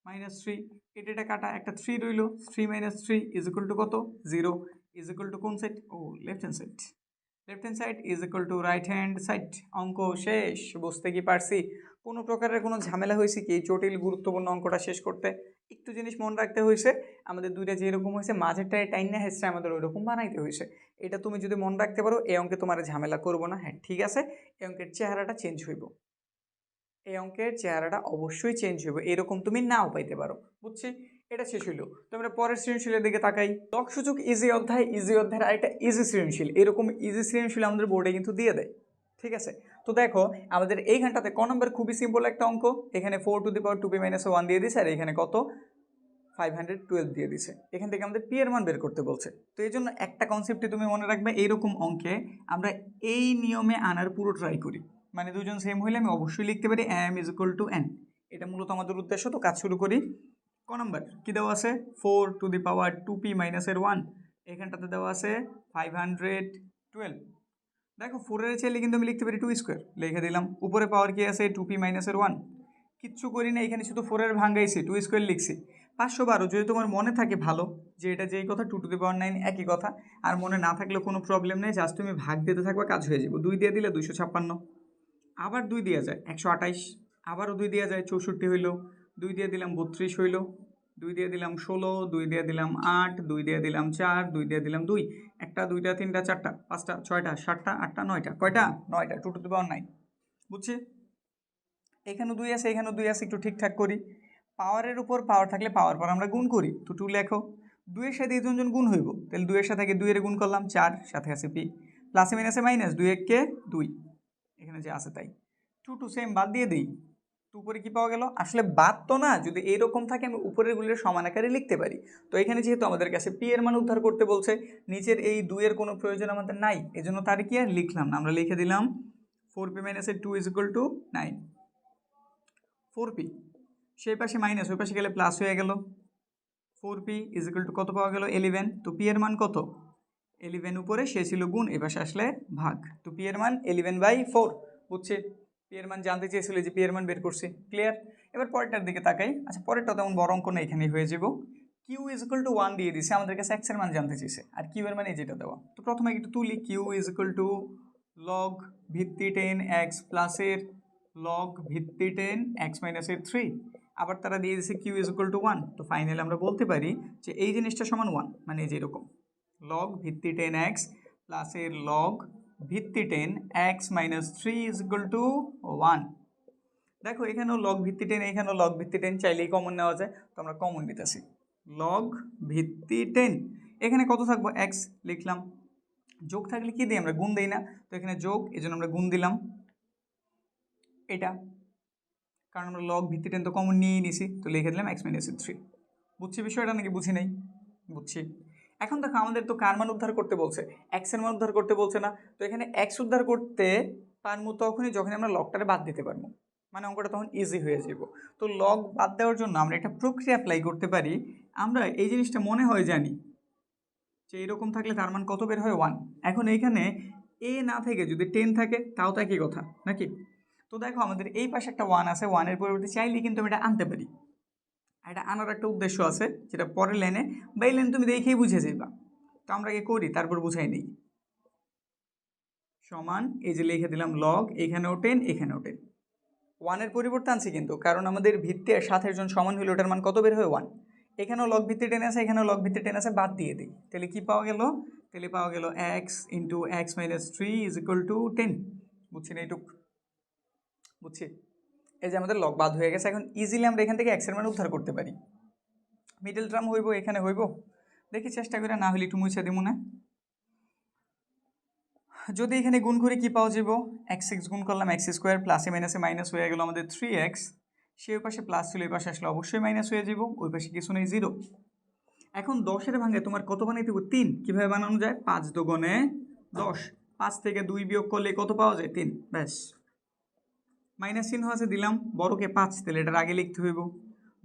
মাইনাস 3, এটা কাটা, একটা 3 রইল, 3 - 3 ইজ ইকুয়াল টু কত, 0, ইজ ইকুয়াল টু কোন সাইড, ও left hand side, left hand side is equal to right hand side. অঙ্ক শেষ। বুঝতে কি পারছি? কোনো প্রকারের কোনো ঝামেলা হয়েছে কি এই জটিল গুরুত্বপূর্ণ অঙ্কটা শেষ করতে? একটু জিনিস মনে রাখতে হয়েছে, আমাদের দুইটা যেরকম হয়েছে মাঝেরটায় টাইনা হেসটা আমাদের ওই রকম বানাইতে হয়েছে। এটা তুমি যদি মনে রাখতে পারো এই অঙ্কে তোমার ঝামেলা করবো না। হ্যাঁ ঠিক আছে, এই অঙ্কের চেহারাটা চেঞ্জ হইব, এই অঙ্কের চেহারাটা অবশ্যই চেঞ্জ হবে, এরকম তুমি নাও পাইতে পারো। বুঝছি? এটা শেষ হইলো। তো আমরা পরের সৃজনশীলের দিকে তাকাই। লগ সূচক ইজি অধ্যায়, ইজি অধ্যায়ের আরেকটা ইজি সৃজনশীল, এরকম ইজি সৃজনশীল আমাদের বোর্ডে কিন্তু দিয়ে দেয়। ঠিক আছে, তো দেখো আমাদের এইখানটাতে ক নম্বর খুবই সিম্পল একটা অঙ্ক, এখানে 4 - 2p - 1 দিয়ে দিছে, আর এখানে কত 512 দিয়ে দিছে। এখান থেকে আমাদের পি এর মান বের করতে বলছে। তো এই জন্য একটা কনসেপ্টে তুমি মনে রাখবে, এইরকম অঙ্কে আমরা এই নিয়মে আনার পুরো ট্রাই করি, মানে দুজন সেম হইলে আমি অবশ্যই লিখতে পারি m = n, এটা মূলত আমাদের উদ্দেশ্য। তো কাজ শুরু করি। ক নাম্বার কি দেওয়া আছে, 4 - 2p - 1, এখানটাতে দেওয়া আছে 512। দেখো 4 এর চাইলে কিন্তু আমি লিখতে পারি 2 স্কোয়ার, লিখে দিলাম। উপরে পাওয়ার কি আছে, 2p - 1, কিচ্ছু করি না, এখানে শুধু 4 ভাঙ্গাইছি, 2 স্কোয়ার লিখছি। 512 যদি তোমার মনে থাকে ভালো যে এটা যেই কথা 2 টু দি পাওয়ার 9 একই কথা, আর মনে না থাকলেও কোনো প্রবলেম নেই, জাস্ট তুমি ভাগ দিতে থাকবে, কাজ হয়ে যাবে। 2 দিয়ে দিলে 256, আবার 2 দেওয়া যায় 128, আবারও 2 দেওয়া যায় 64 হইল, 2 দিয়ে দিলাম 32 হইল, 2 দিয়ে দিলাম 16, 2 দিয়ে দিলাম 8, 2 দিয়ে দিলাম 4, 2 দিয়ে দিলাম 2, 1টা 2টা 3টা 4টা 5টা 6টা 7টা 8টা 9টা, কয়টা 9টা, 2 টু দি পাওয়ার 9। বুঝছি? এখানেও 2 আছে, এখানেও 2 আছে, একটু ঠিকঠাক করি। পাওয়ারের উপর পাওয়ার থাকলে পাওয়ার পর আমরা গুণ করি, তো 2 লেখো। 2 এর সাথে এই দুজন গুণ হইব, তাহলে 2 এর সাথে 2 এর গুণ করলাম 4, সাথে আছে পি, প্লাসে মাইনাসে মাইনাস, 2 1 কে 2, এখানে যে আছে তাই। 2 2 সেম, বাদ দিয়ে দিই। তো উপরে কি পাওয়া গেল? আসলে বাদ তো না, যদি এইরকম থাকে আমি উপরের গুলির সমান আকারে লিখতে পারি। তো এখানে যেহেতু আমাদের কাছে পি এর মান উদ্ধার করতে বলছে, নিচের এই 2 এর কোনো প্রয়োজন আমাদের নাই, এজন্য তার কি আর লিখলাম না, আমরা লিখে দিলাম 4p - 2 = 9। 4p সেই পাশে মাইনাস, ওই পাশে গেলে প্লাস হয়ে গেল। 4p = কত পাওয়া গেল? 11। তো পি এর মান কত? 11 উপরে সে ছিল গুণ, এ পাশে আসলে ভাগ। তো পি এর মান 11/4। বুঝছি? পি এর মান জানতে চেয়েছিল, যে পি এর মান বের করছি। ক্লিয়ার? এবার পরেরটার দিকে তাকাই। আচ্ছা, পরেরটা তেমন বড় অঙ্ক না, এখানেই হয়ে যাব। কিউ = 1 দিয়ে দিছে, আমাদের কাছে এক্স এর মান জানতে চেয়েছে, আর কিউ এর মানে যেটা দেওয়া। তো প্রথমে একটু তুলি, কিউ = log ভিত্তি 10x প্লাসের log ভিত্তি 10x - 3। আবার তারা দিয়ে দিয়েছে কিউ = 1। তো ফাইনালি আমরা বলতে পারি যে এই জিনিসটা সমান 1, মানে এই যে এরকম log ভিত্তি 10x প্লাসের log ভিত্তি 10x - 3 = 1। দেখো এখানেও log ভিত্তি 10, এখানেও log ভিত্তি 10, চাইলেই কমন নেওয়া যায়, তো আমরা কমন নিতেছি log ভিত্তি 10। এখানে কত থাকবো? x লিখলাম। যোগ থাকলে কি দিই আমরা? গুণ দিই না? তো এখানে যোগ, এজন্য আমরা গুণ দিলাম এটা, কারণ আমরা log ভিত্তি 10 তো কমন নিয়েই নিছি, তো লিখে দিলাম x - 3। বুঝছি বিষয়টা নাকি বুঝি নাই? বুঝছি। এখন দেখো আমাদের তো কার মান উদ্ধার করতে বলছে? x এর মান উদ্ধার করতে বলছে না? তো এখানে x উদ্ধার করতে পারবো তখনই যখন আমরা লগটারে বাদ দিতে পারবো, মানে অঙ্কটা তখন ইজি হয়ে যাব। তো লগ বাদ দেওয়ার জন্য আমরা একটা প্রক্রিয়া অ্যাপ্লাই করতে পারি। আমরা এই জিনিসটা মনে হয় জানি যে এরকম থাকলে তার মান কত বের হয়? 1। এখন এইখানে এ না থেকে যদি 10 থাকে তাও তো একই কথা নাকি? তো দেখো আমাদের এই পাশে একটা 1 আছে, 1 এর পরিবর্তে চাইলে কিন্তু আমি এটা আনতে পারি। এটা আনার একটা উদ্দেশ্য আছে, যেটা পরের লাইনে বা এই লাইন তুমি দেখেই বুঝে যাবা। তো আমরা কি করি, তারপর বুঝাই নেই। সমান, এই যে লিখে দিলাম লগ, এখানেও 10 এখানেও 10। 1 এর পরিবর্তে আনছি কিন্তু, কারণ আমাদের ভিত্তি আর সাথের জন সমান হলে ওটার মান কত বের হয়? 1। এখানেও লগ ভিত্তি 10 আছে, এখানেও লগ ভিত্তি 10 আছে, বাদ দিয়ে দিই, তাহলে কি পাওয়া গেল? তাহলে পাওয়া গেল x × x - 3 = 10। বুঝছি না এইটুক? বুঝছি। এই যে আমাদের লগ বাদ হয়ে গেছে, এখন ইজিলি আমরা এখান থেকে x এর মান উদ্ধার করতে পারি। মিডল টার্ম হইব, এখানে হইব, দেখি চেষ্টা করে, না হলে একটু মুছে দিব না। যদি এখানে গুণ করে কি পাওয়া যাব? x6 গুণ করলাম x² প্লাসে মাইনাসে মাইনাস হয়ে গেল আমাদের 3x। সেই পাশে প্লাস ছিল, এই পাশে আসলে অবশ্যই মাইনাস হয়ে যাব, ওই পাশে কিছু নেই, 0। এখন 10-এর ভাঙে তোমার কত বানাইতে হবে? 3। কীভাবে বানানো যায়? 5 × 10। 5 থেকে 2 বিয়োগ করলে কত পাওয়া যায়? 3। ব্যাস, মাইনাস চিহ্ন আছে, দিলাম বড়কে 5, তাহলে এটার আগে লিখতে হইব।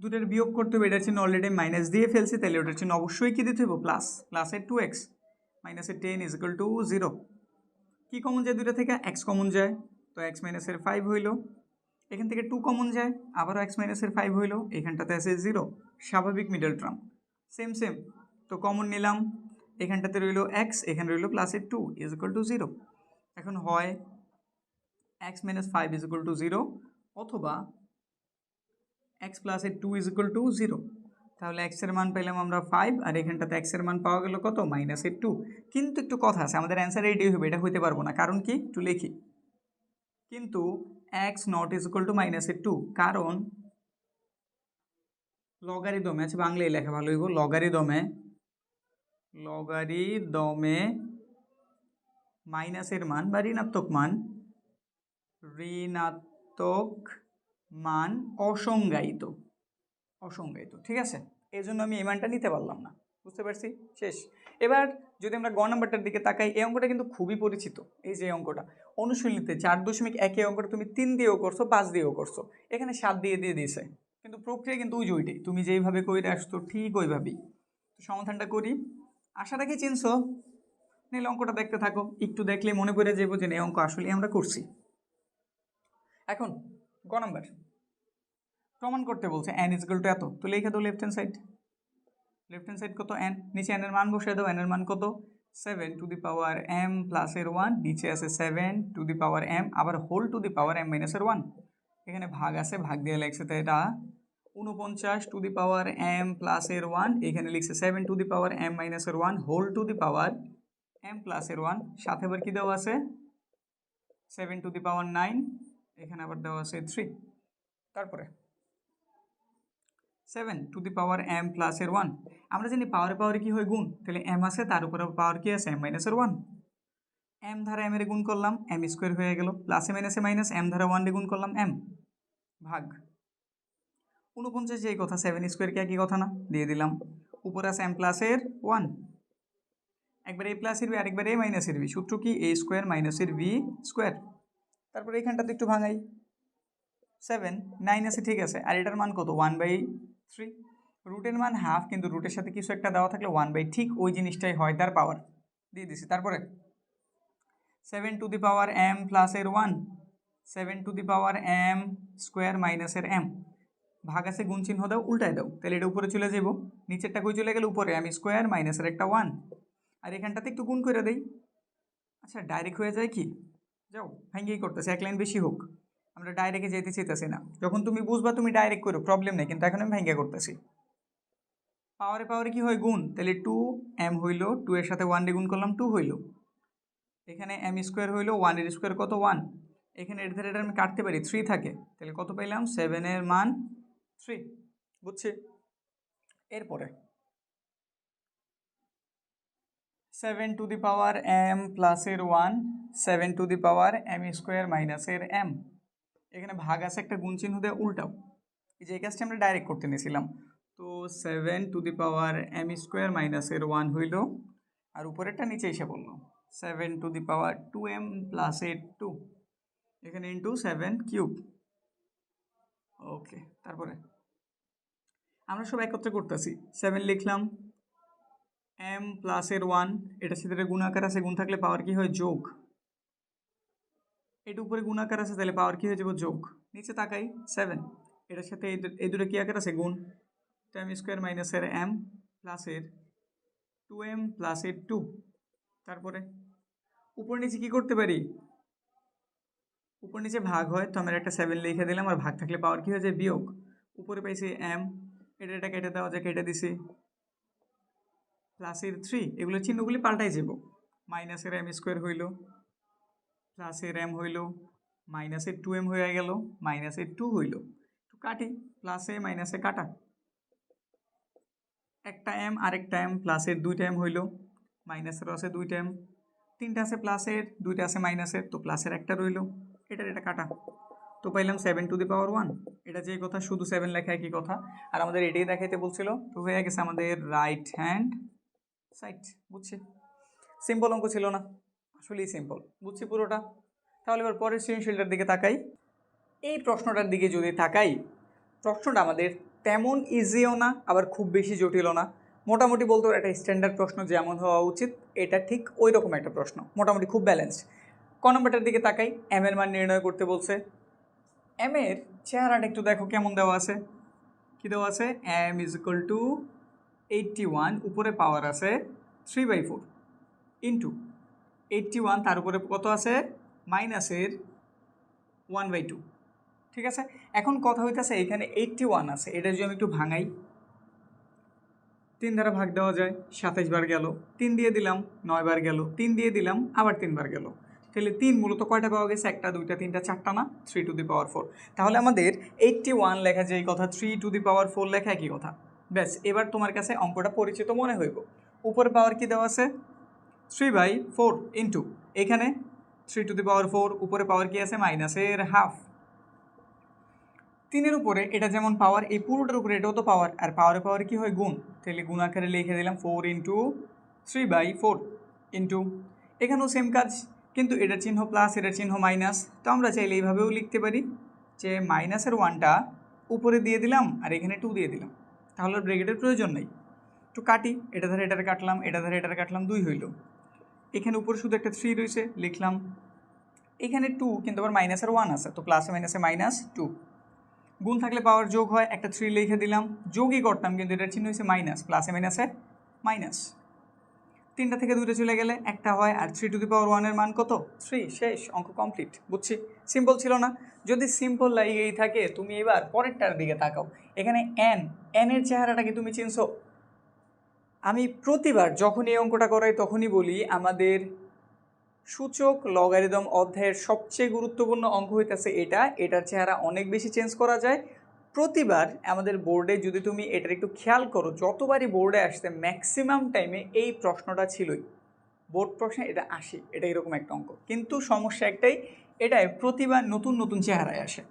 দুটোর বিয়োগ করতে হবে, এটার চিহ্ন অলরেডি মাইনাস দিয়ে ফেলছি, তাহলে ওটার চিহ্ন অবশ্যই কি দিতে হইব? প্লাস। প্লাসের 2x - 10 = 0। কি কমন যায় দুইটা থেকে? x কমন যায়, তো x - 5 হইল। এখান থেকে 2 কমন যায়, আবারও x - 5 হইল, এখানটাতে আছে 0, স্বাভাবিক মিডল টার্ম, সেম সেম। তো কমন নিলাম, এখানটাতে রইল x, এখানে রইল প্লাসের 2 = 0। এখন হয় x - 5 = 0 অথবা x + 2 = 0। তাহলে x এর মান পেলাম আমরা 5, আর এখানটাতে x এর মান পাওয়া গেল কত? -2। কিন্তু একটু কথা আছে, আমাদের অ্যান্সার এইটাই হবে, এটা হইতে পারবো না। কারণ কি? একটু লিখি। কিন্তু x not = -2, কারণ লগারিদমে, আচ্ছা বাংলায় লেখা ভালো হইব, লগারিদমে মাইনাসের মান বা ঋণাত্মক মান অসংজ্ঞায়িত। ঠিক আছে? এই জন্য আমি এই মানটা নিতে পারলাম না। বুঝতে পারছি? শেষ। এবার যদি আমরা গ নাম্বারটার দিকে তাকাই, এই অঙ্কটা কিন্তু খুবই পরিচিত। এই যে অঙ্কটা অনুশীলনীতে 4.1 অঙ্কটা তুমি 3 দিয়েও করছো, 5 দিয়েও করছো, এখানে 7 দিয়ে দিয়েছে, কিন্তু প্রক্রিয়া কিন্তু ওইটাই, তুমি যেইভাবে কইরে আসতো ঠিক ওইভাবেই। তো সমাধানটা করি, আশা রাখি চিনছো। নিলে অঙ্কটা দেখতে থাকো, একটু দেখলে মনে পড়ে যাবো যে এই অঙ্ক আসলে আমরা করছি। এখন গ নাম্বার, প্রমাণ করতে বলছে n ইকুয়াল টু এত, তো লিখে দাও লেফট হ্যান্ড সাইড কত n, নিচে n এর মান বসিয়ে দাও, n এর মান কত 7 to the power m plus এর 1, নিচে আছে 7 টু দি পাওয়ার m আবার whole to the power m minus এর 1, এখানে ভাগ আছে ভাগ দিয়ে লিখছে, তো এটা 49 to the power m plus এর 1, এখানে লিখছে 7 to the power m minus এর 1 whole to the power m plus এর 1, সাথে আবার কি দেওয়া আছে 7 টু দি পাওয়ার 9, এখানে আবার দেওয়া আছে 3, তারপরে 7 to the power m plus এর 1, আমরা জানি পাওয়ারে কি হয় গুণ, তাহলে m আছে তার উপরে পাওয়ার কি আছে m মাইনাস এর 1, m ধারা m এর গুণ করলাম m স্কোয়ার হয়ে গেল, প্লাসে মাইনাসে মাইনাস m ধারা 1 এর গুণ করলাম m ভাগ 49, যেই কথা 7 স্কোয়ার কি একই কথা না, দিয়ে দিলাম, উপরে আছে m প্লাস এর 1, একবার a প্লাসের বি আরেকবার a মাইনাসের বি, সূত্র কি a স্কোয়ার মাইনাসের বি স্কোয়ার, তারপরে এখানটাতে একটু ভাঙাই 7 9 আছে ঠিক আছে, আর এটার মান কত 1/3, রুটের মান হাফ কিন্তু রুটের সাথে কিছু একটা দেওয়া থাকলে 1/, ঠিক ওই জিনিসটাই হয় তার পাওয়ার দিয়ে দিছি, তারপরে 7 to the power m plus এর 1, 7 to the power m square মাইনাসের m, ভাগ আছে গুণ চিহ্ন দাও উল্টায় দাও, তাহলে এটা উপরে চলে যাব, নিচেরটা কই চলে গেল উপরে m স্কোয়ার মাইনাসের একটা 1, আর এখানটাতে একটু গুণ করে দেই, আচ্ছা ডাইরেক্ট হয়ে যায় কি, যাও ভাঙ্গেই করতেছে, এক লাইন বেশি হোক, আমরা ডাইরেক্টে যেতে চাইতেছি না, যখন তুমি বুঝবা তুমি ডাইরেক্ট করো প্রবলেম নেই, কিন্তু এখন আমি ভাঙ্গা করতেছি, পাওয়ারে কি হয় গুণ, তাহলে 2m হইল, 2 এর সাথে 1 দিয়ে গুণ করলাম 2 হইল, এখানে m স্কোয়ার হইল 1 এর স্কোয়ার কত 1, এখানে এর ধারে এটা আমি কাটতে পারি 3 থাকে, তাহলে কত পাইলাম 7 এর মান 3, বুঝছি, এরপরে 7 to the power m plus এর 1, 7 to the power m square মাইনাসের m, এখানে ভাগ আছে একটা গুণ চিহ্ন দিয়ে উল্টাও, এই যে এই কাজটা আমরা ডাইরেক্ট করতে নিয়েছিলাম, তো 7 to the power m square মাইনাসের 1 হইল, আর উপরেরটা নিচে এসে বললো 7 to the power 2m plus এর 2, এখানে ইন্টু 7 কিউব, ওকে, তারপরে আমরা সব একত্রে করতেছি, 7 লিখলাম, m প্লাস এর 1, এটার সাথে গুণ আকার আছে, গুণ থাকলে পাওয়ার কি হয় যোগ, এটা উপরে গুণ আকার আছে তাহলে পাওয়ার কি হয়ে যাবে যোগ, নিচে তাকাই 7, এটার সাথে এই দুটো কি আকার আছে গুণ, m স্কোয়ার মাইনাসের m প্লাস এর 2m প্লাস এর 2, তারপরে উপর নিচে কি করতে পারি, উপর নিচে ভাগ হয় তো আমরা একটা 7 লিখে দিলাম, আর ভাগ থাকলে পাওয়ার কি হয়ে যায় বিয়োগ, উপরে পাইছি m, এটা কেটে দেওয়া যায়, কেটে দিছি, প্লাসের 3, এগুলো চিহ্নগুলি পাল্টাই যাব, মাইনাসের m স্কোয়ার হইল, প্লাসের m হইল, মাইনাসের 2m হয়ে গেল, মাইনাসের 2 হইল, একটু কাটি, প্লাসে মাইনাসে কাটা, একটা m আরেকটা m, প্লাসের 2টা m হইল, মাইনাসেরও আছে 2টা m, 3টা আছে প্লাসের 2টা আছে মাইনাসের, তো প্লাসের একটা রইল, এটা কাটা, তো পাইলাম 7 টু দি পাওয়ার 1, এটা যে কথা শুধু 7 লেখা একই কথা, আর আমাদের এটাই দেখাইতে বলছিল, তো হয়ে গেছে আমাদের রাইট হ্যান্ড সাইড, বুঝছি, সিম্পল অঙ্ক ছিল না, আসলেই সিম্পল, বুঝছি পুরোটা, তাহলে এবার পরের সৃজনশীলটার দিকে তাকাই, এই প্রশ্নটার দিকে যদি তাকাই, প্রশ্নটা আমাদের তেমন ইজিও না আবার খুব বেশি জটিলও না, মোটামুটি বলতে একটা স্ট্যান্ডার্ড প্রশ্ন যেমন হওয়া উচিত এটা ঠিক ওই রকম একটা প্রশ্ন, মোটামুটি খুব ব্যালেন্সড। ক নম্বরটার দিকে তাকাই, m এর মান নির্ণয় করতে বলছে, m এর চেহারাটা একটু দেখো কেমন দেওয়া আছে, কি দেওয়া আছে m ইজ ইকুয়াল টু 81, উপরে পাওয়ার আছে 3/4 ইন্টু 81, তার উপরে কত আছে মাইনাসের 1/2, ঠিক আছে, এখন কথা হইতেছে এখানে 81 আছে, এটা যদি আমি একটু ভাঙাই, 3 দ্বারা ভাগ দেওয়া যায়, 27 বার গেল, 3 দিয়ে দিলাম 9 বার গেল, 3 দিয়ে দিলাম আবার 3 বার গেল, তাহলে 3 মূলত কয়টা পাওয়া গেছে, একটা দুইটা তিনটা চারটা না, 3 টু দি পাওয়ার 4, তাহলে আমাদের 81 লেখা যেই কথা 3 টু দি পাওয়ার 4 লেখা একই কথা, ব্যাস এবার তোমার কাছে অঙ্কটা পরিচিত মনে হইব, উপরে পাওয়ার কি দেওয়া আছে 3/4 ইন্টু এখানে 3 টু দি পাওয়ার 4, উপরে পাওয়ার কি আছে মাইনাসের হাফ, 3-এর উপরে এটা যেমন পাওয়ার, এই পুরোটার উপরে এটাও তো পাওয়ার, আর পাওয়ারে কি হয় গুণ, তাহলে গুণ আকারে লিখে দিলাম 4 ইন্টু 3/4 ইন্টু, এখানেও সেম কাজ, কিন্তু এটার চিহ্ন প্লাস এটার চিহ্ন মাইনাস, তো আমরা চাইলে এইভাবেও লিখতে পারি যে মাইনাসের 1টা উপরে দিয়ে দিলাম আর এখানে 2 দিয়ে দিলাম, তাহলে ব্র্যাকেটের প্রয়োজন নেই, একটু কাটি, এটা ধরে এটার কাটলাম, এটা ধরে এটার কাটলাম, 2 হইল, এখানে উপরে শুধু একটা 3 রয়েছে লিখলাম, এখানে 2 কিন্তু আবার মাইনাসের 1 আছে, তো প্লাসে মাইনাসে -2, গুণ থাকলে পাওয়ার যোগ হয়, একটা 3 লিখে দিলাম, যোগই করতাম কিন্তু এটার চিহ্ন হয়েছে মাইনাস, প্লাসে মাইনাসে মাইনাস। 3টা থেকে 2টা চলে গেলে একটা হয়, আর 3^1 এর মান কত? 3। শেষ, অঙ্ক কমপ্লিট। বুঝছি, সিম্পল ছিল না? যদি সিম্পল লাগেই থাকে তুমি এবার পরেরটার দিকে তাকাও। এখানে এন এর চেহারাটা কি তুমি চিনছো? আমি প্রতিবার যখন এই অঙ্কটা করাই তখনই বলি আমাদের সূচক লগারিদম অধ্যায়ের সবচেয়ে গুরুত্বপূর্ণ অঙ্ক হইতেছে এটার চেহারা অনেক বেশি চেঞ্জ করা যায়। প্রতিবার আমাদের বোর্ডে যদি তুমি এটার একটু খেয়াল করো, যতবারই বোর্ডে আসছে ম্যাক্সিমাম টাইমে এই প্রশ্নটা ছিলই, বোর্ড প্রশ্নে এটা আসে, এটা এরকম একটা অঙ্ক। কিন্তু সমস্যা একটাই, এটায় প্রতিবার নতুন নতুন চেহারায় আসে।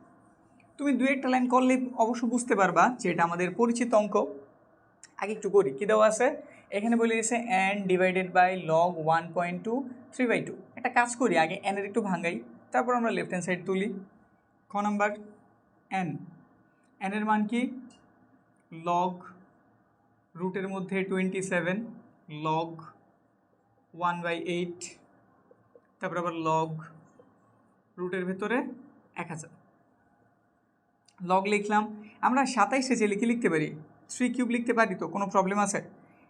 তুমি দু একটা লাইন করলে অবশ্য বুঝতে পারবা যে এটা আমাদের পরিচিত অঙ্ক। আগে একটু করি, কী দেওয়া আছে এখানে বলে দিয়েছে n ডিভাইডেড বাই log 1.2 3/2। একটা কাজ করি, আগে এনের একটু ভাঙাই, তারপর আমরা লেফট হ্যান্ড সাইড তুলি। খ নাম্বার এনের মান কি? log রুটের মধ্যে 27, log 1/8, তারপর আবার log রুটের ভেতরে 1000। লগ লিখলাম, আমরা 27 চেয়ে লিখতে পারি, 3³ লিখতে পারি, তো কোনো প্রবলেম আছে?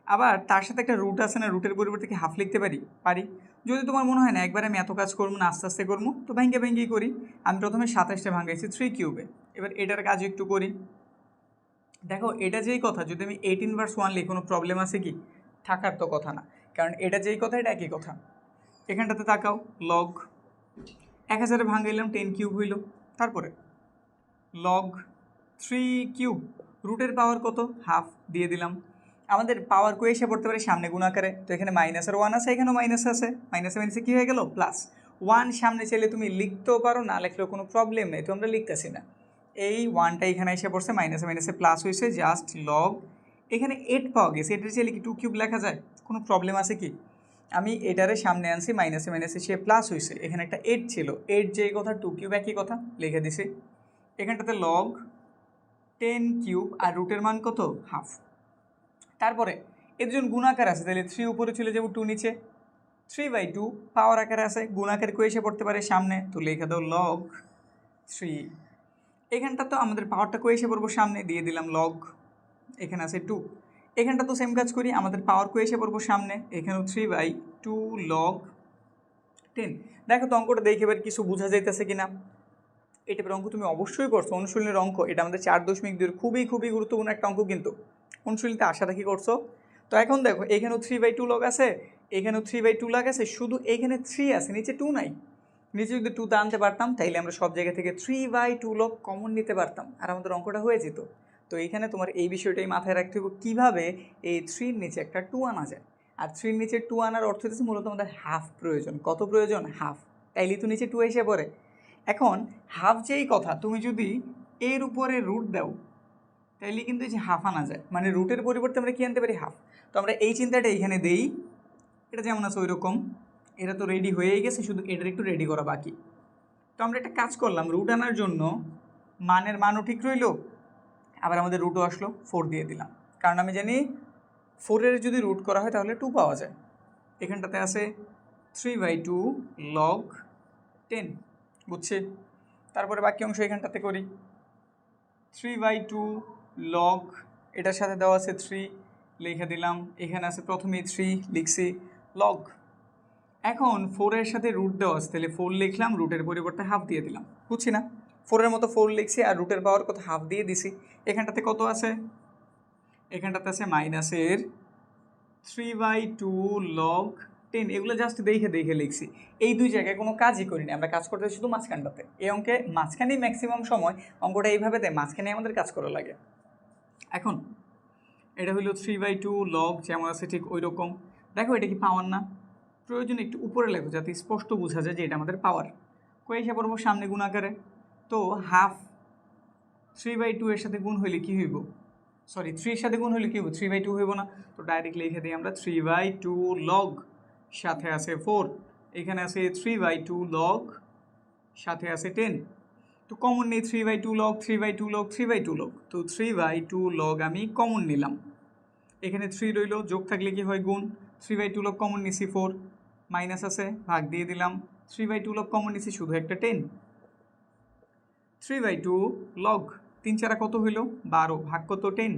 আবার তার সাথে একটা রুট আছে না, রুটের পরিবর্তে কি হাফ লিখতে পারি। যদি তোমার মনে হয় না একবারে আমি এত কাজ করবো না, আস্তে আস্তে করবো, তো ভেঙেই করি। আমি প্রথমে 27টা ভাঙাইছি 3³ এবার এটার কাজ একটু করি। দেখো এটা যেই কথা, যদি আমি 8/1 লিখি কোনো প্রবলেম আছে কি? থাকার তো কথা না, কারণ এটা যেই কথা এটা একই কথা। এখানটাতে তাকাও, লগ 1000 ভাঙাইলাম 10³ হইল, তারপরে log 3³ রুটের পাওয়ার কত? হাফ দিয়ে দিলাম। আমাদের পাওয়ার কই এসে পড়তে পারে? সামনে গুণ আকারে, তো এখানে মাইনাসের 1 আছে, এখানেও মাইনাস আছে, মাইনাসে মাইনাসে কী হয়ে গেল? প্লাস 1 সামনে চাইলে তুমি লিখতেও পারো, না লিখলেও কোনো প্রবলেম নেই, তো আমরা লিখতেছি না। এই 1টা এখানে এসে পড়ছে, মাইনাসে মাইনাসে প্লাস হয়েছে, জাস্ট লগ এখানে 8 পাওয়া গেছে, এটার চাইলে কি 2³ লেখা যায়? কোনো প্রবলেম আছে কি? আমি এটারে সামনে আনছি, মাইনাসে মাইনাসে সে প্লাস হয়েছে, এখানে একটা 8 ছিল, 8 যেই কথা 2³ একই কথা, লিখে দিছি। এখানটাতে log 10³ আর রুটের মান কত? হাফ। তারপরে এর জন্য গুণাকার আছে, তাহলে 3 উপরে চলে যাবো, 2 নিচে, 3/2 পাওয়ার আকারে আছে, গুণাকার কই এসে পড়তে পারে? সামনে, তো লিখে দাও log 3। এখানটা তো আমাদের পাওয়ারটা কই এসে পড়বো? সামনে, দিয়ে দিলাম log, এখানে আছে 2। এখানটা তো সেম কাজ করি, আমাদের পাওয়ার কই এসে পড়বো? সামনে, এখানেও 3/2 log 10। দেখো তো অঙ্কটা দেখে এবার কিছু বোঝা যাইতেছে কিনা? এটা অঙ্ক তুমি অবশ্যই করছো, অনুশীলনের অঙ্ক, এটা আমাদের 4.2 খুবই গুরুত্বপূর্ণ একটা অঙ্ক, কিন্তু অনুশীলনীতে আশা রাখি করছো। তো এখন দেখো এখানেও 3/2 লগ আছে, এখানেও 3/2 লগ আছে, শুধু এখানে 3 আছে, নিচে 2 নাই। নিচে যদি 2 আনতে পারতাম তাইলে আমরা সব জায়গা থেকে 3/2 লগ কমন নিতে পারতাম, আর আমাদের অঙ্কটা হয়ে যেত। তো এইখানে তোমার এই বিষয়টাই মাথায় রাখতে হবে, কীভাবে এই 3-র নিচে একটা 2 আনা যায়। আর 3-র নিচে 2 আনার অর্থ হচ্ছে মূলত আমাদের হাফ প্রয়োজন। কত প্রয়োজন? হাফ। তাইলে তো নিচে 2 এসে পড়ে। এখন হাফ যেই কথা, তুমি যদি এর উপরে রুট দাও তাইলে কিন্তু এই যে হাফ আনা যায়, মানে রুটের পরিবর্তে আমরা কি আনতে পারি? হাফ। তো আমরা এই চিন্তাটা এইখানে দেই, এটা যেমন আছে ওই রকম, এটা তো রেডি হয়েই গেছে, শুধু এটার একটু রেডি করা বাকি। তো আমরা একটা কাজ করলাম, রুট আনার জন্য মানের মানও ঠিক রইল, আবার আমাদের রুটও আসলো, 4 দিয়ে দিলাম, কারণ আমি জানি 4-এর যদি রুট করা হয় তাহলে 2 পাওয়া যায়। এখানটাতে আছে 3/2 log 10, বুঝছি? তারপরে বাকি অংশ এখানটাতে করি, 3/2 log, এটার সাথে দেওয়া আছে 3, লিখে দিলাম, এখানে আছে প্রথমেই 3 লিখছি, log। এখন 4-এর সাথে রুট দেওয়া আছে, তাহলে 4 লিখলাম, রুটের পরিবর্তে হাফ দিয়ে দিলাম, বুঝছি না? 4-এর মতো 4 লিখছি, আর রুটের পাওয়ার কত? হাফ দিয়ে দিছি। এখানটাতে কত আছে? এখানটাতে আছে মাইনাসের 3/2 log 10। এগুলো জাস্ট দেখে লিখছি, এই দুই জায়গায় কোনো কাজই করিনি, আমরা কাজ করতে শুধু মাঝখানটাতে। এই অঙ্কে মাঝখানেই ম্যাক্সিমাম সময় অঙ্কটা এইভাবে দেয়, মাঝখানে আমাদের কাজ করা লাগে। এখন এটা হলো 3/2 log, যেমন আছে ঠিক ওই রকম। দেখো এটা কি পাওয়ার না? প্রয়োজন একটু উপরে লেখো যাতে স্পষ্ট বোঝা যায় যে এটা আমাদের পাওয়ার। কই এসে পড়বো? সামনে গুণ আকারে, তো হাফ 3/2 এর সাথে গুণ হইলে কি হইব? সরি, 3-এর সাথে গুণ হলে কি হবে? 3/2 হইব না? তো ডাইরেক্ট লিখে দিই আমরা 3/2 log, সাথে আছে 4, এখানে আছে 3/2 log, সাথে আছে 10। তো কমন নেই 3/2 log, 3/2 log, 3/2 log, তো 3/2 log আমি কমন নিলাম, এখানে 3 রইল, যোগ থাকলে কি হয়? গুণ। 3/2 log কমন নিছি 4, মাইনাস আছে, ভাগ দিয়ে দিলাম, 3/2 log কমন নিছি শুধু একটা 10, 3/2 log 3 4 কত হইল 12, ভাগ কত 10,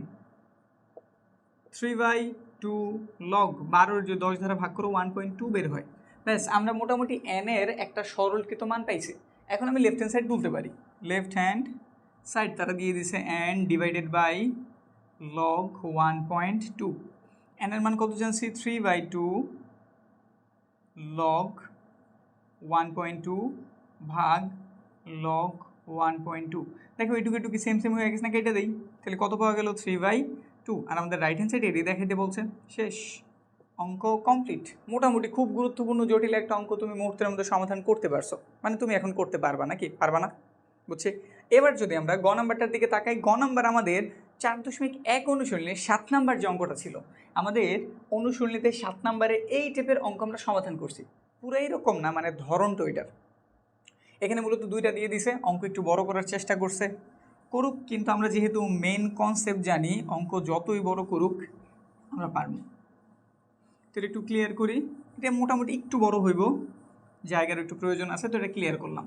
3/2 লগ 12 যে 10 দ্বারা ভাগ করো 1.2 বের হয়। ব্যাস আমরা মোটামুটি n এর একটা সরলকৃত মান পাইছি। এখন আমি লেফট হ্যান্ড সাইড তুলতে পারি, লেফট হ্যান্ড সাইড তারা দিয়ে দিছে n divided by log 1.2, n এর মান কত জানছি 3/2 লগ 1.2 ভাগ লগ 1.2। দেখো এটুকু এটুকু সেম সেম হয়ে গেছে না, কেটে দেই, তাহলে কত পাওয়া গেল 3/2, আর আমাদের রাইট হ্যান্ড সাইড এটি দেখাইতে বলছে। শেষ, অঙ্ক কমপ্লিট। মোটামুটি খুব গুরুত্বপূর্ণ জটিল একটা অঙ্ক তুমি মুহূর্তের মধ্যে সমাধান করতে পারছো, মানে তুমি এখন করতে পারবা নাকি পারবা না বুঝছি। এবার যদি আমরা গ নাম্বারটার দিকে তাকাই, গ নাম্বার আমাদের 4.1 অনুশীলনে 7 নাম্বার যে অঙ্কটা ছিল, আমাদের অনুশীলনীতে 7 নাম্বারে এই টাইপের অঙ্ক আমরা সমাধান করছি। পুরো এইরকম না, মানে ধরনটা ওইটার। এখানে মূলত দুইটা দিয়ে দিছে, অঙ্ক একটু বড় করার চেষ্টা করছে, করুক, কিন্তু আমরা যেহেতু মেন কনসেপ্ট জানি অঙ্ক যতই বড় করুক আমরা পারব। তো এটা একটু ক্লিয়ার করি, এটা মোটামুটি একটু বড় হইব, জায়গার একটু প্রয়োজন আছে, তো এটা ক্লিয়ার করলাম।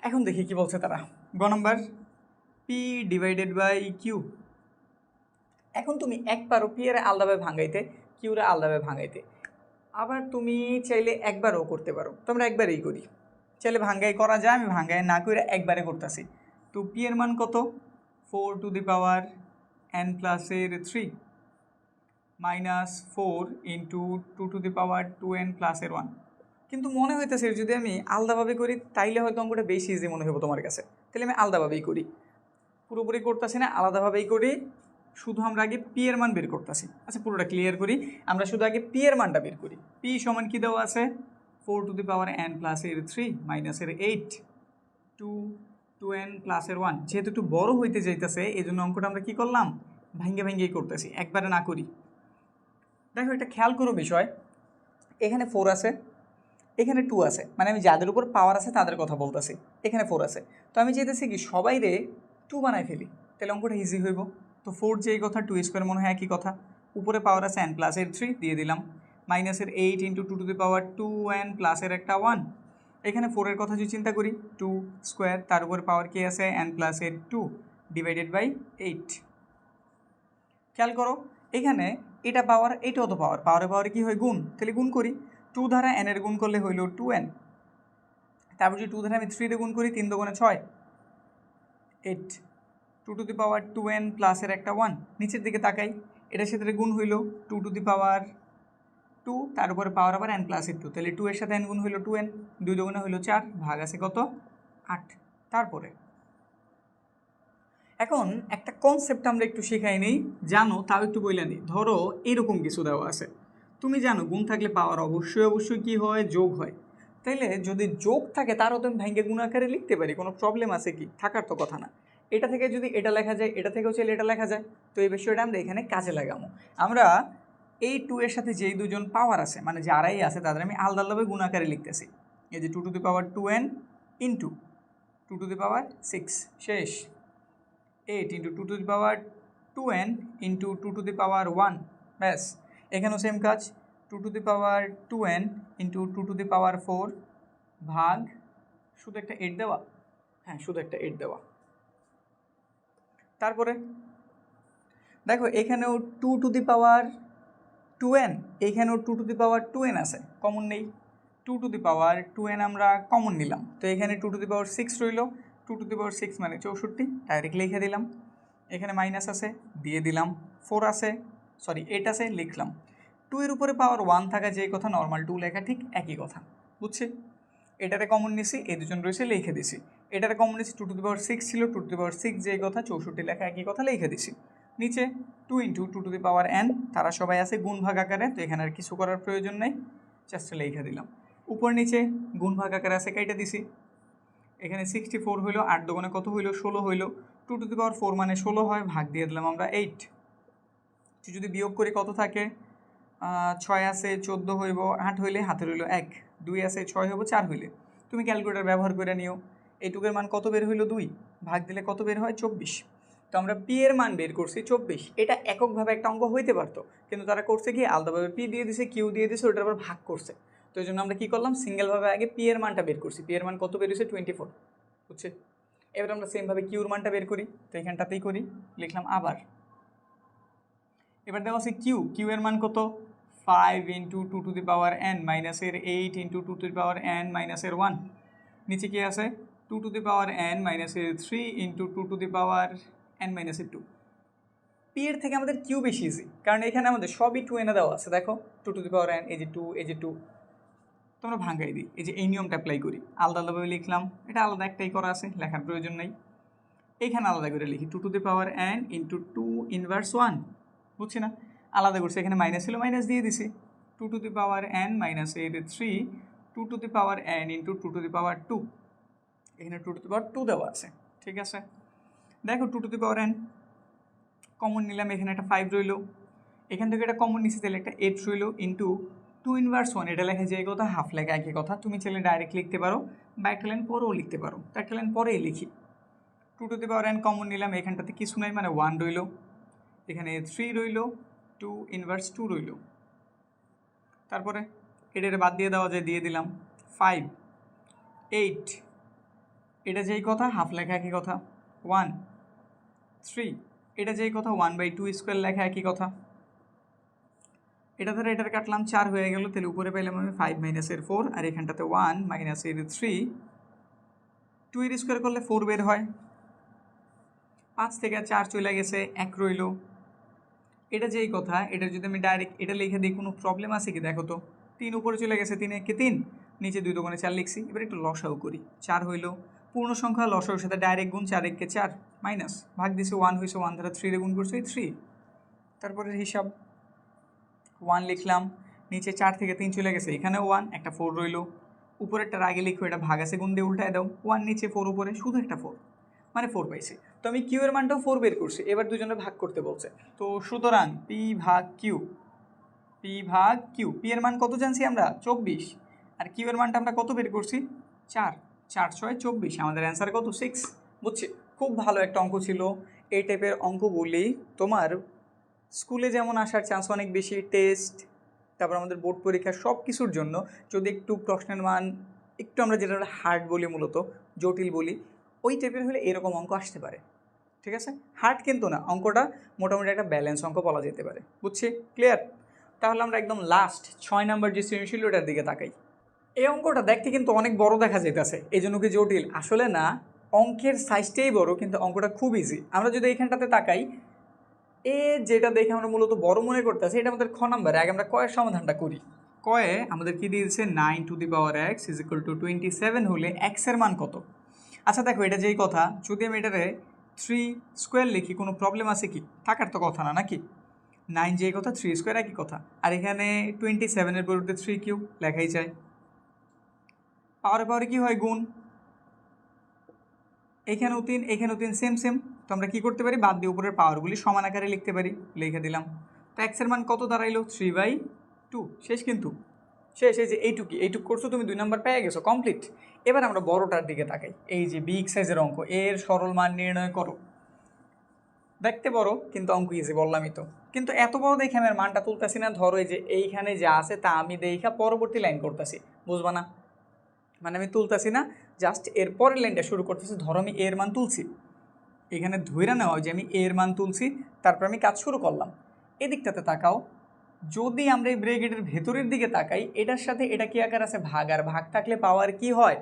এখন দেখি কি বলছে তারা। গ number P divided by Q. এখন তুমি একবারও পি এর আলাদাভাবে ভাঙাইতে, কিউরে আলাদাভাবে ভাঙাইতে, আবার তুমি চাইলে একবারও করতে পারো, তো আমরা একবারেই করি। চাইলে ভাঙ্গাই করা যায়, আমি ভাঙ্গাই না করে একবারে করতেছি। তো পি এর মান কত 4 টু দি পাওয়ার n প্লাসের 3 minus 4 into 2 to the power 2n প্লাসের 1। কিন্তু মনে হইতেছে যদি আমি আলাদাভাবে করি তাইলে হয়তো অঙ্কটা বেশি ইজি মনে হইব তোমার কাছে, তাহলে আমি আলাদাভাবেই করি, পুরোপুরি করতেছি না, আলাদাভাবেই করি। শুধু আমরা আগে পি এর মান বের করতেছি। আচ্ছা পুরোটা ক্লিয়ার করি, আমরা শুধু আগে পি এর মানটা বের করি। পি সমান কি দেওয়া আছে 4 টু দি পাওয়ার n প্লাসের 3 মাইনাসের 8 2n প্লাসের 1। যেহেতু একটু বড় হইতে যাইতেছে এই জন্য অঙ্কটা আমরা কী করলাম ভেঙ্গে ভেঙ্গেই করতেছি, একবারে না করি। দেখো একটা খেয়াল করো বিষয়, এখানে 4 আছে, এখানে 2 আছে, মানে আমি যাদের উপর পাওয়ার আছে তাদের কথা বলতেছি। এখানে 4 আছে, তো আমি চাইতেছি কি সবাই রে 2 বানাই ফেলি, তাহলে অঙ্কটা ইজি হইব। তো 4 যেই কথা 2 স্কোয়ার মনে হয় একই কথা, উপরে পাওয়ার আছে n প্লাসের 3 দিয়ে দিলাম, মাইনাসের 8 into 2 to the power 2n প্লাসের একটা 1। এখানে 4 এর কথা যদি চিন্তা করি 2 স্কোয়ার, তার উপরে পাওয়ার কি আছে n প্লাসের 2 ডিভাইডেড বাই 8। খেয়াল করো এখানে এটা পাওয়ার এইটাও তো পাওয়ার, পাওয়ারে পাওয়ারে কী হয় গুণ, তাহলে গুণ করি। 2 দ্বারা n এর গুণ করলে হইল 2n, তারপর যদি 2 দ্বারা আমি 3 দিয়ে গুণ করি 3 দুগুণে 6 8 2 টু দি পাওয়ার 2n প্লাসের একটা 1। নিচের দিকে তাকাই, এটার সাথে গুণ হইল 2 টু দি পাওয়ার 2, তার উপরে পাওয়ার আবার n প্লাসের 2, তাহলে 2 এর সাথে n গুণ হইল 2n, 2 দুগুণে হইল 4, ভাগ আছে কত 8। তারপরে এখন একটা কনসেপ্ট আমরা একটু শেখাই নেই, জানো তাও একটু বইলা নিই। ধরো এরকম কিছু দেওয়া আছে, তুমি জানো গুণ থাকলে পাওয়ার অবশ্যই অবশ্যই কী হয় যোগ হয়, তাইলে যদি যোগ থাকে তারও তো আমি ভেঙ্গে গুণ আকারে লিখতে পারি, কোনো প্রবলেম আছে কি, থাকার তো কথা না। এটা থেকে যদি এটা লেখা যায়, এটা থেকেও চাইলে এটা লেখা যায়, তো এই বিষয়টা আমরা এখানে কাজে লাগাবো। আমরা এই 2 এর সাথে যেই দুজন পাওয়ার আছে মানে যারাই আছে তাদের আমি আলাদা আলাদাভাবে গুণ আকারে লিখতেছি। এই যে 2 to the power 2n into 2 to the power 6 শেষ 8 into 2 to the power 2n into 2 to the power 1, ব্যাস। এখানেও সেম কাজ 2 to the power 2n into 2 to the power 4 ভাগ শুধু একটা 8 দেওয়া, হ্যাঁ শুধু একটা 8 দেওয়া। তারপরে দেখো এখানেও 2 টু দি পাওয়ার 2n, এখানেও 2 টু দি পাওয়ার 2n আছে, কমন নেই, 2 টু দি পাওয়ার 2n আমরা কমন নিলাম, তো এখানে 2 টু দি পাওয়ার 6 রইল, 2 টু দি পাওয়ার 6 মানে 64, ডাইরেক্ট লিখে দিলাম। এখানে মাইনাস আছে দিয়ে দিলাম, 4 আছে সরি 8 আছে লিখলাম। 2 এর উপরে পাওয়ার 1 থাকা যেই কথা নর্মাল 2 লেখা ঠিক একই কথা, বুঝছি। এটারে কমন নিছি, এই দুজন রয়েছে লিখে দিছি। এটারে কমন নিছি 2 টু দি পাওয়ার 6 ছিল, 2 টু দি পাওয়ার 6 যেই কথা 64 লেখা একই কথা লিখে দিছি। নিচে 2 into 2 to the power n, তারা সবাই আছে গুণ ভাগ আকারে, তো এখানে আর কিছু করার প্রয়োজন নেই, জাস্ট লিখে দিলাম। উপর নিচে গুণ ভাগ আকারে আছে কাইটা দিছি। এখানে 64 হইলো, 8 দুগুণে কত হইলো 16 হইলো, 2 টু দি পাওয়ার 4 মানে 16 হয়, ভাগ দিয়ে দিলাম আমরা 8। যদি বিয়োগ করি কত থাকে 6 আছে 14 হইব, 8 হইলে হাতে রইল 1, 2 আছে 6 হইব 4 হইলে। তুমি ক্যালকুলেটার ব্যবহার করে নিও, এইটুকের মান কত বের হইলো 2, ভাগ দিলে কত বের হয় 24। তো আমরা পি এর মান বের করছি 24। এটা এককভাবে একটা অঙ্ক হইতে পারতো, কিন্তু তারা করছে কি আলাদাভাবে পি দিয়ে দিছে কিউ দিয়ে দিছে, ওটার আবার ভাগ করছে। তো এই জন্য আমরা কী করলাম সিঙ্গেলভাবে আগে পি এর মানটা বের করছি। পি এর মান কত বের হয়েছে 24, বুঝছে। এবার আমরা সেমভাবে কিউর মানটা বের করি, তো এখানটাতেই করি, লিখলাম আবার। এবার দেওয়া আছে কিউ এর মান কত 5 ইন্টু 2n মাইনাসের 8 ইন্টু 2n মাইনাসের 1, নিচে কি আছে 2n মাইনাসের 3 ইন্টু 2n মাইনাসের 2। পি এর থেকে আমাদের কিউ বেশি ইজি, কারণ এখানে আমাদের সবই 2 এনে দেওয়া আছে। দেখো 2n, এই যে 2, এই যে 2, তোমরা ভাঙাই দিই, এই যে এই নিয়মটা অ্যাপ্লাই করি, আলাদা আলাদাভাবে লিখলাম, এটা আলাদা একটাই করা আছে, লেখার প্রয়োজন নেই। এইখানে আলাদা করে লিখি 2n ইন্টু 2 ইনভার্স 1, বুঝছি না, আলাদা করছি, এখানে মাইনাস ছিল মাইনাস দিয়ে দিছি, 2n মাইনাসের 3 2n ইন্টু 2, এখানে 2 দেওয়া আছে, ঠিক আছে। দেখো 2n কমন নিলাম, এখানে একটা 5 রইল, এখান থেকে একটা কমন নিচ্ছি, তাহলে একটা 8 রইল ইন্টু 2 ইনভার্স 1, এটা লেখা যায় কথা, হাফ লেখা একই কথা, তুমি চাইলে ডাইরেক্ট লিখতে পারো বা একটা লাইন পরেও লিখতে পারো, তো একটা লাইন পরেই লিখি। 2n কমন নিলাম, এখানটাতে কিছু নাই মানে 1 রইল, এখানে 3 রইল, 2 ইনভার্স 2 রইল, তারপরে এটারে বাদ দিয়ে দেওয়া যায়, দিয়ে দিলাম 5 8, এটা যেই কথা হাফ লেখা একই কথা, 1 3, এটা যেই কথা 1/2 স্কোয়ার লেখা একই কথা, এটা ধরে এটার কাটলাম 4 হয়ে গেল, তাহলে উপরে পেলাম আমি 5 মাইনাসের 4, আর এখানটাতে 1 মাইনাসের 3, 2 এর স্কোয়ার করলে 4 বের হয়, 5 থেকে 4 চলে গেছে, 1 রইল, এটা যেই কথা, এটা যদি আমি ডাইরেক্ট এটা লিখে দিই কোনো প্রবলেম আছে কি, দেখো তো 3 উপরে চলে গেছে, 3 একে 3, নিচে 2 দোকানে 4 লিখছি, এবার একটু লসাও করি, 4 হইল, পূর্ণ সংখ্যা লসাওর সাথে ডাইরেক্ট গুণ, 4 একে 4 মাইনাস, ভাগ দিছে 1 হয়েছে, 1 দ্বারা 3 রে গুণ করছে 3, তারপরে হিসাব 1 লিখলাম, নিচে 4 থেকে 3 চলে গেছে, এখানেও 1, একটা 4 রইল, উপরেরটার আগে লিখো, এটা ভাগ আছে গুণ দিয়ে উল্টায় দাও, 1 নিচে 4 উপরে, শুধু একটা 4, মানে 4 পাইছি। তো আমি কিউ এর মানটাও 4 বের করছি, এবার দুজনে ভাগ করতে বলছে, তো সুতরাং পি ভাগ কিউ, পি এর মান কত জানছি আমরা 24, আর কিউ এর মানটা আমরা কত বের করছি 4, 4 6 24, আমাদের অ্যান্সার কত 6, বুঝছি। খুব ভালো একটা অঙ্ক ছিল, এই টাইপের অঙ্কগুলি তোমার স্কুলে যেমন আসার চান্স অনেক বেশি, টেস্ট, তারপর আমাদের বোর্ড পরীক্ষা, সব কিছুর জন্য যদি একটু প্রশ্নের মান একটু আমরা যেটা হার্ড বলি, মূলত জটিল বলি, ওই টাইপের হলে এরকম অঙ্ক আসতে পারে, ঠিক আছে। হার্ড কিন্তু না, অঙ্কটা মোটামুটি একটা ব্যালেন্স অঙ্ক বলা যেতে পারে, বুঝছি, ক্লিয়ার। তাহলে আমরা একদম লাস্ট 6 নাম্বার যে সৃজনশীল ওটার দিকে তাকাই। এই অঙ্কটা দেখতে কিন্তু অনেক বড় দেখা যেতেছে, এই জন্য কি জটিল, আসলে না, অঙ্কের সাইজটাই বড়, কিন্তু অঙ্কটা খুব ইজি। আমরা যদি এইখানটাতে তাকাই, এ যেটা দেখে আমরা মূলত বড় মনে করতেছি, এটা আমাদের খ নাম্বারে, আগে আমরা কয়ের সমাধানটা করি। কয়ে আমাদের কি দিয়েছে 9x = 27 হলে x এর মান কত। আচ্ছা দেখো, এটা যেই কথা, যদি আমি এটারে 3 স্কোয়ার লিখি কোনো প্রবলেম আছে কি, থাকার তো কথা না, নাকি 9 যেই কথা 3 স্কোয়ার একই কথা, আর এখানে 27-এর পরিবর্তে 3 কিউ লেখাই যায়, পাওয়ারে কি হয় গুণ, এখানেও 3 এখানেও 3, সেম সেম, তো আমরা কী করতে পারি, বাদ দিয়ে উপরের পাওয়ারগুলি সমান আকারে লিখতে পারি, লিখে দিলাম। তো এক্সের মান কত দাঁড়াইলো 3/2, শেষ, কিন্তু শেষ, এই যে এইটুক করছো তুমি, 2 নাম্বার পেয়ে গেছো, কমপ্লিট। এবার আমরা বড়টার দিকে তাকাই, এই যে বিগ সাইজের অঙ্ক, এর সরল মান নির্ণয় করো। দেখতে বড় কিন্তু অঙ্ক ইজি, বললামই তো, কিন্তু এত বড় দেখে আমি আর মানটা তুলতেছি না, ধরো এই যে এইখানে যা আছে তা আমি দেখা পরবর্তী লাইন করতেছি, বুঝবা না, মানে আমি তুলতেছি না, জাস্ট এর পরের লাইনটা শুরু করতেছি। ধরো আমি এর মান তুলছি, এখানে ধইরা নেওয়া যে আমি এর মান তুলছি, তারপর আমি কাজ শুরু করলাম। এদিকটাতে তাকাও, যদি আমরা এই ব্র্যাকেটের ভেতরের দিকে তাকাই, এটার সাথে এটা কি আকার আছে ভাগ, আর ভাগ থাকলে পাওয়ার কি হয়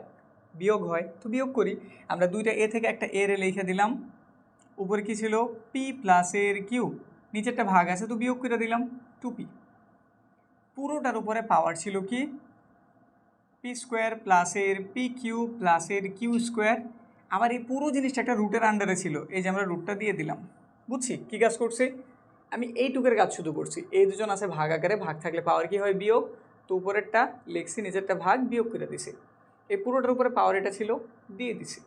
বিয়োগ হয়, তো বিয়োগ করি। আমরা দুইটা এ থেকে একটা এর লিখে দিলাম, উপরে কি ছিল পি প্লাস এর কিউ, নিচেরটা ভাগ আছে তো বিয়োগ করে দিলাম 2p, পুরোটার উপরে পাওয়ার ছিল কি পি স্কোয়ার প্লাসের পি কিউ প্লাসের কিউ স্কোয়ার। আবার এই পুরো জিনিসটা একটা রুটের আন্ডারে ছিল, এই যে আমরা রুটটা দিয়ে দিলাম, বুঝছি কী কাজ করছি আমি, এইটুকের কাজ শুধু করছি। এই দুজন আছে ভাগ আকারে, ভাগ থাকলে পাওয়ার কি হয় বিয়োগ, তো উপরেরটা লিখছি, নিচেরটা ভাগ বিয়োগ করে দিছি, এই পুরোটার উপরে পাওয়ার এটা ছিল দিয়ে দিছি,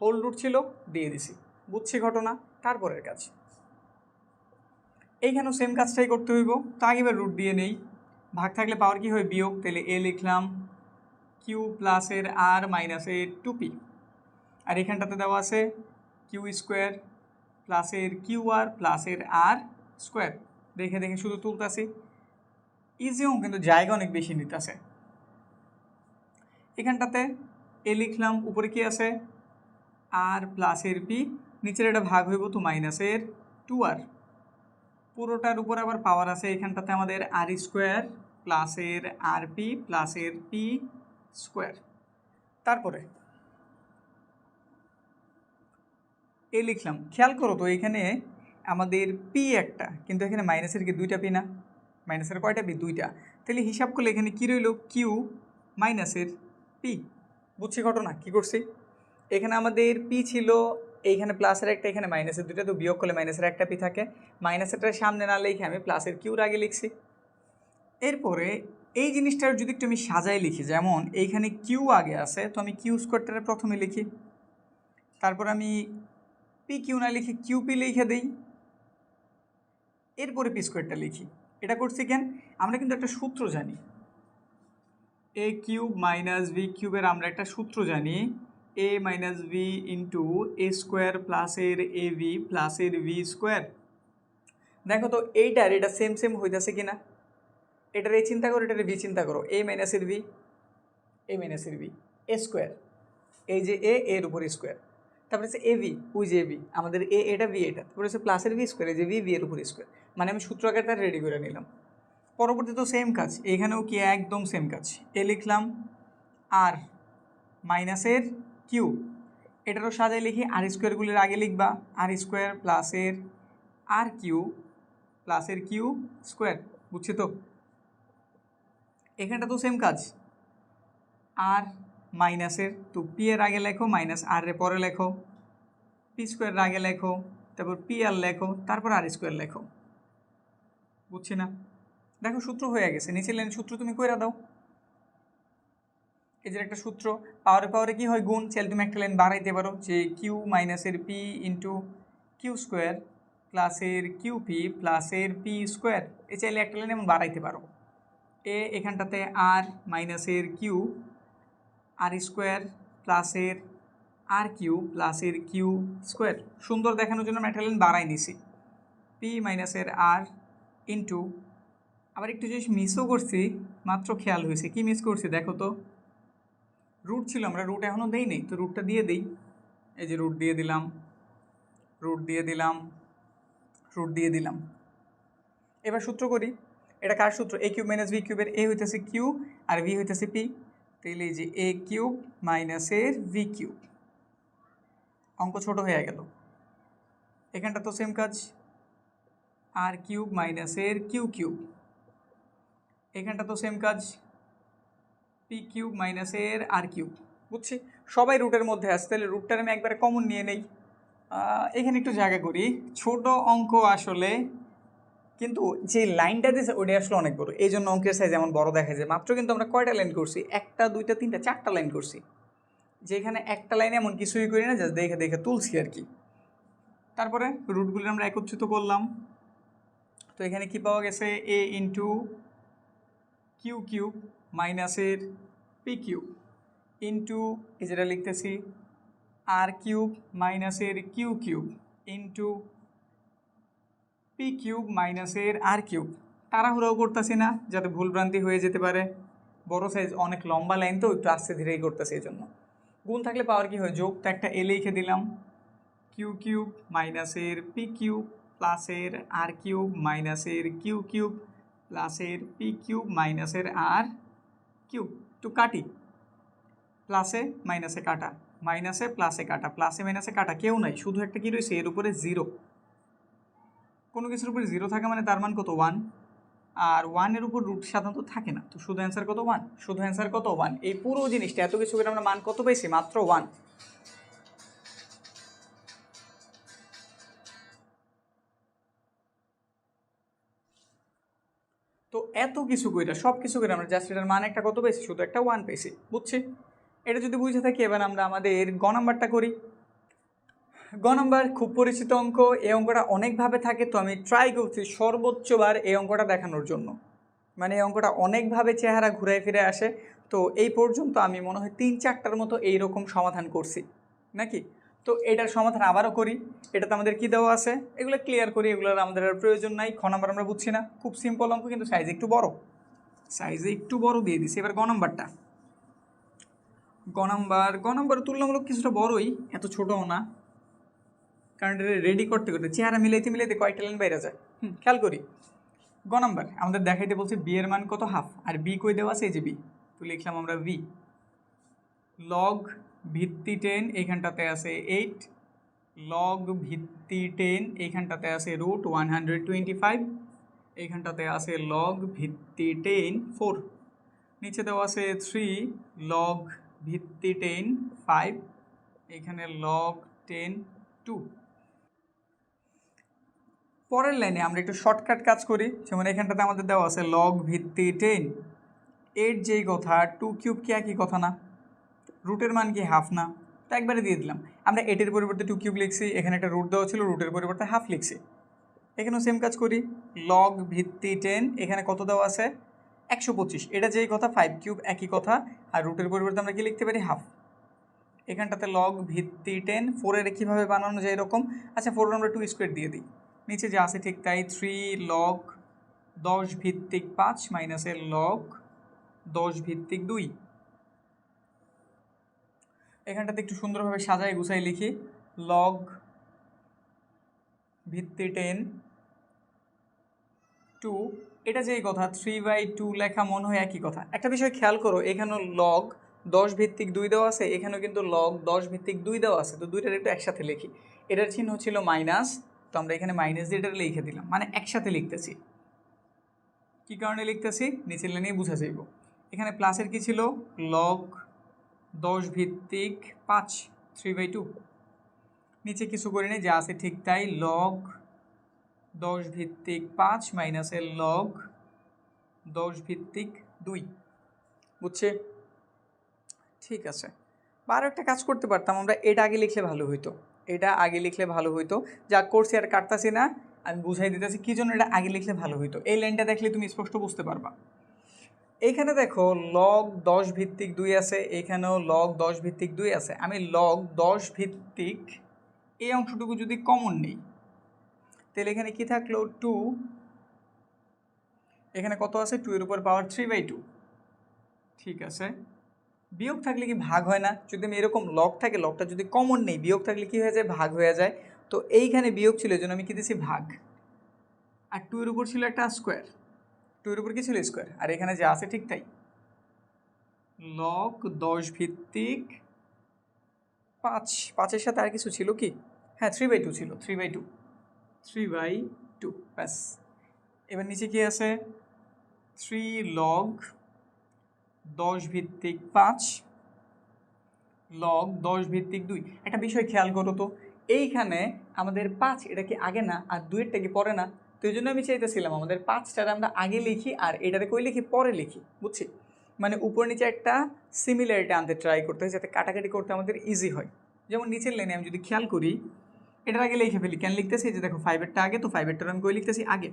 হোল রুট ছিল দিয়ে দিছি, বুঝছি ঘটনা। তারপরের কাজ এইখানেও সেম কাজটাই করতে হইব, তো আগে এবার রুট দিয়ে নেই, ভাগ থাকলে পাওয়ার কি হয় বিয়োগ, তাহলে এ লিখলাম কিউ প্লাসের আর মাইনাসের 2p, আর এখানটাতে দেওয়া আছে কিউ স্কোয়ার প্লাসের কিউ আর প্লাসের আর স্কোয়ার, দেখে দেখে শুধু তুলতেছি, ইজিও কিন্তু জায়গা অনেক বেশি নিতেছে। এখানটাতে এ লিখলাম, উপরে কি আছে আর প্লাসের পি, নিচের এটা ভাগ হইব তো মাইনাসের 2r, পুরোটার উপর আবার পাওয়ার আছে এখানটাতে আমাদের আর স্কোয়ার প্লাসের আর পি প্লাসের পি স্কোয়ার। তারপরে এ লিখলাম। খেয়াল করো তো এখানে আমাদের পি একটা, কিন্তু এখানে মাইনাসের কি দুইটা পি না? মাইনাসের কয়টা পি? দুইটা। তাহলে হিসাব করলে এখানে কী রইল? কিউ মাইনাসের পি। বুঝছি ঘটনা কী করছি? এখানে আমাদের পি ছিল, এইখানে প্লাসের একটা, এখানে মাইনাসের দুইটা, তো বিয়োগ করলে মাইনাসের একটা পি থাকে। মাইনাসেরটার সামনে না লিখে আমি প্লাসের কিউর আগে লিখছি। এরপরে এই জিনিসটার যদি একটু আমি সাজাই লিখি, যেমন এইখানে কিউ আগে আছে, তো আমি কিউ স্কোয়ারটারে প্রথমে লিখি, তারপর আমি পি কিউ না লিখে কিউ পি লিখে দিই, এরপরে পি স্কোয়ারটা লিখি। এটা করছি কেন? আমরা কিন্তু একটা সূত্র জানি, এ কিউব মাইনাস ভি কিউবের আমরা একটা সূত্র জানি, এ মাইনাস ভি ইন্টু এ স্কোয়ার প্লাসের এ ভি প্লাসের ভি স্কোয়ার। দেখো তো এইটার এটা সেম সেম হইতেছে কিনা? এটার এই চিন্তা করো, এটার ভি চিন্তা করো, এ মাইনাসের ভি, এ মাইনাসের ভি, এ স্কোয়ার, এই যে এ এর উপর স্কোয়ার, তারপরে হচ্ছে এ ভি, ওই যে ভি আমাদের এ এটা ভি এটা, তারপরে হচ্ছে প্লাসের ভি স্কোয়ার, এই যে ভি ভি এর উপর স্কোয়ার। মানে আমি সূত্র আকারটা রেডি করে নিলাম। পরবর্তী তো সেম কাজ, এখানেও কি একদম সেম কাজ, এ লিখলাম আর মাইনাসের কিউ, এটারও সাজাই লিখি, আর স্কোয়ারগুলির আগে লিখবা আর স্কোয়ার প্লাসের আর কিউ প্লাসের কিউ স্কোয়ার। বুঝছি তো? এখানটা তো সেম কাজ, আর মাইনাসের, তো পি এর আগে লেখো, মাইনাস আর এর পরে লেখো, পি স্কোয়ারের আগে লেখো, তারপর পি আর লেখো, তারপর আর স্কোয়ার লেখো। বুঝছি না? দেখো সূত্র হয়ে গেছে, নিচের লাইন সূত্র তুমি কইরা দাও। এই যে একটা সূত্র, পাওয়ারে পাওয়ারে কি হয়? গুণ। চাইলে তুমি একটা লাইন বাড়াইতে পারো, যে কিউ মাইনাসের পি ইন্টু কিউ স্কোয়ার প্লাসের কিউ পি প্লাসের পি স্কোয়ার, এই চাইলে একটা লাইন এমন বাড়াইতে পারো। এ এখানটাতে আর মাইনাসের কিউ আর স্কোয়ার প্লাসের আর কিউ প্লাসের কিউ স্কোয়ার, সুন্দর দেখানোর জন্য আমি একটা লাইন বাড়াই নিছি, পি মাইনাসের আর ইন্টু, আবার একটু জিনিস মিসও করছি, মাত্র খেয়াল হয়েছে। কি মিস করছি দেখো তো? রুট ছিল, আমরা রুট এখনও দেই নেই, তো রুটটা দিয়ে দিই। এই যে রুট দিয়ে দিলাম, রুট দিয়ে দিলাম, রুট দিয়ে দিলাম। এবার সূত্র করি। এটা কার সূত্র? এ কিউব মাইনাস ভি কিউবের এ হইতেছে কিউ আর ভি হইতেছে পি, তাহলে এই যে এ কিউব মাইনাসের ভি কিউব, অঙ্ক ছোট হয়ে গেল। এখানটা তো সেম কাজ, আর কিউব মাইনাসের কিউ কিউব, এখানটা তো সেম কাজ, পি কিউব মাইনাসের আর কিউব। বুঝছি? সবাই রুটের মধ্যে আসছে, তাহলে রুটটার আমি একবারে কমন নিয়ে নেই। এখানে একটু জায়গা করি, ছোট অঙ্ক আসলে, কিন্তু যে লাইনটা দিয়েছে ওটা আসলে অনেক বড়, এই জন্য অঙ্কের সাইজ এমন বড় দেখা যায়। মাত্র কিন্তু আমরা কয়টা লাইন করছি? একটা, দুইটা, তিনটা, চারটা লাইন করছি। যেখানে একটা লাইনে এমন কিছুই করি না, জাস্ট দেখে দেখে তুলছি আর কি। তারপরে রুটগুলি আমরা একত্রিত করলাম, তো এখানে কি পাওয়া গেছে? এ ইন্টু কিউ কিউব মাইনাসের পি কিউব ইন্টু, এই যেটা লিখতেছি, আর কিউব মাইনাসের Q cube into P cube মাইনাসের আর কিউব। তাড়াহুড়াও করতেছি না যাতে ভুলভ্রান্তি হয়ে যেতে পারে, বড় সাইজ অনেক লম্বা লাইন তো একটু আস্তে ধীরেই করতেছে, এই জন্য। গুণ থাকলে পাওয়ার কি হয়? যোগ, তো একটা এ লিখে দিলাম, কিউ কিউব মাইনাসের পি কিউব প্লাসের আর কিউব মাইনাসের কিউ কিউব প্লাসের পি কিউব মাইনাসের আর কিউব। একটু কাটি, প্লাসে মাইনাসে কাটা, মাইনাসে প্লাসে কাটা, প্লাসে মাইনাসে কাটা, কেউ নাই, শুধু একটা কি রয়েছে এর উপরে জিরো। কোনো কিছুর উপরে জিরো থাকে মানে তার মান কত? 1। আর 1-এর উপর রুট সাধারণত থাকে না, তো শুধু অ্যান্সার কত? 1। শুধু অ্যান্সার কত? 1। এই পুরো জিনিসটা এত কিছু করে আমরা মান কত পেয়েছি? মাত্র 1। তো এত কিছু কইরা, সব কিছু করে আমরা জাস্ট এটার মান একটা কত পেয়েছি? শুধু একটা 1 পেয়েছি। বুঝছি? এটা যদি বুঝে থাকি, এবার আমরা আমাদের গ নাম্বারটা করি। গ নাম্বার খুব পরিচিত অঙ্ক, এই অঙ্কটা অনেকভাবে থাকে, তো আমি ট্রাই করছি সর্বোচ্চবার এই অঙ্কটা দেখানোর জন্য। মানে এই অঙ্কটা অনেকভাবে চেহারা ঘুরে ফিরে আসে, তো এই পর্যন্ত আমি মনে হয় 3-4টার মতো এইরকম সমাধান করছি নাকি। তো এটার সমাধান আবারও করি। এটাতে আমাদের কি দেওয়া আছে এগুলো ক্লিয়ার করি, এগুলোর আমাদের আর প্রয়োজন নাই। খ নাম্বার আমরা বুঝছি না, খুব সিম্পল অঙ্ক, কিন্তু সাইজে একটু বড়, সাইজে একটু বড় দিয়ে দিছি। এবার গ নাম্বারটা, গ নাম্বার তুলনামূলক কিছুটা বড়ই, এত ছোটও না, কারণ এটা রেডি করতে করতে চেহারা মিলাইতে মিলাইতে কয়েকটা লাইন বাইরে যায়। খেয়াল করি গ নাম্বার আমাদের দেখাইতে বলছে বি এর মান কত হাফ, আর বি কই দেওয়া আছে এই যে বি, তো লিখলাম আমরা ভি। লগ ভিত্তি 10 এইখানটাতে আছে 8, লগ ভিত্তি 10 এইখানটাতে আছে রুট 125, এইখানটাতে আছে লগ ভিত্তি 10 4, নিচে দেওয়া আছে 3 লগ ভিত্তি 10 5, এখানে লগ 10 2। পরের লাইনে আমরা একটু শর্টকাট কাজ করি, যেমন এখানটাতে আমাদের দেওয়া আছে লগ ভিত্তি 10, 8 যেই কথা 2 কিউব কি একই কথা না, রুটের মান কি হাফ না, তো একবারে দিয়ে দিলাম। আমরা 8 এর পরিবর্তে 2 কিউব লিখছি, এখানে একটা রুট দেওয়া ছিল, রুটের পরিবর্তে হাফ লিখছি। এখানেও সেম কাজ করি, লগ ভিত্তি 10 এখানে কত দেওয়া আছে 125, এটা যেই কথা 5 কিউব একই কথা, আর রুটের পরিবর্তে আমরা কি লিখতে পারি হাফ। এখানটাতে লগ ভিত্তি 10 4 এর কীভাবে বানানো যায় এরকম, আচ্ছা 4 আমরা 2 স্কোয়ার দিয়ে দিই, নিচে যা আছে ঠিক তাই 3 লগ 10 ভিত্তিক 5 মাইনাসের লগ 10 ভিত্তিক 2। এখানটাতে একটু সুন্দরভাবে সাজায় গুছাই লিখি, লগ ভিত্তি 10 2, এটা যেই কথা 3/2 লেখা মনে হয় একই কথা। একটা বিষয় খেয়াল করো, এখানেও লগ 10 ভিত্তিক 2 দেওয়া আছে, এখানেও কিন্তু লগ 10 ভিত্তিক 2 দেওয়া আছে, তো দুইটার একটু একসাথে লিখি। এটার চিহ্ন ছিল মাইনাস, তো আমরা এখানে মাইনাস দিয়ে এটা লিখে দিলাম, মানে একসাথে লিখতেছি। কী কারণে লিখতেছি নিচে লাইনে বুঝা যাইব। এখানে প্লাসের কি ছিল লগ 10 ভিত্তিক 5 3/2, নিচে কিছু করি নি, যা আছে ঠিক তাই লগ 10 ভিত্তিক 5 মাইনাসের লগ 10 ভিত্তিক 2, বুঝছে? ঠিক আছে, বা আরও একটা কাজ করতে পারতাম আমরা, এটা আগে লিখলে ভালো হইতো, এটা আগে লিখলে ভালো হইতো, যা করছি আর কাটতাছি না, আমি বুঝাই দিতেছি কী জন্য এটা আগে লিখলে ভালো হইতো। এই লাইনটা দেখলে তুমি স্পষ্ট বুঝতে পারবা। এইখানে দেখো লগ 10 ভিত্তিক 2 আছে, এইখানেও লগ 10 ভিত্তিক 2 আছে। আমি লগ 10 ভিত্তিক এই অংশটুকু যদি কমন নেই, তাহলে এখানে কি থাকলো 2, এখানে কত আছে 2 এর উপর পাওয়ার 3/2, ঠিক আছে। বিয়োগ থাকলে কি ভাগ হয় না? যদি আমি এরকম লগ থাকে, লগটা যদি কমন নেই, বিয়োগ থাকলে কি হয়ে যায় ভাগ হয়ে যায়, তো এইখানে বিয়োগ ছিল এই জন্য আমি কি দিয়েছি ভাগ, আর 2 এর উপর ছিল একটা স্কোয়ার, 2 এর উপর কি ছিল স্কোয়ার, আর এখানে যা আছে ঠিক তাই লগ 10 ভিত্তিক 5, 5-এর সাথে আর কিছু ছিল কি, হ্যাঁ 3/2 ছিল, 3/2 ব্যাস। এবার নিচে কি আছে 3 লগ 10 ভিত্তিক 5 লগ 10 ভিত্তিক 2। একটা বিষয় খেয়াল করো তো, এইখানে আমাদের 5 এটা কি আগে না, আর 2-এরটা কি পরে না, তো এই জন্য আমি চাইতেছিলাম আমাদের 5টার আমরা আগে লিখি আর এটারে কই লিখি পরে লিখি, বুঝছি? মানে উপর নিচে একটা সিমিলারিটি আনতে ট্রাই করতে হয়, যাতে কাটাকাটি করতে আমাদের ইজি হয়। যেমন নিচের লাইনে আমি যদি খেয়াল করি, এটার আগে লিখে ফেলি, কেন লিখতেছি যে দেখো 5-এরটা আগে, তো 5-এরটার আমি কই লিখতেছি আগে,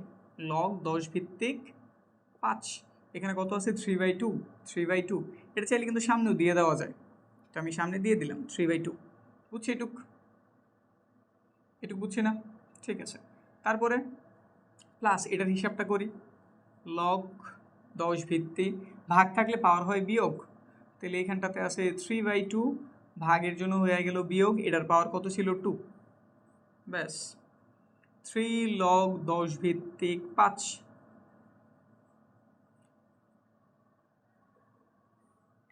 লগ 10 ভিত্তিক 5, এখানে কত আছে 3/2, এটা চাইলে কিন্তু সামনেও দিয়ে দেওয়া যায়, তো আমি সামনে দিয়ে দিলাম 3/2, বুঝছি? এটুক বুঝছি না? ঠিক আছে, তারপরে প্লাস এটার হিসাবটা করি, লগ 10 ভিত্তিক ভাগ থাকলে পাওয়ার হয় বিয়োগ, তাহলে এইখানটাতে আছে 3/2, ভাগের জন্য হয়ে গেল বিয়োগ, এটার পাওয়ার কত ছিল 2, ব্যাস 3 লগ 10 ভিত্তিক 5।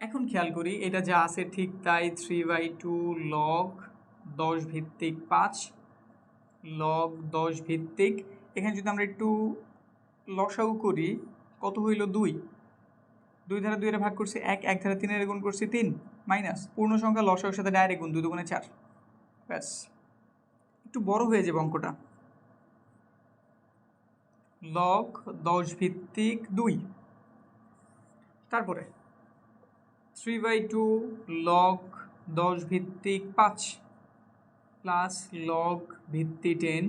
এখন খেয়াল করি, এটা যা আছে ঠিক তাই 3/2 লগ 10 ভিত্তিক 5 লগ 10 ভিত্তিক, এখানে যদি আমরা একটু লসাগু করি, কত হইল 2, 2 ধারা 2 এর ভাগ করছি 1, 1 ধারা 3 এর গুণ করছি 3, মাইনাস পূর্ণ সংখ্যা লসাগুর সাথে ডাইরেক্ট গুণ, 2 দুগুণে 4, ব্যাস। একটু বড় হয়ে যাবে অঙ্কটা, লগ 10 ভিত্তিক 2, তারপরে 3/2 লগ 10 ভিত্তিক 5 প্লাস লগ ভিত্তি 10,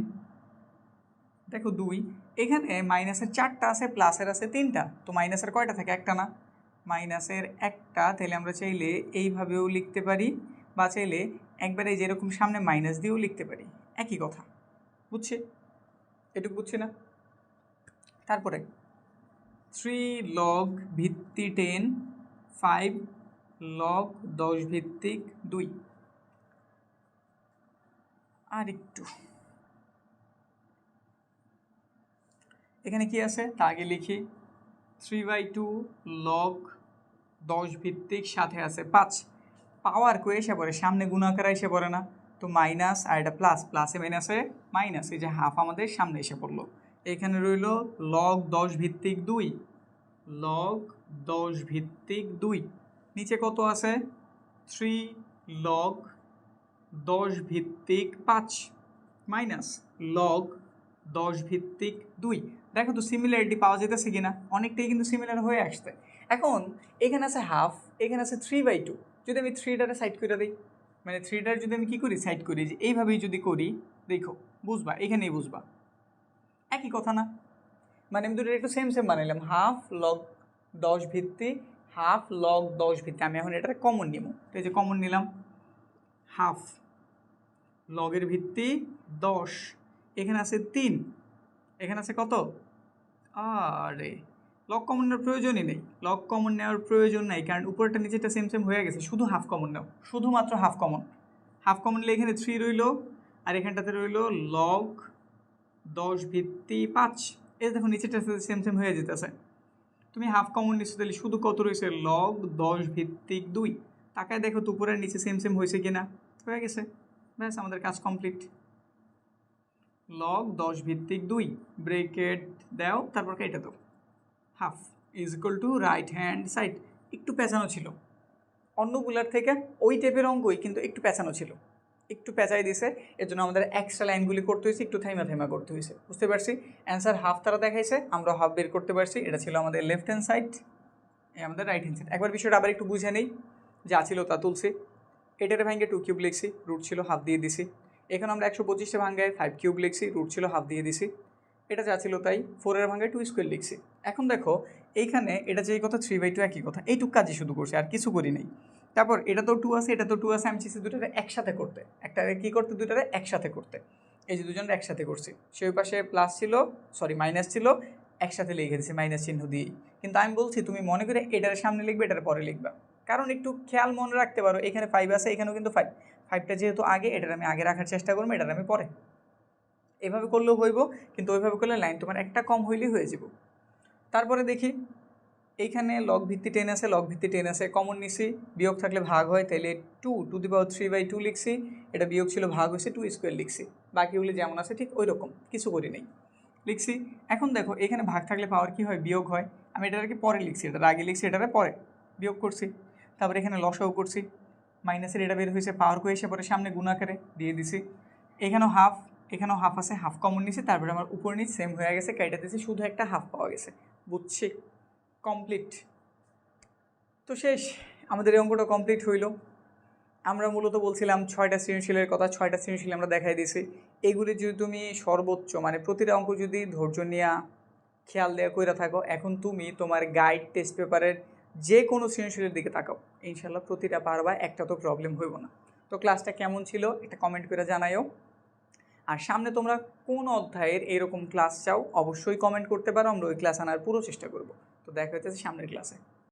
দেখো 2, এখানে মাইনাসের 4টা আছে, প্লাসের আছে 3টা, তো মাইনাসের কয়টা থাকে একটা না, মাইনাসের একটা, তাহলে আমরা চাইলে এইভাবেও লিখতে পারি, বা চাইলে একবারে যেরকম সামনে মাইনাস দিয়েও লিখতে পারি, একই কথা, বুঝছে? এটুকু বুঝছি না? তারপরে 3 লগ ভিত্তি 10 5 লগ 10 ভিত্তিক 2। আর একটু এখানে কি আছে তা আগে লিখি, 3/2 লগ 10 ভিত্তিক সাথে আছে 5। পাওয়ার কই এসে পড়ে, সামনে গুণাকার এসে পড়ে না, তো মাইনাস আর এটা প্লাস, প্লাসে মাইনাসে মাইনাস, এই যে হাফ আমাদের সামনে এসে পড়লো। এখানে রইল লগ 10 ভিত্তিক 2, লগ 10 ভিত্তিক 2। নিচে কত আছে, 3 লগ 10 ভিত্তিক 5 মাইনাস লগ 10 ভিত্তিক 2। দেখো তো সিমিলারিটি পাওয়া যেতেছে কিনা, অনেকটাই কিন্তু সিমিলার হয়ে আসছে। এখন এখানে আছে হাফ, এখানে আছে 3/2। যদি আমি 3টারে সাইড করে দিই, মানে 3টার যদি আমি কী করি সাইড করি, যে এইভাবেই যদি করি, দেখো বুঝবা, এখানেই বুঝবা একই কথা না। মানে আমি দুটো একটু সেম সেম বানাইলাম, হাফ লগ 10 ভিত্তিক, হাফ লগ 10 ভিত্তিক। আমি এখন এটার কমন নিব, তো এই যে কমন নিলাম, হাফ লগের ভিত্তি 10, এখানে আছে 3, এখানে আছে কত, আরে লগ কমন নেওয়ার প্রয়োজনই নেই, লগ কমন নেওয়ার প্রয়োজন নাই, কারণ উপরটা নিচেটা সেম সেম হয়ে গেছে, শুধু হাফ কমন নাও, শুধুমাত্র হাফ কমন। হাফ কমন নিলে এখানে 3 রইল, আর এখানটাতে রইল লগ 10 ভিত্তি 5। এই দেখো নিচেটা সেম সেম হয়ে যেতেছে। তুমি হাফ কমন নিচ্ছ, তাহলে শুধু কত রয়েছে, লগ 10 ভিত্তিক 2। তাকায় দেখো তো উপরের নিচে সেম সেম হয়েছে কিনা, হয়ে গেছে, ব্যাস আমাদের কাজ কমপ্লিট। লগ 10 ভিত্তিক 2 ব্রেকেট দাও, তারপর কেটে দাও, half is equal to right hand side. একটু পেঁচানো ছিল অন্যগুলার থেকে, ওই টাইপের অঙ্কই কিন্তু একটু পেঁচানো ছিল, একটু পেঁচাই দিছে, এর জন্য আমাদের এক্সট্রা লাইনগুলি করতে হয়েছে, একটু থাইমা থাইমা করতে হয়েছে, বুঝতে পারছি। অ্যান্সার হাফ তারা দেখাইছে, আমরা হাফ বের করতে পারছি। এটা ছিল আমাদের লেফট হ্যান্ড সাইড, আমাদের রাইট হ্যান্ড সাইড। একবার বিষয়টা আবার একটু বুঝে নেই, যা ছিল তা তুলছি, এটারে ভাঙ্গে 2 কিউব লিখছি, রুট ছিল হাফ দিয়ে দিছি। এখানে আমরা 125টা ভাঙ্গায় 5 কিউব লিখছি, রুট ছিল হাফ দিয়ে দিছি। এটা যা ছিল তাই, 4-এর ভাঙ্গায় 2 স্কোয়ার লিখছি। এখন দেখো এইখানে এটা যেই কথা 3/2 একই কথা, এইটুক কাজই শুধু করছি, আর কিছু করি নাই। তারপর এটা তো 2 আছে, এটা তো 2 আছে, আমি চেয়েছি দুটারে একসাথে করতে, একটারে কী করতে, দুটারে একসাথে করতে। এই যে দুজনের একসাথে করছি, সেই পাশে প্লাস ছিল, সরি মাইনাস ছিল, একসাথে লিখে দিয়েছি মাইনাস চিহ্ন দিয়েই। কিন্তু আমি বলছি তুমি মনে করে এটার সামনে লিখবে, এটার পরে লিখবা, কারণ একটু খেয়াল মনে রাখতে পারো, এখানে 5 আছে, এখানেও কিন্তু 5টা যেহেতু আগে, এটার আমি আগে রাখার চেষ্টা করবো, এটার আমি পরে। এভাবে করলেও হইব, কিন্তু ওইভাবে করলে লাইন তোমার একটা কম হইলেই হয়ে যাব। তারপরে দেখি এইখানে লগ ভিত্তি 10 আছে, লগ ভিত্তি 10 আছে, কমন নিছি, বিয়োগ থাকলে ভাগ হয়, তাহলে 2^3/2 লিখছি, এটা বিয়োগ ছিল ভাগ হয়েছে 2 স্কোয়ার লিখছি। বাকিগুলি যেমন আছে ঠিক ওই রকম, কিছু করি নেই, লিখছি। এখন দেখো এখানে ভাগ থাকলে পাওয়ার কি হয়, বিয়োগ হয়। আমি এটাকে পরে লিখছি, এটার আগে লিখছি, এটারে পরে বিয়োগ করছি। তারপরে এখানে লসাও করছি, মাইনাসের এটা বের হয়েছে, পাওয়ার করে এসে পরে সামনে গুণাকারে দিয়ে দিছি। এখানেও হাফ, এখানেও হাফ আছে, হাফ কমন নিছি, তারপরে আমার উপর নিচ সেম হয়ে গেছে, কেটে দিয়েছি, শুধু একটা হাফ পাওয়া গেছে, বুঝছি, কমপ্লিট। তো শেষ, আমাদের এই অঙ্কটা কমপ্লিট হইল। আমরা মূলত বলছিলাম 6টা সৃজনশীলের কথা, 6টা সৃজনশীল আমরা দেখাই দিয়েছি। এগুলি যদি তুমি সর্বোচ্চ, মানে প্রতিটা অঙ্ক যদি ধৈর্য নিয়ে খেয়াল দেওয়া করে থাকো, এখন তুমি তোমার গাইড টেস্ট পেপারের যে কোনো সৃজনশীলের দিকে তাকাও, ইনশাল্লাহ প্রতিটা পারবা, একটা তো প্রবলেম হইব না। তো ক্লাসটা কেমন ছিল এটা কমেন্ট করে জানাইও। আর সামনে তোমরা কোন অধ্যায়ের এরকম ক্লাস চাও অবশ্যই কমেন্ট করতে পারো, আমরা ওই ক্লাস আনার পুরো চেষ্টা করব। তো দেখা হচ্ছে সামনের ক্লাসে।